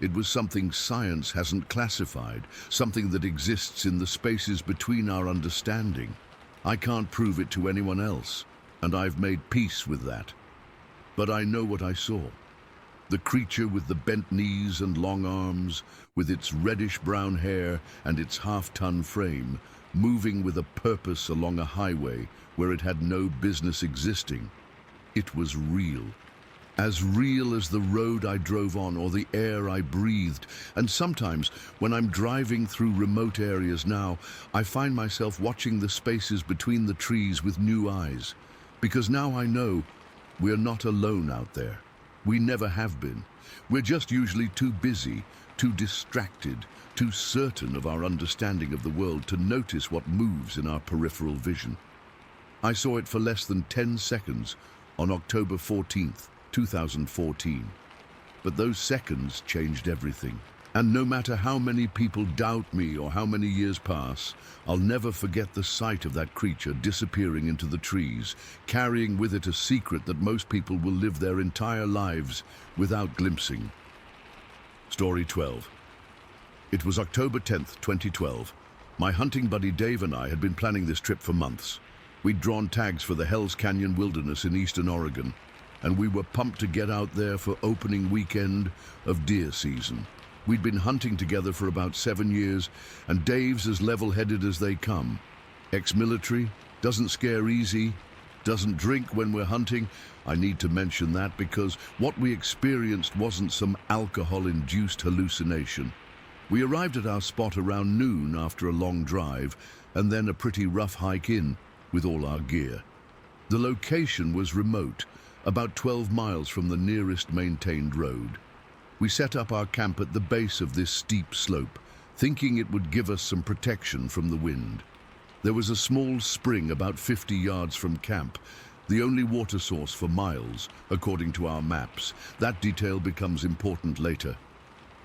It was something science hasn't classified, something that exists in the spaces between our understanding. I can't prove it to anyone else, and I've made peace with that. But I know what I saw. The creature with the bent knees and long arms, with its reddish-brown hair and its half-ton frame, moving with a purpose along a highway where it had no business existing. It was real as the road I drove on or the air I breathed. And sometimes, when I'm driving through remote areas now, I find myself watching the spaces between the trees with new eyes. Because now I know we're not alone out there. We never have been. We're just usually too busy, too distracted, too certain of our understanding of the world to notice what moves in our peripheral vision. I saw it for less than 10 seconds on October 14th, 2014. But those seconds changed everything. And no matter how many people doubt me or how many years pass, I'll never forget the sight of that creature disappearing into the trees, carrying with it a secret that most people will live their entire lives without glimpsing. Story 12. It was October 10th, 2012. My hunting buddy Dave and I had been planning this trip for months. We'd drawn tags for the Hell's Canyon Wilderness in eastern Oregon, and we were pumped to get out there for opening weekend of deer season. We'd been hunting together for about 7 years, and Dave's as level-headed as they come. Ex-military, doesn't scare easy, doesn't drink when we're hunting. I need to mention that because what we experienced wasn't some alcohol-induced hallucination. We arrived at our spot around noon after a long drive, and then a pretty rough hike in with all our gear. The location was remote, about 12 miles from the nearest maintained road. We set up our camp at the base of this steep slope, thinking it would give us some protection from the wind. There was a small spring about 50 yards from camp, the only water source for miles, according to our maps. That detail becomes important later.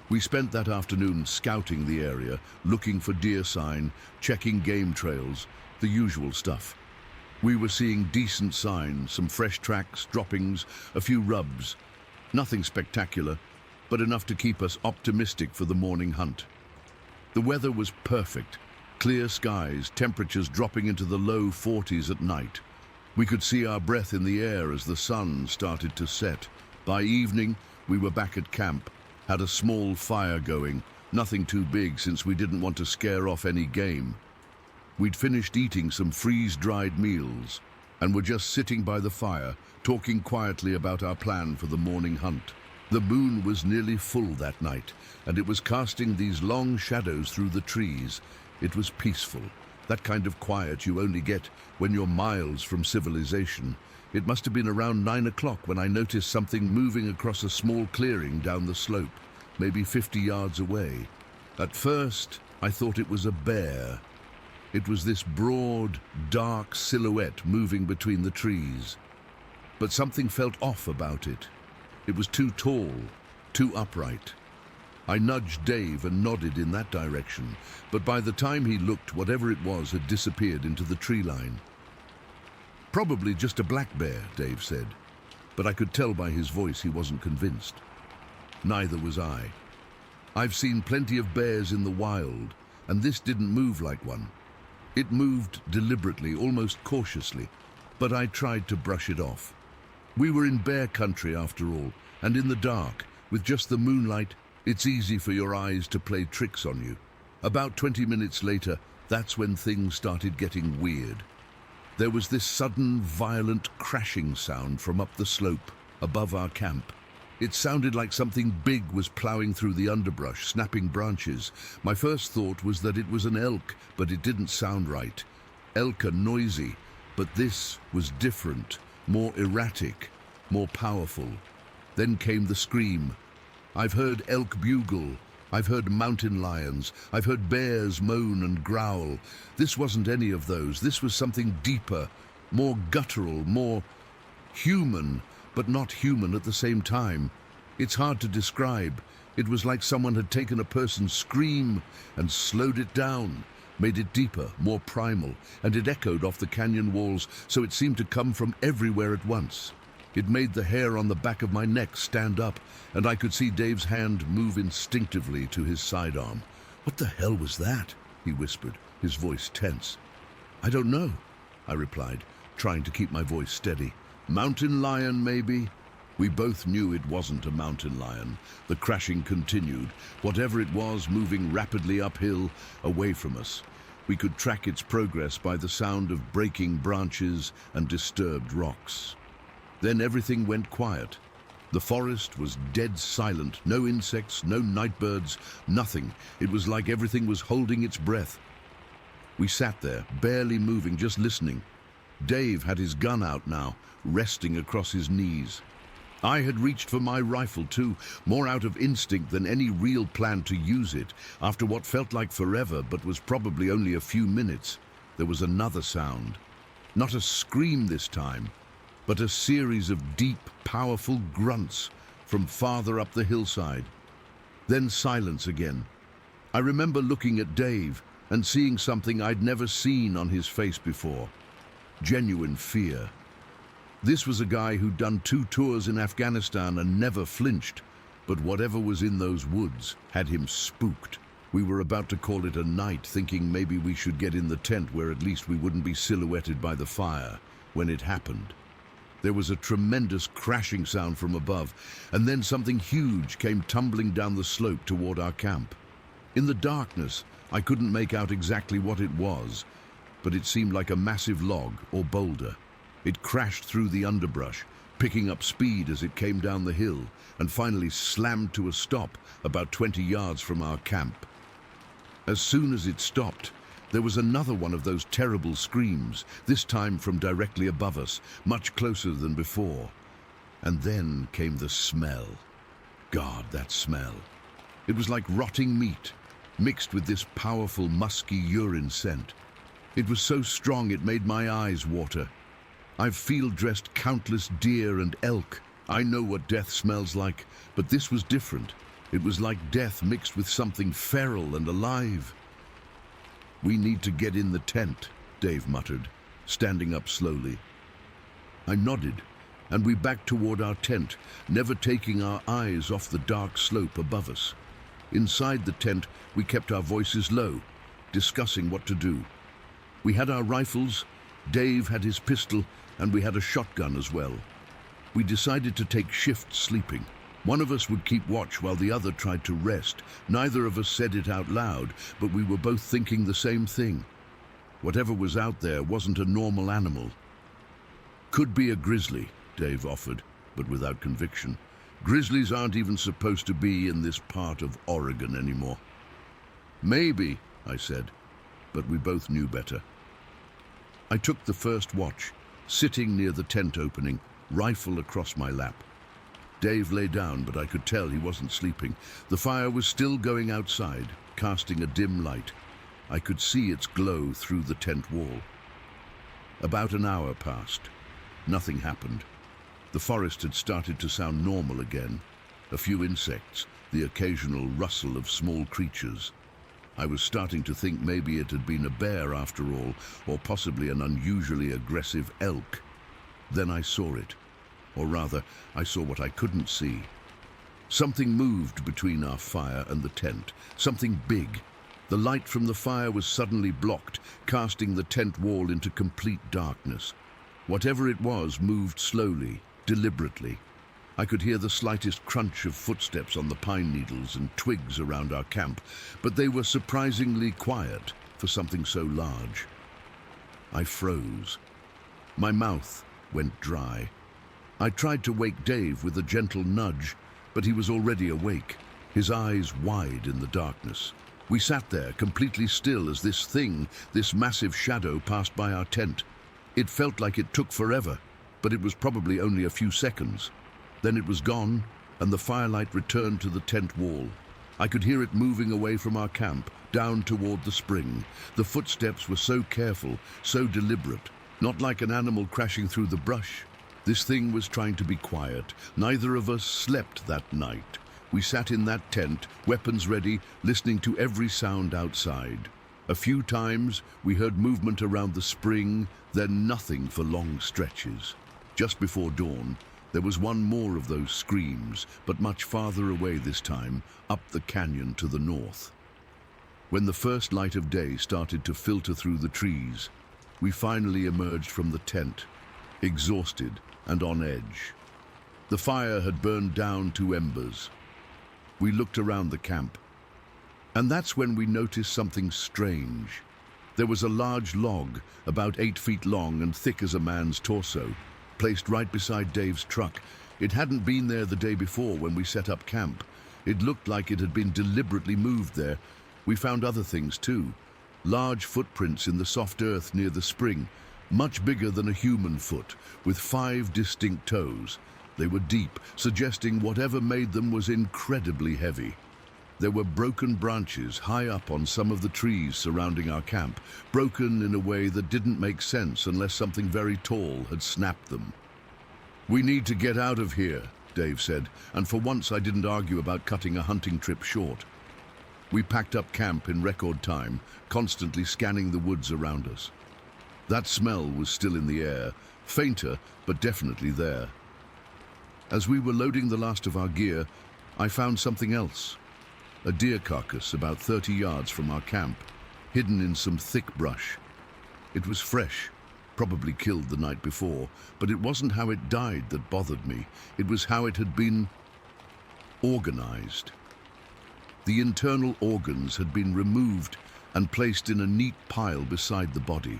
We spent that afternoon scouting the area, looking for deer sign, checking game trails, the usual stuff. We were seeing decent signs, some fresh tracks, droppings, a few rubs. Nothing spectacular, but enough to keep us optimistic for the morning hunt. The weather was perfect. Clear skies, temperatures dropping into the low 40s at night. We could see our breath in the air as the sun started to set. By evening, we were back at camp, had a small fire going, nothing too big since we didn't want to scare off any game. We'd finished eating some freeze-dried meals and were just sitting by the fire, talking quietly about our plan for the morning hunt. The moon was nearly full that night, and it was casting these long shadows through the trees. It was peaceful, that kind of quiet you only get when you're miles from civilization. It must have been around 9 o'clock when I noticed something moving across a small clearing down the slope, maybe 50 yards away. At first, I thought it was a bear. It was this broad, dark silhouette moving between the trees. But something felt off about it. It was too tall, too upright. I nudged Dave and nodded in that direction, but by the time he looked, whatever it was had disappeared into the tree line. Probably just a black bear, Dave said, but I could tell by his voice he wasn't convinced. Neither was I. I've seen plenty of bears in the wild, and this didn't move like one. It moved deliberately, almost cautiously, but I tried to brush it off. We were in bear country after all, and in the dark, with just the moonlight, it's easy for your eyes to play tricks on you. About 20 minutes later, that's when things started getting weird. There was this sudden, violent crashing sound from up the slope, above our camp. It sounded like something big was plowing through the underbrush, snapping branches. My first thought was that it was an elk, but it didn't sound right. Elk are noisy, but this was different, more erratic, more powerful. Then came the scream. I've heard elk bugle, I've heard mountain lions, I've heard bears moan and growl. This wasn't any of those. This was something deeper, more guttural, more human, but not human at the same time. It's hard to describe. It was like someone had taken a person's scream and slowed it down, made it deeper, more primal, and it echoed off the canyon walls, so it seemed to come from everywhere at once. It made the hair on the back of my neck stand up, and I could see Dave's hand move instinctively to his sidearm. "What the hell was that?" he whispered, his voice tense. "I don't know," I replied, trying to keep my voice steady. "Mountain lion, maybe?" We both knew it wasn't a mountain lion. The crashing continued, whatever it was moving rapidly uphill, away from us. We could track its progress by the sound of breaking branches and disturbed rocks. Then everything went quiet. The forest was dead silent, no insects, no nightbirds, nothing. It was like everything was holding its breath. We sat there, barely moving, just listening. Dave had his gun out now, resting across his knees. I had reached for my rifle too, more out of instinct than any real plan to use it. After what felt like forever, but was probably only a few minutes, there was another sound. Not a scream this time, but a series of deep, powerful grunts from farther up the hillside. Then silence again. I remember looking at Dave and seeing something I'd never seen on his face before. Genuine fear. This was a guy who'd done 2 tours in Afghanistan and never flinched, but whatever was in those woods had him spooked. We were about to call it a night, thinking maybe we should get in the tent where at least we wouldn't be silhouetted by the fire, when it happened. There was a tremendous crashing sound from above, and then something huge came tumbling down the slope toward our camp. In the darkness, I couldn't make out exactly what it was, but it seemed like a massive log or boulder. It crashed through the underbrush, picking up speed as it came down the hill, and finally slammed to a stop about 20 yards from our camp. As soon as it stopped, there was another one of those terrible screams, this time from directly above us, much closer than before. And then came the smell. God, that smell. It was like rotting meat, mixed with this powerful, musky urine scent. It was so strong it made my eyes water. I've field-dressed countless deer and elk. I know what death smells like, but this was different. It was like death mixed with something feral and alive. "We need to get in the tent," Dave muttered, standing up slowly. I nodded, and we backed toward our tent, never taking our eyes off the dark slope above us. Inside the tent, we kept our voices low, discussing what to do. We had our rifles, Dave had his pistol, and we had a shotgun as well. We decided to take shifts sleeping. One of us would keep watch while the other tried to rest. Neither of us said it out loud, but we were both thinking the same thing. Whatever was out there wasn't a normal animal. "Could be a grizzly," Dave offered, but without conviction. "Grizzlies aren't even supposed to be in this part of Oregon anymore." "Maybe," I said, but we both knew better. I took the first watch, sitting near the tent opening, rifle across my lap. Dave lay down, but I could tell he wasn't sleeping. The fire was still going outside, casting a dim light. I could see its glow through the tent wall. About an hour passed. Nothing happened. The forest had started to sound normal again. A few insects, the occasional rustle of small creatures. I was starting to think maybe it had been a bear after all, or possibly an unusually aggressive elk. Then I saw it. Or rather, I saw what I couldn't see. Something moved between our fire and the tent, something big. The light from the fire was suddenly blocked, casting the tent wall into complete darkness. Whatever it was moved slowly, deliberately. I could hear the slightest crunch of footsteps on the pine needles and twigs around our camp, but they were surprisingly quiet for something so large. I froze. My mouth went dry. I tried to wake Dave with a gentle nudge, but he was already awake, his eyes wide in the darkness. We sat there, completely still, as this thing, this massive shadow, passed by our tent. It felt like it took forever, but it was probably only a few seconds. Then it was gone, and the firelight returned to the tent wall. I could hear it moving away from our camp, down toward the spring. The footsteps were so careful, so deliberate, not like an animal crashing through the brush. This thing was trying to be quiet. Neither of us slept that night. We sat in that tent, weapons ready, listening to every sound outside. A few times we heard movement around the spring, then nothing for long stretches. Just before dawn, there was one more of those screams, but much farther away this time, up the canyon to the north. When the first light of day started to filter through the trees, we finally emerged from the tent, exhausted and on edge. The fire had burned down to embers. We looked around the camp, and that's when we noticed something strange. There was a large log, about 8 feet long and thick as a man's torso, placed right beside Dave's truck. It hadn't been there the day before when we set up camp. It looked like it had been deliberately moved there. We found other things too. Large footprints in the soft earth near the spring, much bigger than a human foot, with 5 distinct toes. They were deep, suggesting whatever made them was incredibly heavy. There were broken branches high up on some of the trees surrounding our camp, broken in a way that didn't make sense unless something very tall had snapped them. "We need to get out of here," Dave said, and for once I didn't argue about cutting a hunting trip short. We packed up camp in record time, constantly scanning the woods around us. That smell was still in the air, fainter, but definitely there. As we were loading the last of our gear, I found something else. a deer carcass about 30 yards from our camp, hidden in some thick brush. It was fresh, probably killed the night before, but it wasn't how it died that bothered me. It was how it had been organized. The internal organs had been removed and placed in a neat pile beside the body.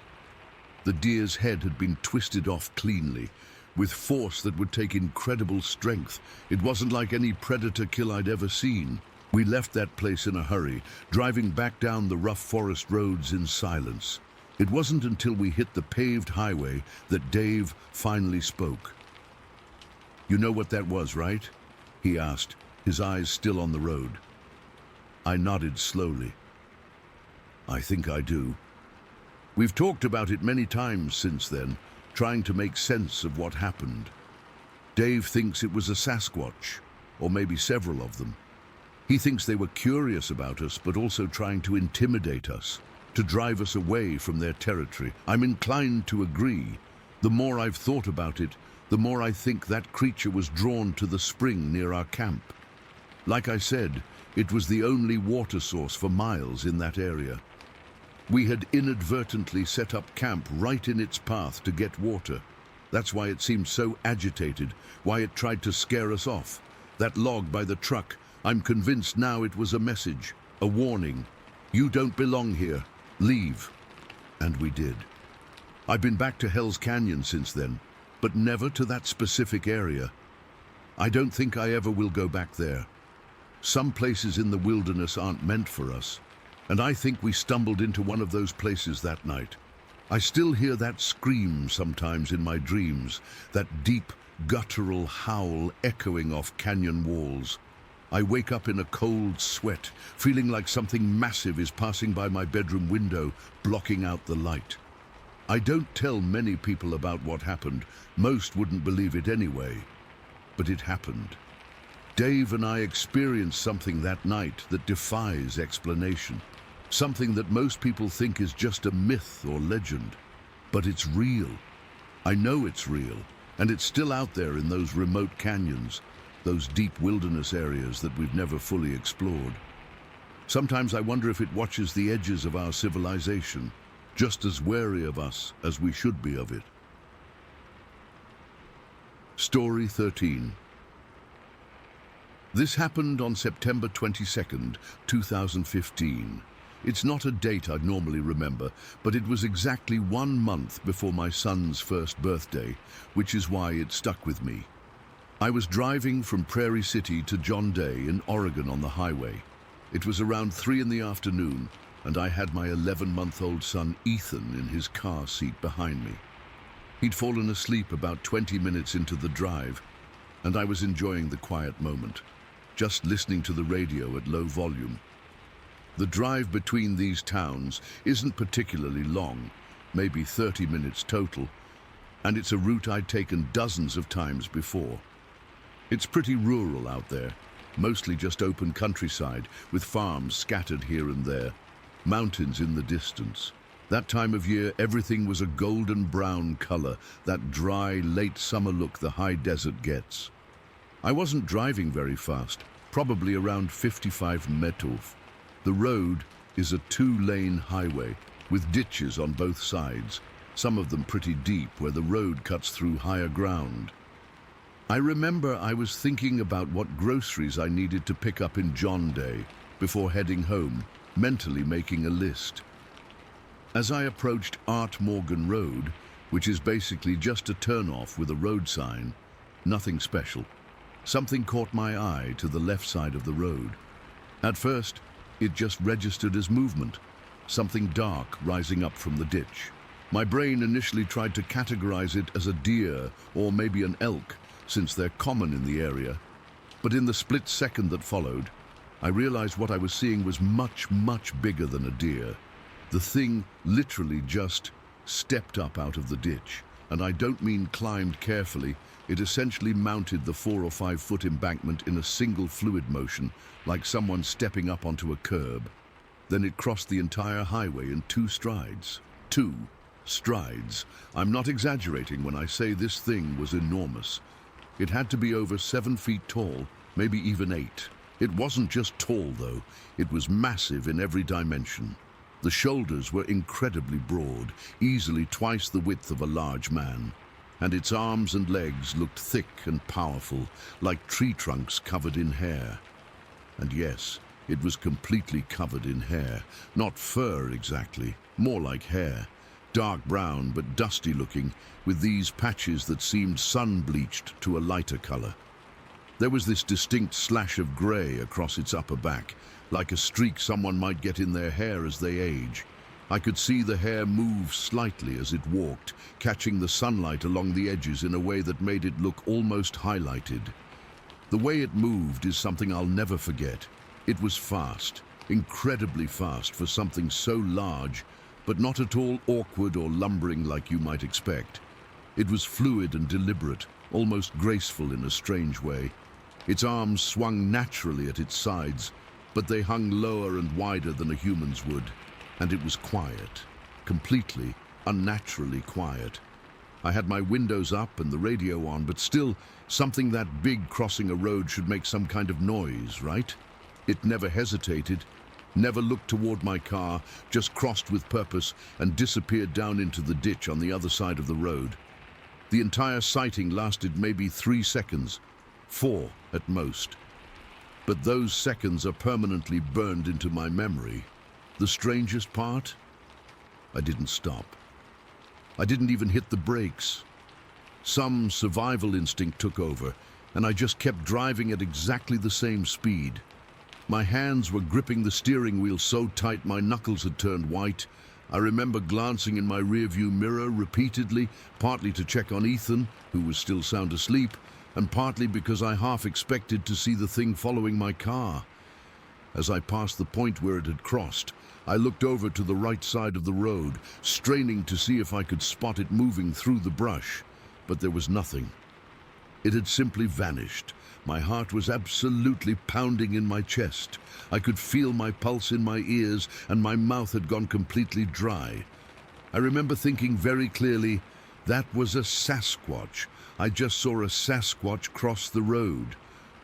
The deer's head had been twisted off cleanly, with force that would take incredible strength. It wasn't like any predator kill I'd ever seen. We left that place in a hurry, driving back down the rough forest roads in silence. It wasn't until we hit the paved highway that Dave finally spoke. "You know what that was, right?" he asked, his eyes still on the road. I nodded slowly. "I think I do. We've talked about it many times since then, trying to make sense of what happened. Dave thinks it was a Sasquatch, or maybe several of them. He thinks they were curious about us, but also trying to intimidate us, to drive us away from their territory. I'm inclined to agree. The more I've thought about it, the more I think that creature was drawn to the spring near our camp. Like I said, it was the only water source for miles in that area. We had inadvertently set up camp right in its path to get water. That's why it seemed so agitated, why it tried to scare us off. That log by the truck, I'm convinced now it was a message, a warning. You don't belong here. Leave." And we did. I've been back to Hell's Canyon since then, but never to that specific area. I don't think I ever will go back there. Some places in the wilderness aren't meant for us, and I think we stumbled into one of those places that night. I still hear that scream sometimes in my dreams, that deep, guttural howl echoing off canyon walls. I wake up in a cold sweat, feeling like something massive is passing by my bedroom window, blocking out the light. I don't tell many people about what happened. Most wouldn't believe it anyway. But it happened. Dave and I experienced something that night that defies explanation. Something that most people think is just a myth or legend. But it's real. I know it's real, and it's still out there in those remote canyons, those deep wilderness areas that we've never fully explored. Sometimes I wonder if it watches the edges of our civilization, just as wary of us as we should be of it. Story 13. This happened on September 22nd, 2015. It's not a date I'd normally remember, but it was exactly 1 month before my son's first birthday, which is why it stuck with me. I was driving from Prairie City to John Day in Oregon on the highway. It was around 3 in the afternoon, and I had my 11-month-old son Ethan in his car seat behind me. He'd fallen asleep about 20 minutes into the drive, and I was enjoying the quiet moment, just listening to the radio at low volume. The drive between these towns isn't particularly long, maybe 30 minutes total, and it's a route I'd taken dozens of times before. It's pretty rural out there, mostly just open countryside, with farms scattered here and there, mountains in the distance. That time of year, everything was a golden brown color, that dry, late summer look the high desert gets. I wasn't driving very fast, probably around 55 meters. The road is a 2-lane highway with ditches on both sides, some of them pretty deep where the road cuts through higher ground. I remember I was thinking about what groceries I needed to pick up in John Day before heading home, mentally making a list. As I approached Art Morgan Road, which is basically just a turnoff with a road sign, nothing special, something caught my eye to the left side of the road. At first, it just registered as movement, something dark rising up from the ditch. My brain initially tried to categorize it as a deer or maybe an elk, since they're common in the area. But in the split second that followed, I realized what I was seeing was much, much bigger than a deer. The thing literally just stepped up out of the ditch, and I don't mean climbed carefully. It essentially mounted the 4 or 5 foot embankment in a single fluid motion, like someone stepping up onto a curb. Then it crossed the entire highway in 2 strides. 2 strides. I'm not exaggerating when I say this thing was enormous. It had to be over 7 feet tall, maybe even 8. It wasn't just tall, though. It was massive in every dimension. The shoulders were incredibly broad, easily twice the width of a large man, and its arms and legs looked thick and powerful, like tree trunks covered in hair. And yes, it was completely covered in hair, not fur exactly, more like hair, dark brown but dusty looking, with these patches that seemed sun-bleached to a lighter color. There was this distinct slash of grey across its upper back, like a streak someone might get in their hair as they age. I could see the hair move slightly as it walked, catching the sunlight along the edges in a way that made it look almost highlighted. The way it moved is something I'll never forget. It was fast, incredibly fast for something so large, but not at all awkward or lumbering like you might expect. It was fluid and deliberate, almost graceful in a strange way. Its arms swung naturally at its sides, but they hung lower and wider than a human's would. And it was quiet, completely, unnaturally quiet. I had my windows up and the radio on, but still, something that big crossing a road should make some kind of noise, right? It never hesitated, never looked toward my car, just crossed with purpose and disappeared down into the ditch on the other side of the road. The entire sighting lasted maybe 3 seconds, 4 at most. But those seconds are permanently burned into my memory. The strangest part? I didn't stop. I didn't even hit the brakes. Some survival instinct took over, and I just kept driving at exactly the same speed. My hands were gripping the steering wheel so tight my knuckles had turned white. I remember glancing in my rearview mirror repeatedly, partly to check on Ethan, who was still sound asleep, and partly because I half expected to see the thing following my car. As I passed the point where it had crossed, I looked over to the right side of the road, straining to see if I could spot it moving through the brush, but there was nothing. It had simply vanished. My heart was absolutely pounding in my chest. I could feel my pulse in my ears, and my mouth had gone completely dry. I remember thinking very clearly, that was a Sasquatch. I just saw a Sasquatch cross the road.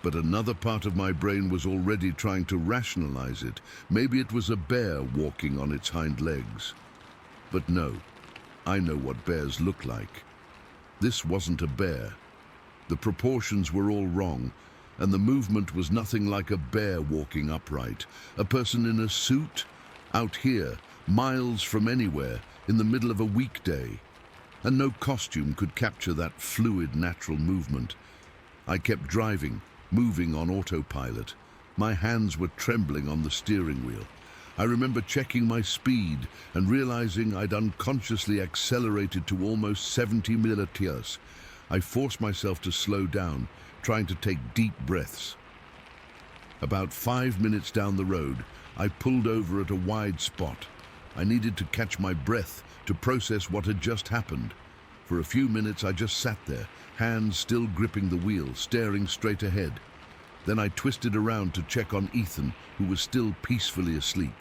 But another part of my brain was already trying to rationalize it. Maybe it was a bear walking on its hind legs. But no, I know what bears look like. This wasn't a bear. The proportions were all wrong, and the movement was nothing like a bear walking upright. A person in a suit, out here, miles from anywhere, in the middle of a weekday. And no costume could capture that fluid, natural movement. I kept driving, moving on autopilot. My hands were trembling on the steering wheel. I remember checking my speed and realizing I'd unconsciously accelerated to almost 70 mph. I forced myself to slow down, trying to take deep breaths. About 5 minutes down the road, I pulled over at a wide spot. I needed to catch my breath to process what had just happened. For a few minutes I just sat there, hands still gripping the wheel, staring straight ahead. Then I twisted around to check on Ethan, who was still peacefully asleep,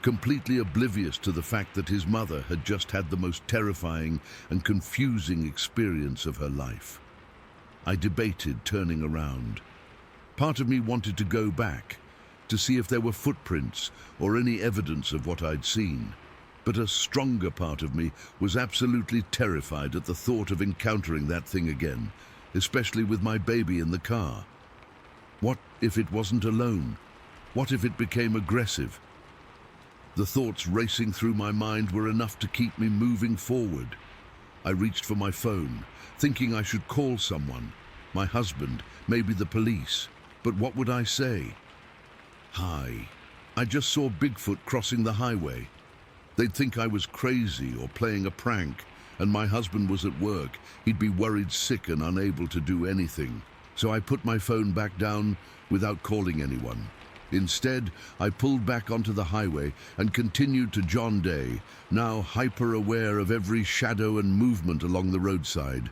completely oblivious to the fact that his mother had just had the most terrifying and confusing experience of her life. I debated turning around. Part of me wanted to go back, to see if there were footprints or any evidence of what I'd seen. But a stronger part of me was absolutely terrified at the thought of encountering that thing again, especially with my baby in the car. What if it wasn't alone? What if it became aggressive? The thoughts racing through my mind were enough to keep me moving forward. I reached for my phone, thinking I should call someone, my husband, maybe the police. But what would I say? Hi, I just saw Bigfoot crossing the highway. They'd think I was crazy or playing a prank, and my husband was at work. He'd be worried sick and unable to do anything. So I put my phone back down without calling anyone. Instead, I pulled back onto the highway and continued to John Day, now hyper-aware of every shadow and movement along the roadside.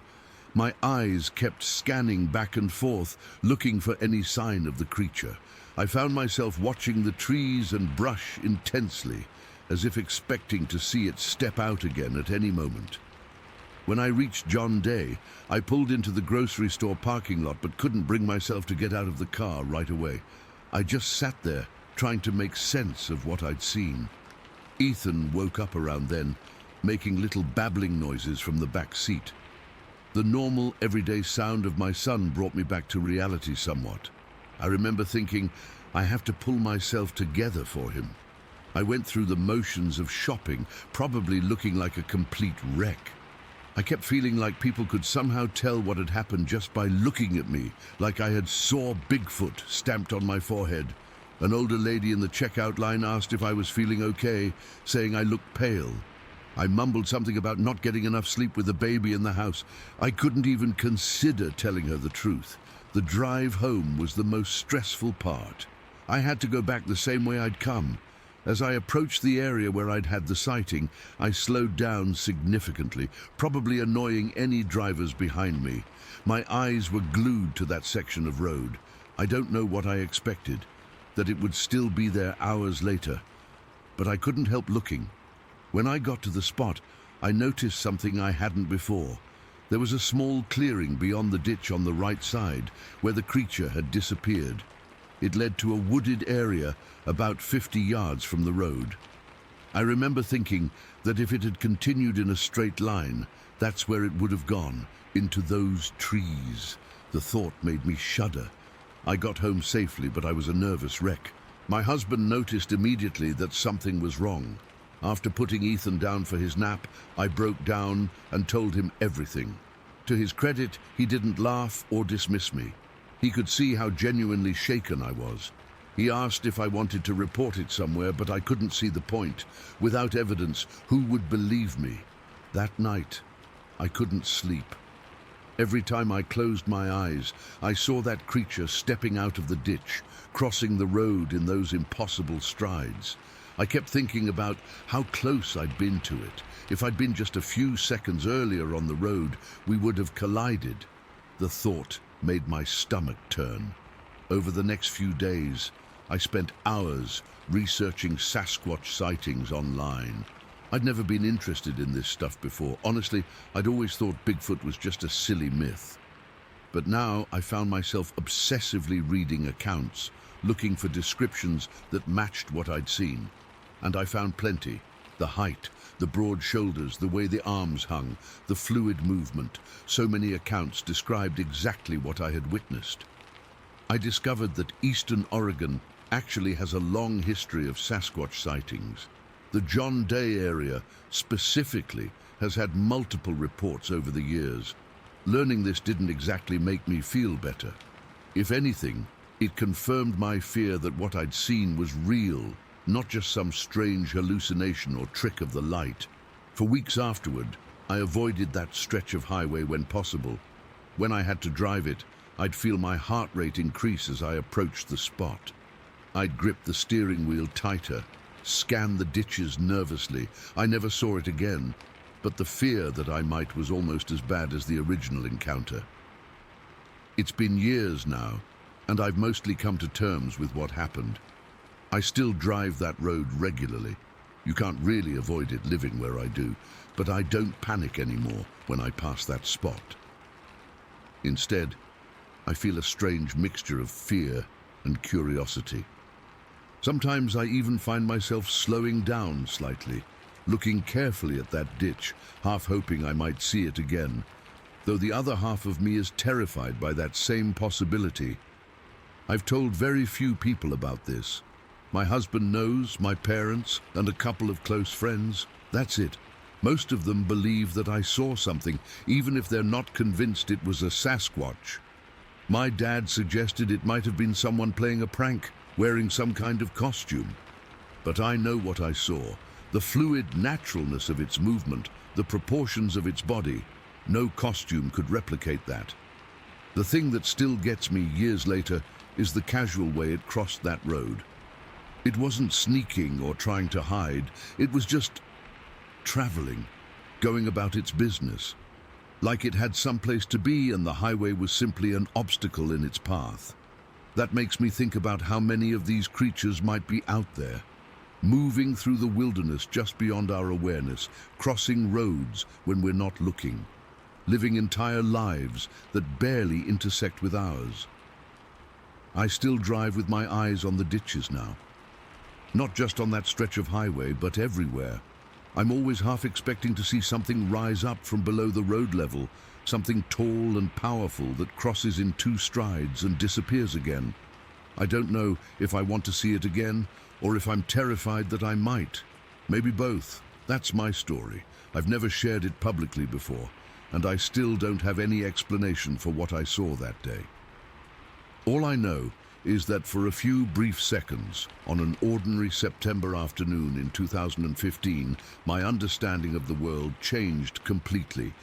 My eyes kept scanning back and forth, looking for any sign of the creature. I found myself watching the trees and brush intensely, as if expecting to see it step out again at any moment. When I reached John Day, I pulled into the grocery store parking lot but couldn't bring myself to get out of the car right away. I just sat there, trying to make sense of what I'd seen. Ethan woke up around then, making little babbling noises from the back seat. The normal, everyday sound of my son brought me back to reality somewhat. I remember thinking, I have to pull myself together for him. I went through the motions of shopping, probably looking like a complete wreck. I kept feeling like people could somehow tell what had happened just by looking at me, like I had saw Bigfoot stamped on my forehead. An older lady in the checkout line asked if I was feeling okay, saying I looked pale. I mumbled something about not getting enough sleep with the baby in the house. I couldn't even consider telling her the truth. The drive home was the most stressful part. I had to go back the same way I'd come. As I approached the area where I'd had the sighting, I slowed down significantly, probably annoying any drivers behind me. My eyes were glued to that section of road. I don't know what I expected, that it would still be there hours later, but I couldn't help looking. When I got to the spot, I noticed something I hadn't before. There was a small clearing beyond the ditch on the right side, where the creature had disappeared. It led to a wooded area about 50 yards from the road. I remember thinking that if it had continued in a straight line, that's where it would have gone, into those trees. The thought made me shudder. I got home safely, but I was a nervous wreck. My husband noticed immediately that something was wrong. After putting Ethan down for his nap, I broke down and told him everything. To his credit, he didn't laugh or dismiss me. He could see how genuinely shaken I was. He asked if I wanted to report it somewhere, but I couldn't see the point. Without evidence, who would believe me? That night, I couldn't sleep. Every time I closed my eyes, I saw that creature stepping out of the ditch, crossing the road in those impossible strides. I kept thinking about how close I'd been to it. If I'd been just a few seconds earlier on the road, we would have collided. The thought made my stomach turn. Over the next few days, I spent hours researching Sasquatch sightings online. I'd never been interested in this stuff before. Honestly, I'd always thought Bigfoot was just a silly myth. But now I found myself obsessively reading accounts, looking for descriptions that matched what I'd seen. And I found plenty. The height, the broad shoulders, the way the arms hung, the fluid movement. So many accounts described exactly what I had witnessed. I discovered that eastern Oregon actually has a long history of Sasquatch sightings. The John Day area, specifically, has had multiple reports over the years. Learning this didn't exactly make me feel better. If anything, it confirmed my fear that what I'd seen was real, not just some strange hallucination or trick of the light. For weeks afterward, I avoided that stretch of highway when possible. When I had to drive it, I'd feel my heart rate increase as I approached the spot. I'd grip the steering wheel tighter, scan the ditches nervously. I never saw it again, but the fear that I might was almost as bad as the original encounter. It's been years now, and I've mostly come to terms with what happened. I still drive that road regularly. You can't really avoid it living where I do, but I don't panic anymore when I pass that spot. Instead, I feel a strange mixture of fear and curiosity. Sometimes I even find myself slowing down slightly, looking carefully at that ditch, half hoping I might see it again, though the other half of me is terrified by that same possibility. I've told very few people about this. My husband knows, my parents, and a couple of close friends. That's it. Most of them believe that I saw something, even if they're not convinced it was a Sasquatch. My dad suggested it might have been someone playing a prank, wearing some kind of costume. But I know what I saw. The fluid naturalness of its movement, the proportions of its body. No costume could replicate that. The thing that still gets me years later is the casual way it crossed that road. It wasn't sneaking or trying to hide. It was just traveling, going about its business. Like it had someplace to be and the highway was simply an obstacle in its path. That makes me think about how many of these creatures might be out there, moving through the wilderness just beyond our awareness, crossing roads when we're not looking, living entire lives that barely intersect with ours. I still drive with my eyes on the ditches now. Not just on that stretch of highway, but everywhere. I'm always half expecting to see something rise up from below the road level, something tall and powerful that crosses in 2 strides and disappears again. I don't know if I want to see it again, or if I'm terrified that I might. Maybe both. That's my story. I've never shared it publicly before, and I still don't have any explanation for what I saw that day. All I know is that for a few brief seconds, on an ordinary September afternoon in 2015, my understanding of the world changed completely,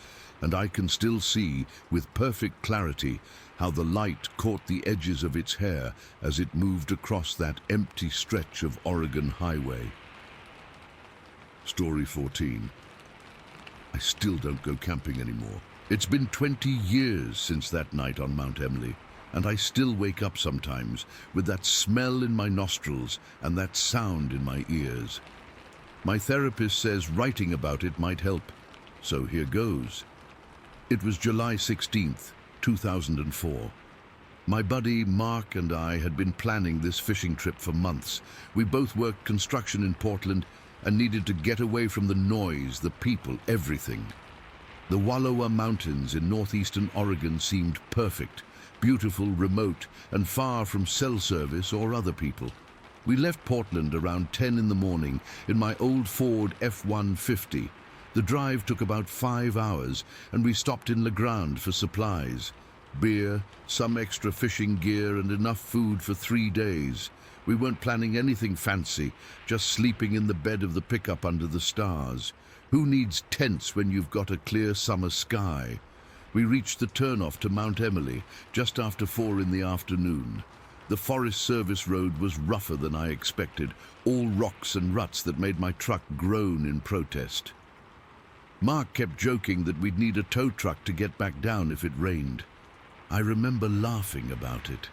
and I can still see, with perfect clarity, how the light caught the edges of its hair as it moved across that empty stretch of Oregon highway. Story 14. I still don't go camping anymore. It's been 20 years since that night on Mount Emily, and I still wake up sometimes with that smell in my nostrils and that sound in my ears. My therapist says writing about it might help, so here goes. It was July 16th, 2004. My buddy Mark and I had been planning this fishing trip for months. We both worked construction in Portland and needed to get away from the noise, the people, everything. The Wallowa Mountains in northeastern Oregon seemed perfect, beautiful, remote, and far from cell service or other people. We left Portland around 10 in the morning in my old Ford F-150. The drive took about 5 hours, and we stopped in LeGrand for supplies. Beer, some extra fishing gear, and enough food for 3 days. We weren't planning anything fancy, just sleeping in the bed of the pickup under the stars. Who needs tents when you've got a clear summer sky? We reached the turnoff to Mount Emily just after 4 in the afternoon. The Forest Service road was rougher than I expected, all rocks and ruts that made my truck groan in protest. Mark kept joking that we'd need a tow truck to get back down if it rained. I remember laughing about it.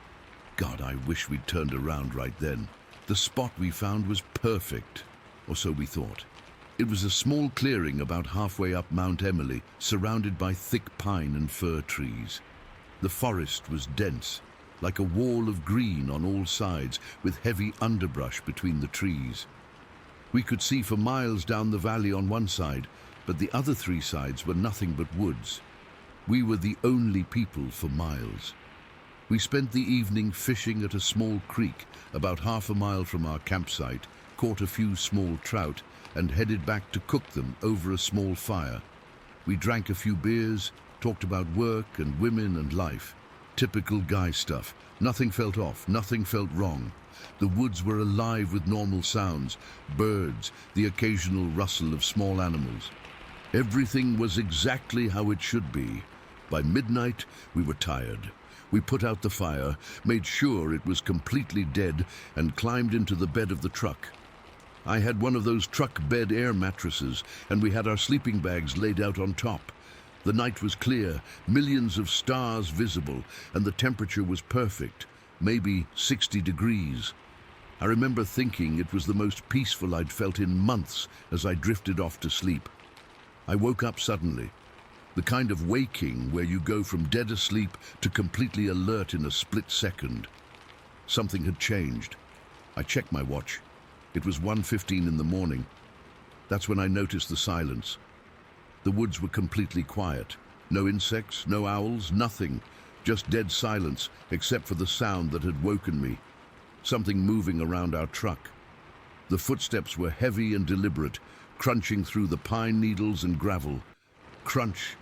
God, I wish we'd turned around right then. The spot we found was perfect, or so we thought. It was a small clearing about halfway up Mount Emily, surrounded by thick pine and fir trees. The forest was dense, like a wall of green on all sides, with heavy underbrush between the trees. We could see for miles down the valley on one side, but the other 3 sides were nothing but woods. We were the only people for miles. We spent the evening fishing at a small creek about half a mile from our campsite, caught a few small trout, and headed back to cook them over a small fire. We drank a few beers, talked about work and women and life. Typical guy stuff. Nothing felt off, nothing felt wrong. The woods were alive with normal sounds, birds, the occasional rustle of small animals. Everything was exactly how it should be. By midnight, we were tired. We put out the fire, made sure it was completely dead, and climbed into the bed of the truck. I had one of those truck bed air mattresses, and we had our sleeping bags laid out on top. The night was clear, millions of stars visible, and the temperature was perfect, maybe 60 degrees. I remember thinking it was the most peaceful I'd felt in months as I drifted off to sleep. I woke up suddenly. The kind of waking where you go from dead asleep to completely alert in a split second. Something had changed. I checked my watch. It was 1:15 in the morning. That's when I noticed the silence. The woods were completely quiet. No insects, no owls, nothing. Just dead silence, except for the sound that had woken me. Something moving around our truck. The footsteps were heavy and deliberate, crunching through the pine needles and gravel. Crunch,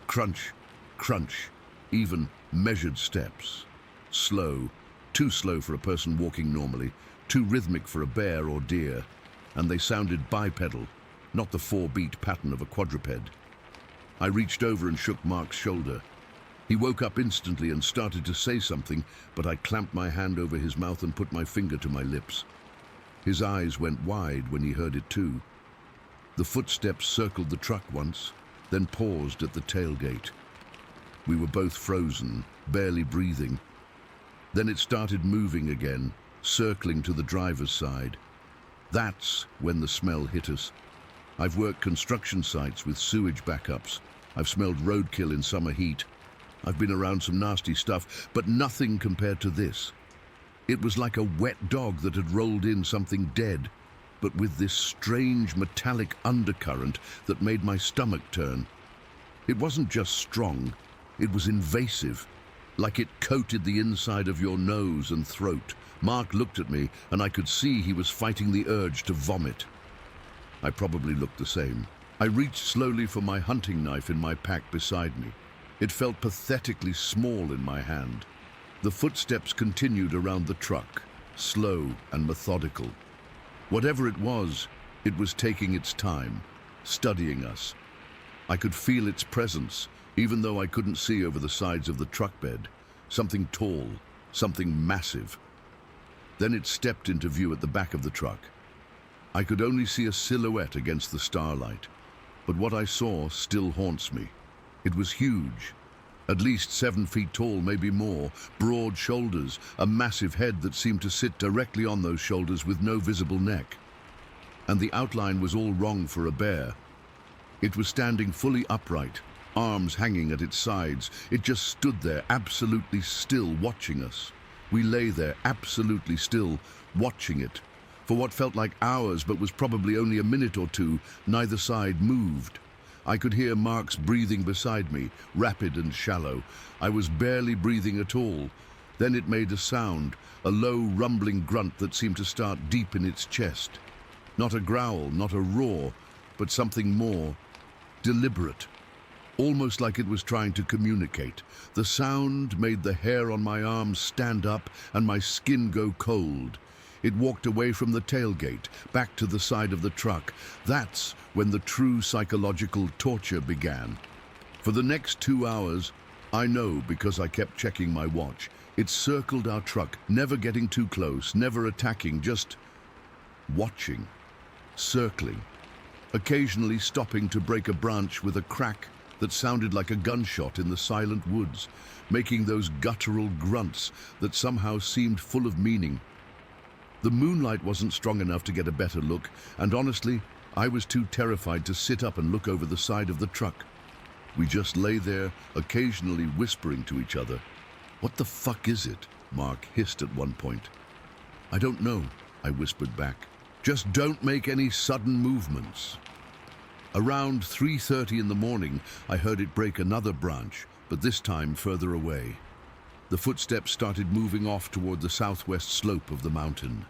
crunch, crunch, even measured steps. Slow, too slow for a person walking normally, too rhythmic for a bear or deer, and they sounded bipedal, not the 4-beat pattern of a quadruped. I reached over and shook Mark's shoulder. He woke up instantly and started to say something, but I clamped my hand over his mouth and put my finger to my lips. His eyes went wide when he heard it too. The footsteps circled the truck once, then paused at the tailgate. We were both frozen, barely breathing. Then it started moving again, circling to the driver's side. That's when the smell hit us. I've worked construction sites with sewage backups. I've smelled roadkill in summer heat. I've been around some nasty stuff, but nothing compared to this. It was like a wet dog that had rolled in something dead, but with this strange metallic undercurrent that made my stomach turn. It wasn't just strong, it was invasive, like it coated the inside of your nose and throat. Mark looked at me, and I could see he was fighting the urge to vomit. I probably looked the same. I reached slowly for my hunting knife in my pack beside me. It felt pathetically small in my hand. The footsteps continued around the truck, slow and methodical. Whatever it was taking its time, studying us. I could feel its presence, even though I couldn't see over the sides of the truck bed. Something tall, something massive. Then it stepped into view at the back of the truck. I could only see a silhouette against the starlight, but what I saw still haunts me. It was huge, at least 7 feet tall, maybe more, broad shoulders, a massive head that seemed to sit directly on those shoulders with no visible neck. And the outline was all wrong for a bear. It was standing fully upright, arms hanging at its sides. It just stood there, absolutely still, watching us. We lay there, absolutely still, watching it. For what felt like hours, but was probably only a minute or two, neither side moved. I could hear Mark's breathing beside me, rapid and shallow. I was barely breathing at all. Then it made a sound, a low, rumbling grunt that seemed to start deep in its chest. Not a growl, not a roar, but something more deliberate, almost like it was trying to communicate. The sound made the hair on my arms stand up and my skin go cold. It walked away from the tailgate, back to the side of the truck. That's when the true psychological torture began. For the next 2 hours, I know because I kept checking my watch, it circled our truck, never getting too close, never attacking, just watching, circling, occasionally stopping to break a branch with a crack that sounded like a gunshot in the silent woods, making those guttural grunts that somehow seemed full of meaning. The moonlight wasn't strong enough to get a better look, and honestly, I was too terrified to sit up and look over the side of the truck. We just lay there, occasionally whispering to each other. "What the fuck is it?" Mark hissed at one point. "I don't know," I whispered back. "Just don't make any sudden movements." Around 3:30 in the morning, I heard it break another branch, but this time further away. The footsteps started moving off toward the southwest slope of the mountain.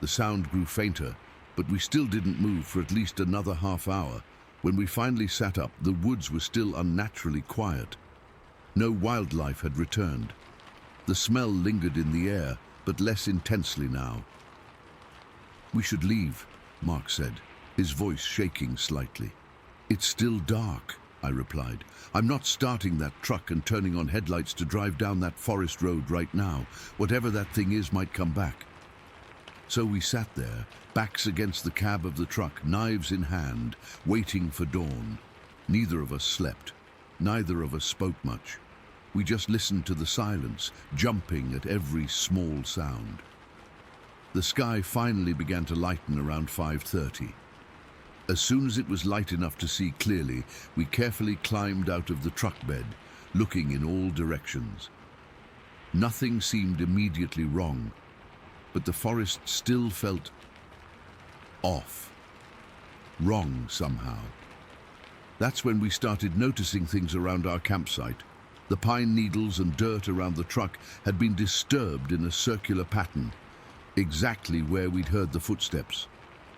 The sound grew fainter, but we still didn't move for at least another half hour. When we finally sat up, the woods were still unnaturally quiet. No wildlife had returned. The smell lingered in the air, but less intensely now. "We should leave," Mark said, his voice shaking slightly. "It's still dark," I replied. "I'm not starting that truck and turning on headlights to drive down that forest road right now. Whatever that thing is might come back." So we sat there, backs against the cab of the truck, knives in hand, waiting for dawn. Neither of us slept. Neither of us spoke much. We just listened to the silence, jumping at every small sound. The sky finally began to lighten around 5:30. As soon as it was light enough to see clearly, we carefully climbed out of the truck bed, looking in all directions. Nothing seemed immediately wrong, but the forest still felt off, wrong somehow. That's when we started noticing things around our campsite. The pine needles and dirt around the truck had been disturbed in a circular pattern, exactly where we'd heard the footsteps.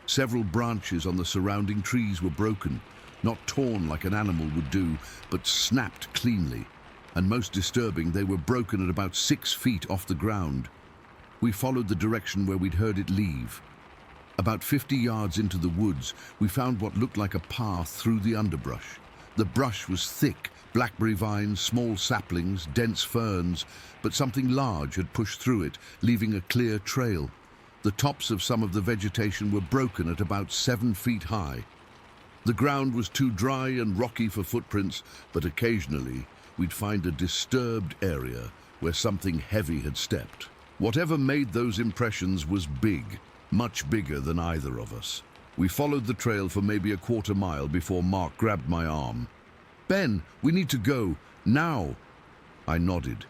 Several branches on the surrounding trees were broken, not torn like an animal would do, but snapped cleanly. And most disturbing, they were broken at about 6 feet off the ground. We followed the direction where we'd heard it leave. About 50 yards into the woods, we found what looked like a path through the underbrush. The brush was thick, blackberry vines, small saplings, dense ferns, but something large had pushed through it, leaving a clear trail. The tops of some of the vegetation were broken at about 7 feet high. The ground was too dry and rocky for footprints, but occasionally we'd find a disturbed area where something heavy had stepped. Whatever made those impressions was big, much bigger than either of us. We followed the trail for maybe a quarter mile before Mark grabbed my arm. "Ben, we need to go, now." I nodded.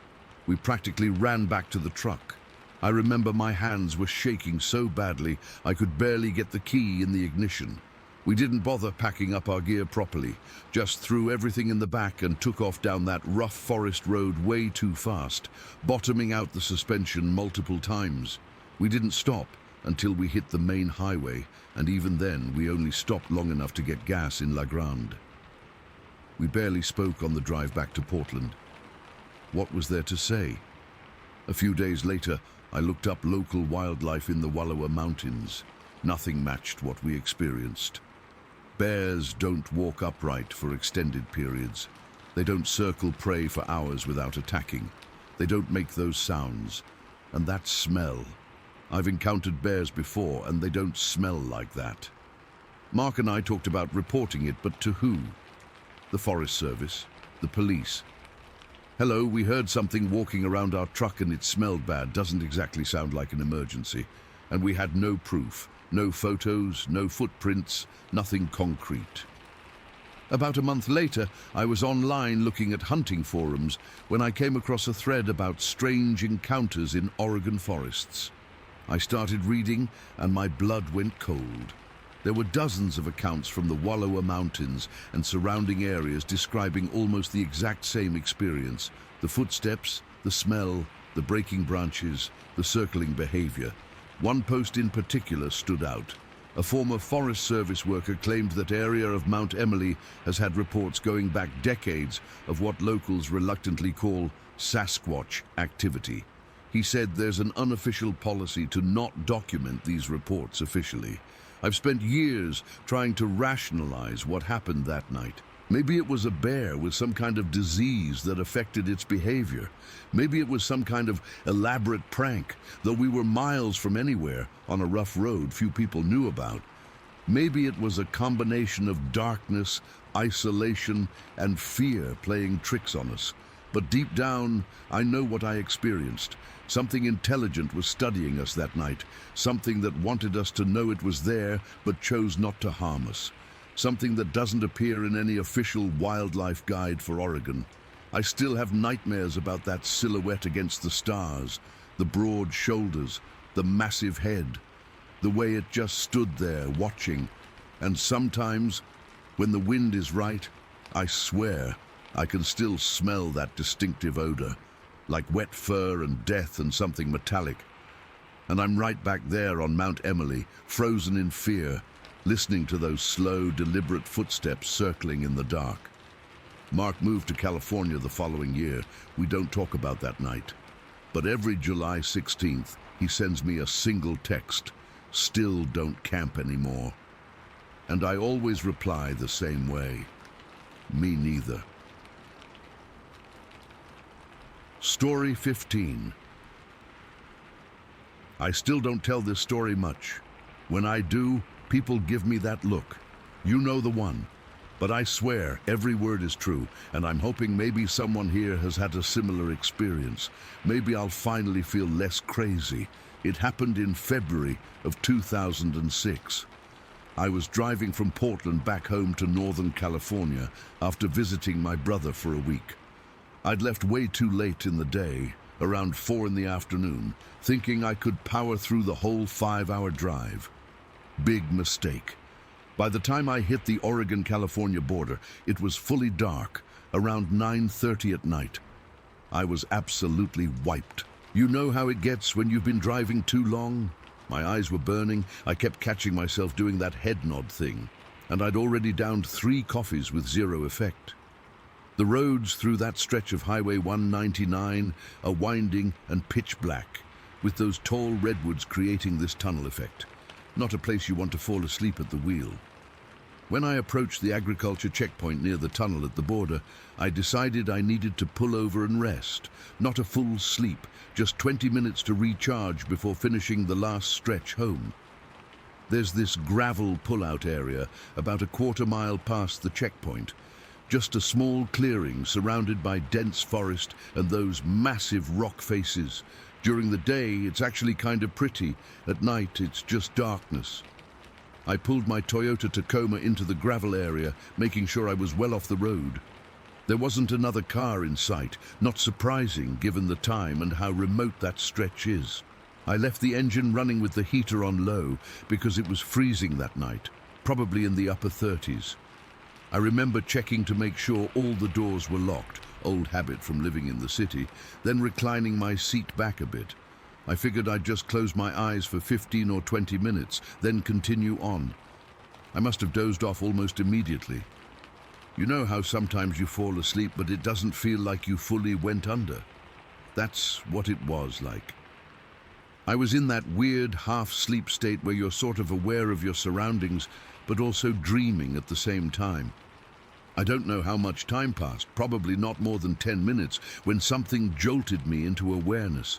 We practically ran back to the truck. I remember my hands were shaking so badly I could barely get the key in the ignition. We didn't bother packing up our gear properly, just threw everything in the back and took off down that rough forest road way too fast, bottoming out the suspension multiple times. We didn't stop until we hit the main highway, and even then we only stopped long enough to get gas in La Grande. We barely spoke on the drive back to Portland. What was there to say? A few days later, I looked up local wildlife in the Wallowa Mountains. Nothing matched what we experienced. Bears don't walk upright for extended periods. They don't circle prey for hours without attacking. They don't make those sounds. And that smell. I've encountered bears before, and they don't smell like that. Mark and I talked about reporting it, but to who? The Forest Service? The police? Hello, we heard something walking around our truck and it smelled bad. Doesn't exactly sound like an emergency. And we had no proof. No photos, no footprints, nothing concrete. About a month later, I was online looking at hunting forums when I came across a thread about strange encounters in Oregon forests. I started reading and my blood went cold. There were dozens of accounts from the Wallowa Mountains and surrounding areas describing almost the exact same experience. The footsteps, the smell, the breaking branches, the circling behavior. One post in particular stood out. A former Forest Service worker claimed that area of Mount Emily has had reports going back decades of what locals reluctantly call Sasquatch activity. He said there's an unofficial policy to not document these reports officially. I've spent years trying to rationalize what happened that night. Maybe it was a bear with some kind of disease that affected its behavior. Maybe it was some kind of elaborate prank, though we were miles from anywhere on a rough road few people knew about. Maybe it was a combination of darkness, isolation, and fear playing tricks on us. But deep down, I know what I experienced. Something intelligent was studying us that night. Something that wanted us to know it was there, but chose not to harm us. Something that doesn't appear in any official wildlife guide for Oregon. I still have nightmares about that silhouette against the stars, the broad shoulders, the massive head, the way it just stood there watching. And sometimes, when the wind is right, I swear I can still smell that distinctive odor, like wet fur and death and something metallic. And I'm right back there on Mount Emily, frozen in fear, listening to those slow, deliberate footsteps circling in the dark. Mark moved to California the following year. We don't talk about that night. But every July 16th, he sends me a single text, "Still don't camp anymore." And I always reply the same way, "Me neither." Story 15. I still don't tell this story much. When I do, people give me that look. You know the one. But I swear every word is true, and I'm hoping maybe someone here has had a similar experience. Maybe I'll finally feel less crazy. It happened in February of 2006. I was driving from Portland back home to Northern California after visiting my brother for a week. I'd left way too late in the day, around 4 in the afternoon, thinking I could power through the whole 5-hour drive. Big mistake. By the time I hit the Oregon-California border, it was fully dark, around 9:30 at night. I was absolutely wiped. You know how it gets when you've been driving too long? My eyes were burning. I kept catching myself doing that head nod thing, and I'd already downed 3 coffees with zero effect. The roads through that stretch of Highway 199 are winding and pitch black, with those tall redwoods creating this tunnel effect. Not a place you want to fall asleep at the wheel. When I approached the agriculture checkpoint near the tunnel at the border, I decided I needed to pull over and rest. Not a full sleep, just 20 minutes to recharge before finishing the last stretch home. There's this gravel pull-out area about a quarter-mile past the checkpoint. Just a small clearing surrounded by dense forest and those massive rock faces. During the day, it's actually kind of pretty. At night, it's just darkness. I pulled my Toyota Tacoma into the gravel area, making sure I was well off the road. There wasn't another car in sight, not surprising given the time and how remote that stretch is. I left the engine running with the heater on low because it was freezing that night, probably in the upper 30s. I remember checking to make sure all the doors were locked, old habit from living in the city, then reclining my seat back a bit. I figured I'd just close my eyes for 15 or 20 minutes, then continue on. I must have dozed off almost immediately. You know how sometimes you fall asleep, but it doesn't feel like you fully went under? That's what it was like. I was in that weird half-sleep state where you're sort of aware of your surroundings, but also dreaming at the same time. I don't know how much time passed, probably not more than 10 minutes, when something jolted me into awareness.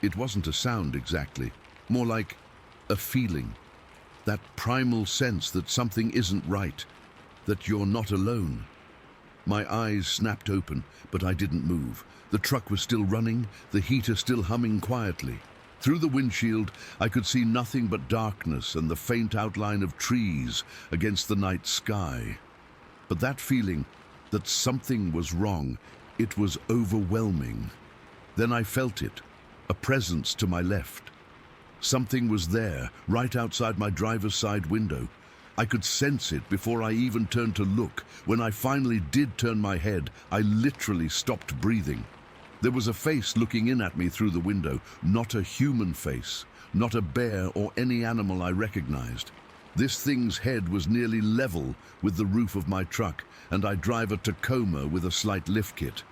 It wasn't a sound exactly, more like a feeling. That primal sense that something isn't right, that you're not alone. My eyes snapped open, but I didn't move. The truck was still running, the heater still humming quietly. Through the windshield, I could see nothing but darkness and the faint outline of trees against the night sky. But that feeling that something was wrong, it was overwhelming. Then I felt it, a presence to my left. Something was there, right outside my driver's side window. I could sense it before I even turned to look. When I finally did turn my head, I literally stopped breathing. There was a face looking in at me through the window, not a human face, not a bear or any animal I recognized. This thing's head was nearly level with the roof of my truck, and I drive a Tacoma with a slight lift kit.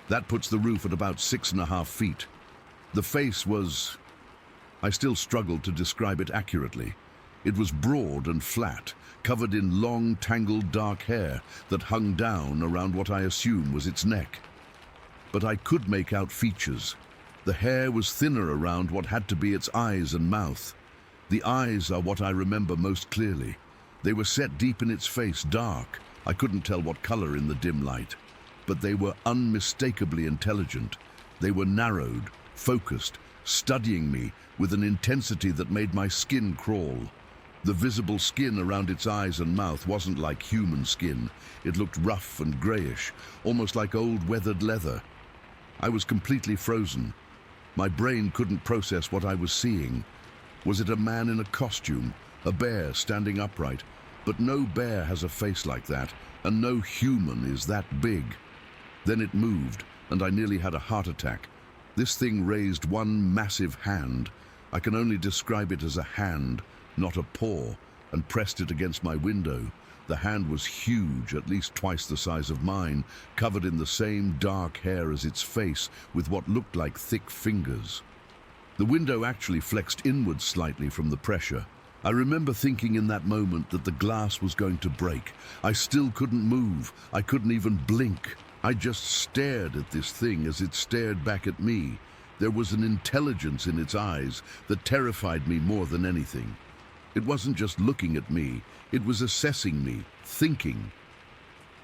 That puts the roof at about 6.5 feet. The face was... I still struggled to describe it accurately. It was broad and flat, covered in long, tangled dark hair that hung down around what I assume was its neck. But I could make out features. The hair was thinner around what had to be its eyes and mouth. The eyes are what I remember most clearly. They were set deep in its face, dark. I couldn't tell what color in the dim light. But they were unmistakably intelligent. They were narrowed, focused, studying me with an intensity that made my skin crawl. The visible skin around its eyes and mouth wasn't like human skin. It looked rough and grayish, almost like old weathered leather. I was completely frozen. My brain couldn't process what I was seeing. Was it a man in a costume, a bear standing upright? But no bear has a face like that, and no human is that big. Then it moved, and I nearly had a heart attack. This thing raised one massive hand. I can only describe it as a hand, not a paw, and pressed it against my window. The hand was huge, at least twice the size of mine, covered in the same dark hair as its face, with what looked like thick fingers. The window actually flexed inwards slightly from the pressure. I remember thinking in that moment that the glass was going to break. I still couldn't move. I couldn't even blink. I just stared at this thing as it stared back at me. There was an intelligence in its eyes that terrified me more than anything. It wasn't just looking at me, it was assessing me, thinking.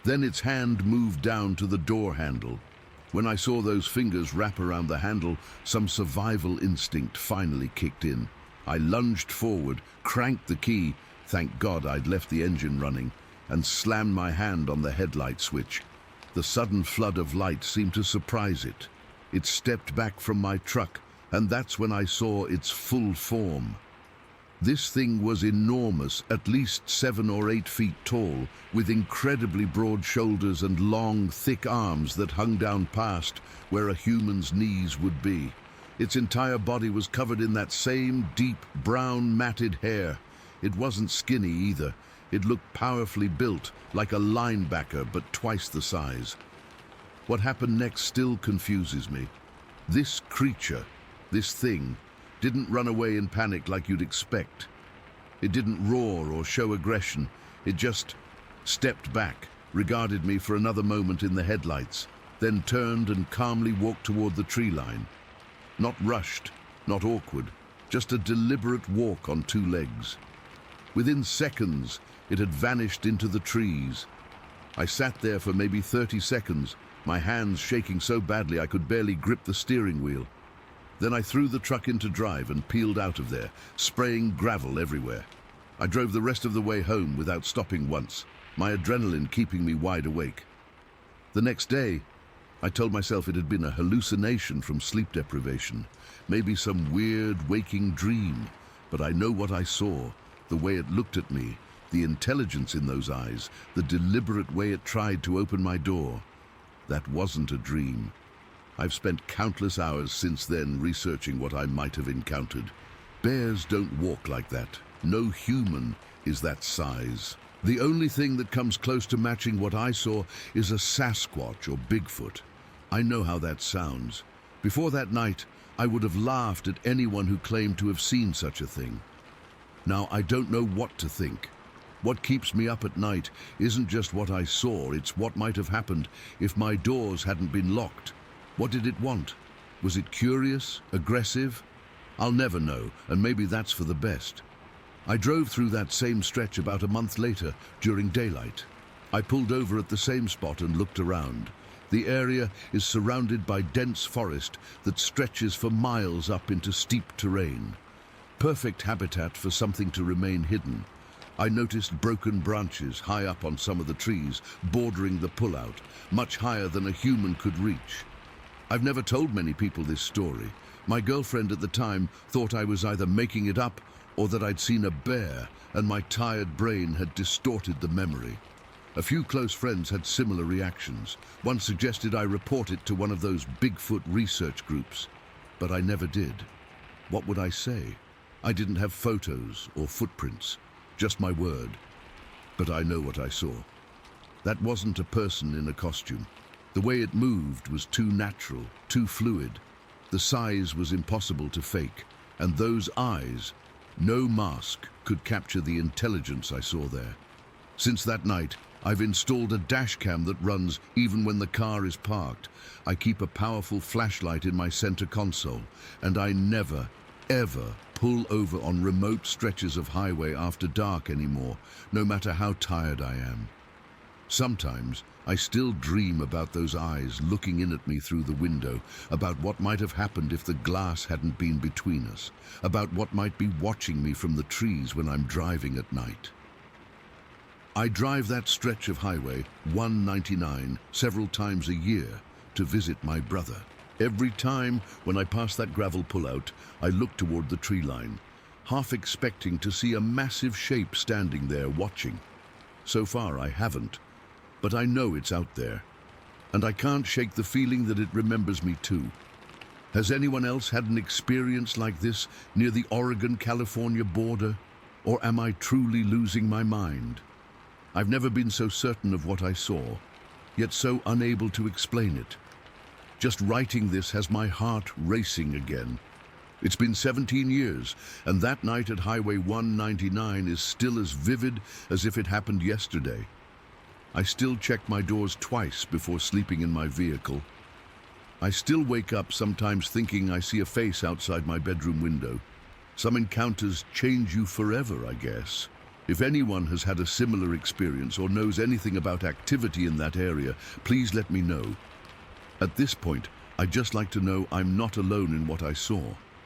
Then its hand moved down to the door handle. When I saw those fingers wrap around the handle, some survival instinct finally kicked in. I lunged forward, cranked the key, thank God I'd left the engine running, and slammed my hand on the headlight switch. The sudden flood of light seemed to surprise it. It stepped back from my truck, and that's when I saw its full form. This thing was enormous, at least 7 or 8 feet tall, with incredibly broad shoulders and long, thick arms that hung down past where a human's knees would be. Its entire body was covered in that same deep, brown, matted hair. It wasn't skinny either. It looked powerfully built, like a linebacker, but twice the size. What happened next still confuses me. This creature, this thing, didn't run away in panic like you'd expect. It didn't roar or show aggression. It just stepped back, regarded me for another moment in the headlights, then turned and calmly walked toward the tree line. Not rushed, not awkward, just a deliberate walk on 2 legs. Within seconds, it had vanished into the trees. I sat there for maybe 30 seconds, my hands shaking so badly I could barely grip the steering wheel. Then I threw the truck into drive and peeled out of there, spraying gravel everywhere. I drove the rest of the way home without stopping once, my adrenaline keeping me wide awake. The next day, I told myself it had been a hallucination from sleep deprivation, maybe some weird waking dream, but I know what I saw, the way it looked at me, the intelligence in those eyes, the deliberate way it tried to open my door. That wasn't a dream. I've spent countless hours since then researching what I might have encountered. Bears don't walk like that. No human is that size. The only thing that comes close to matching what I saw is a Sasquatch or Bigfoot. I know how that sounds. Before that night, I would have laughed at anyone who claimed to have seen such a thing. Now, I don't know what to think. What keeps me up at night isn't just what I saw, it's what might have happened if my doors hadn't been locked. What did it want? Was it curious, aggressive? I'll never know, and maybe that's for the best. I drove through that same stretch about a month later, during daylight. I pulled over at the same spot and looked around. The area is surrounded by dense forest that stretches for miles up into steep terrain. Perfect habitat for something to remain hidden. I noticed broken branches high up on some of the trees, bordering the pullout, much higher than a human could reach. I've never told many people this story. My girlfriend at the time thought I was either making it up or that I'd seen a bear, and my tired brain had distorted the memory. A few close friends had similar reactions. One suggested I report it to one of those Bigfoot research groups, but I never did. What would I say? I didn't have photos or footprints, just my word. But I know what I saw. That wasn't a person in a costume. The way it moved was too natural, too fluid. The size was impossible to fake, and those eyes, no mask could capture the intelligence I saw there. Since that night, I've installed a dash cam that runs even when the car is parked. I keep a powerful flashlight in my center console, and I never, ever pull over on remote stretches of highway after dark anymore, no matter how tired I am. Sometimes, I still dream about those eyes looking in at me through the window, about what might have happened if the glass hadn't been between us, about what might be watching me from the trees when I'm driving at night. I drive that stretch of highway, 199, several times a year to visit my brother. Every time when I pass that gravel pullout, I look toward the tree line, half expecting to see a massive shape standing there watching. So far, I haven't. But I know it's out there, and I can't shake the feeling that it remembers me too. Has anyone else had an experience like this near the Oregon-California border? Or am I truly losing my mind? I've never been so certain of what I saw, yet so unable to explain it. Just writing this has my heart racing again. It's been 17 years, and that night at Highway 199 is still as vivid as if it happened yesterday. I still check my doors twice before sleeping in my vehicle. I still wake up sometimes thinking I see a face outside my bedroom window. Some encounters change you forever, I guess. If anyone has had a similar experience or knows anything about activity in that area, please let me know. At this point, I'd just like to know I'm not alone in what I saw.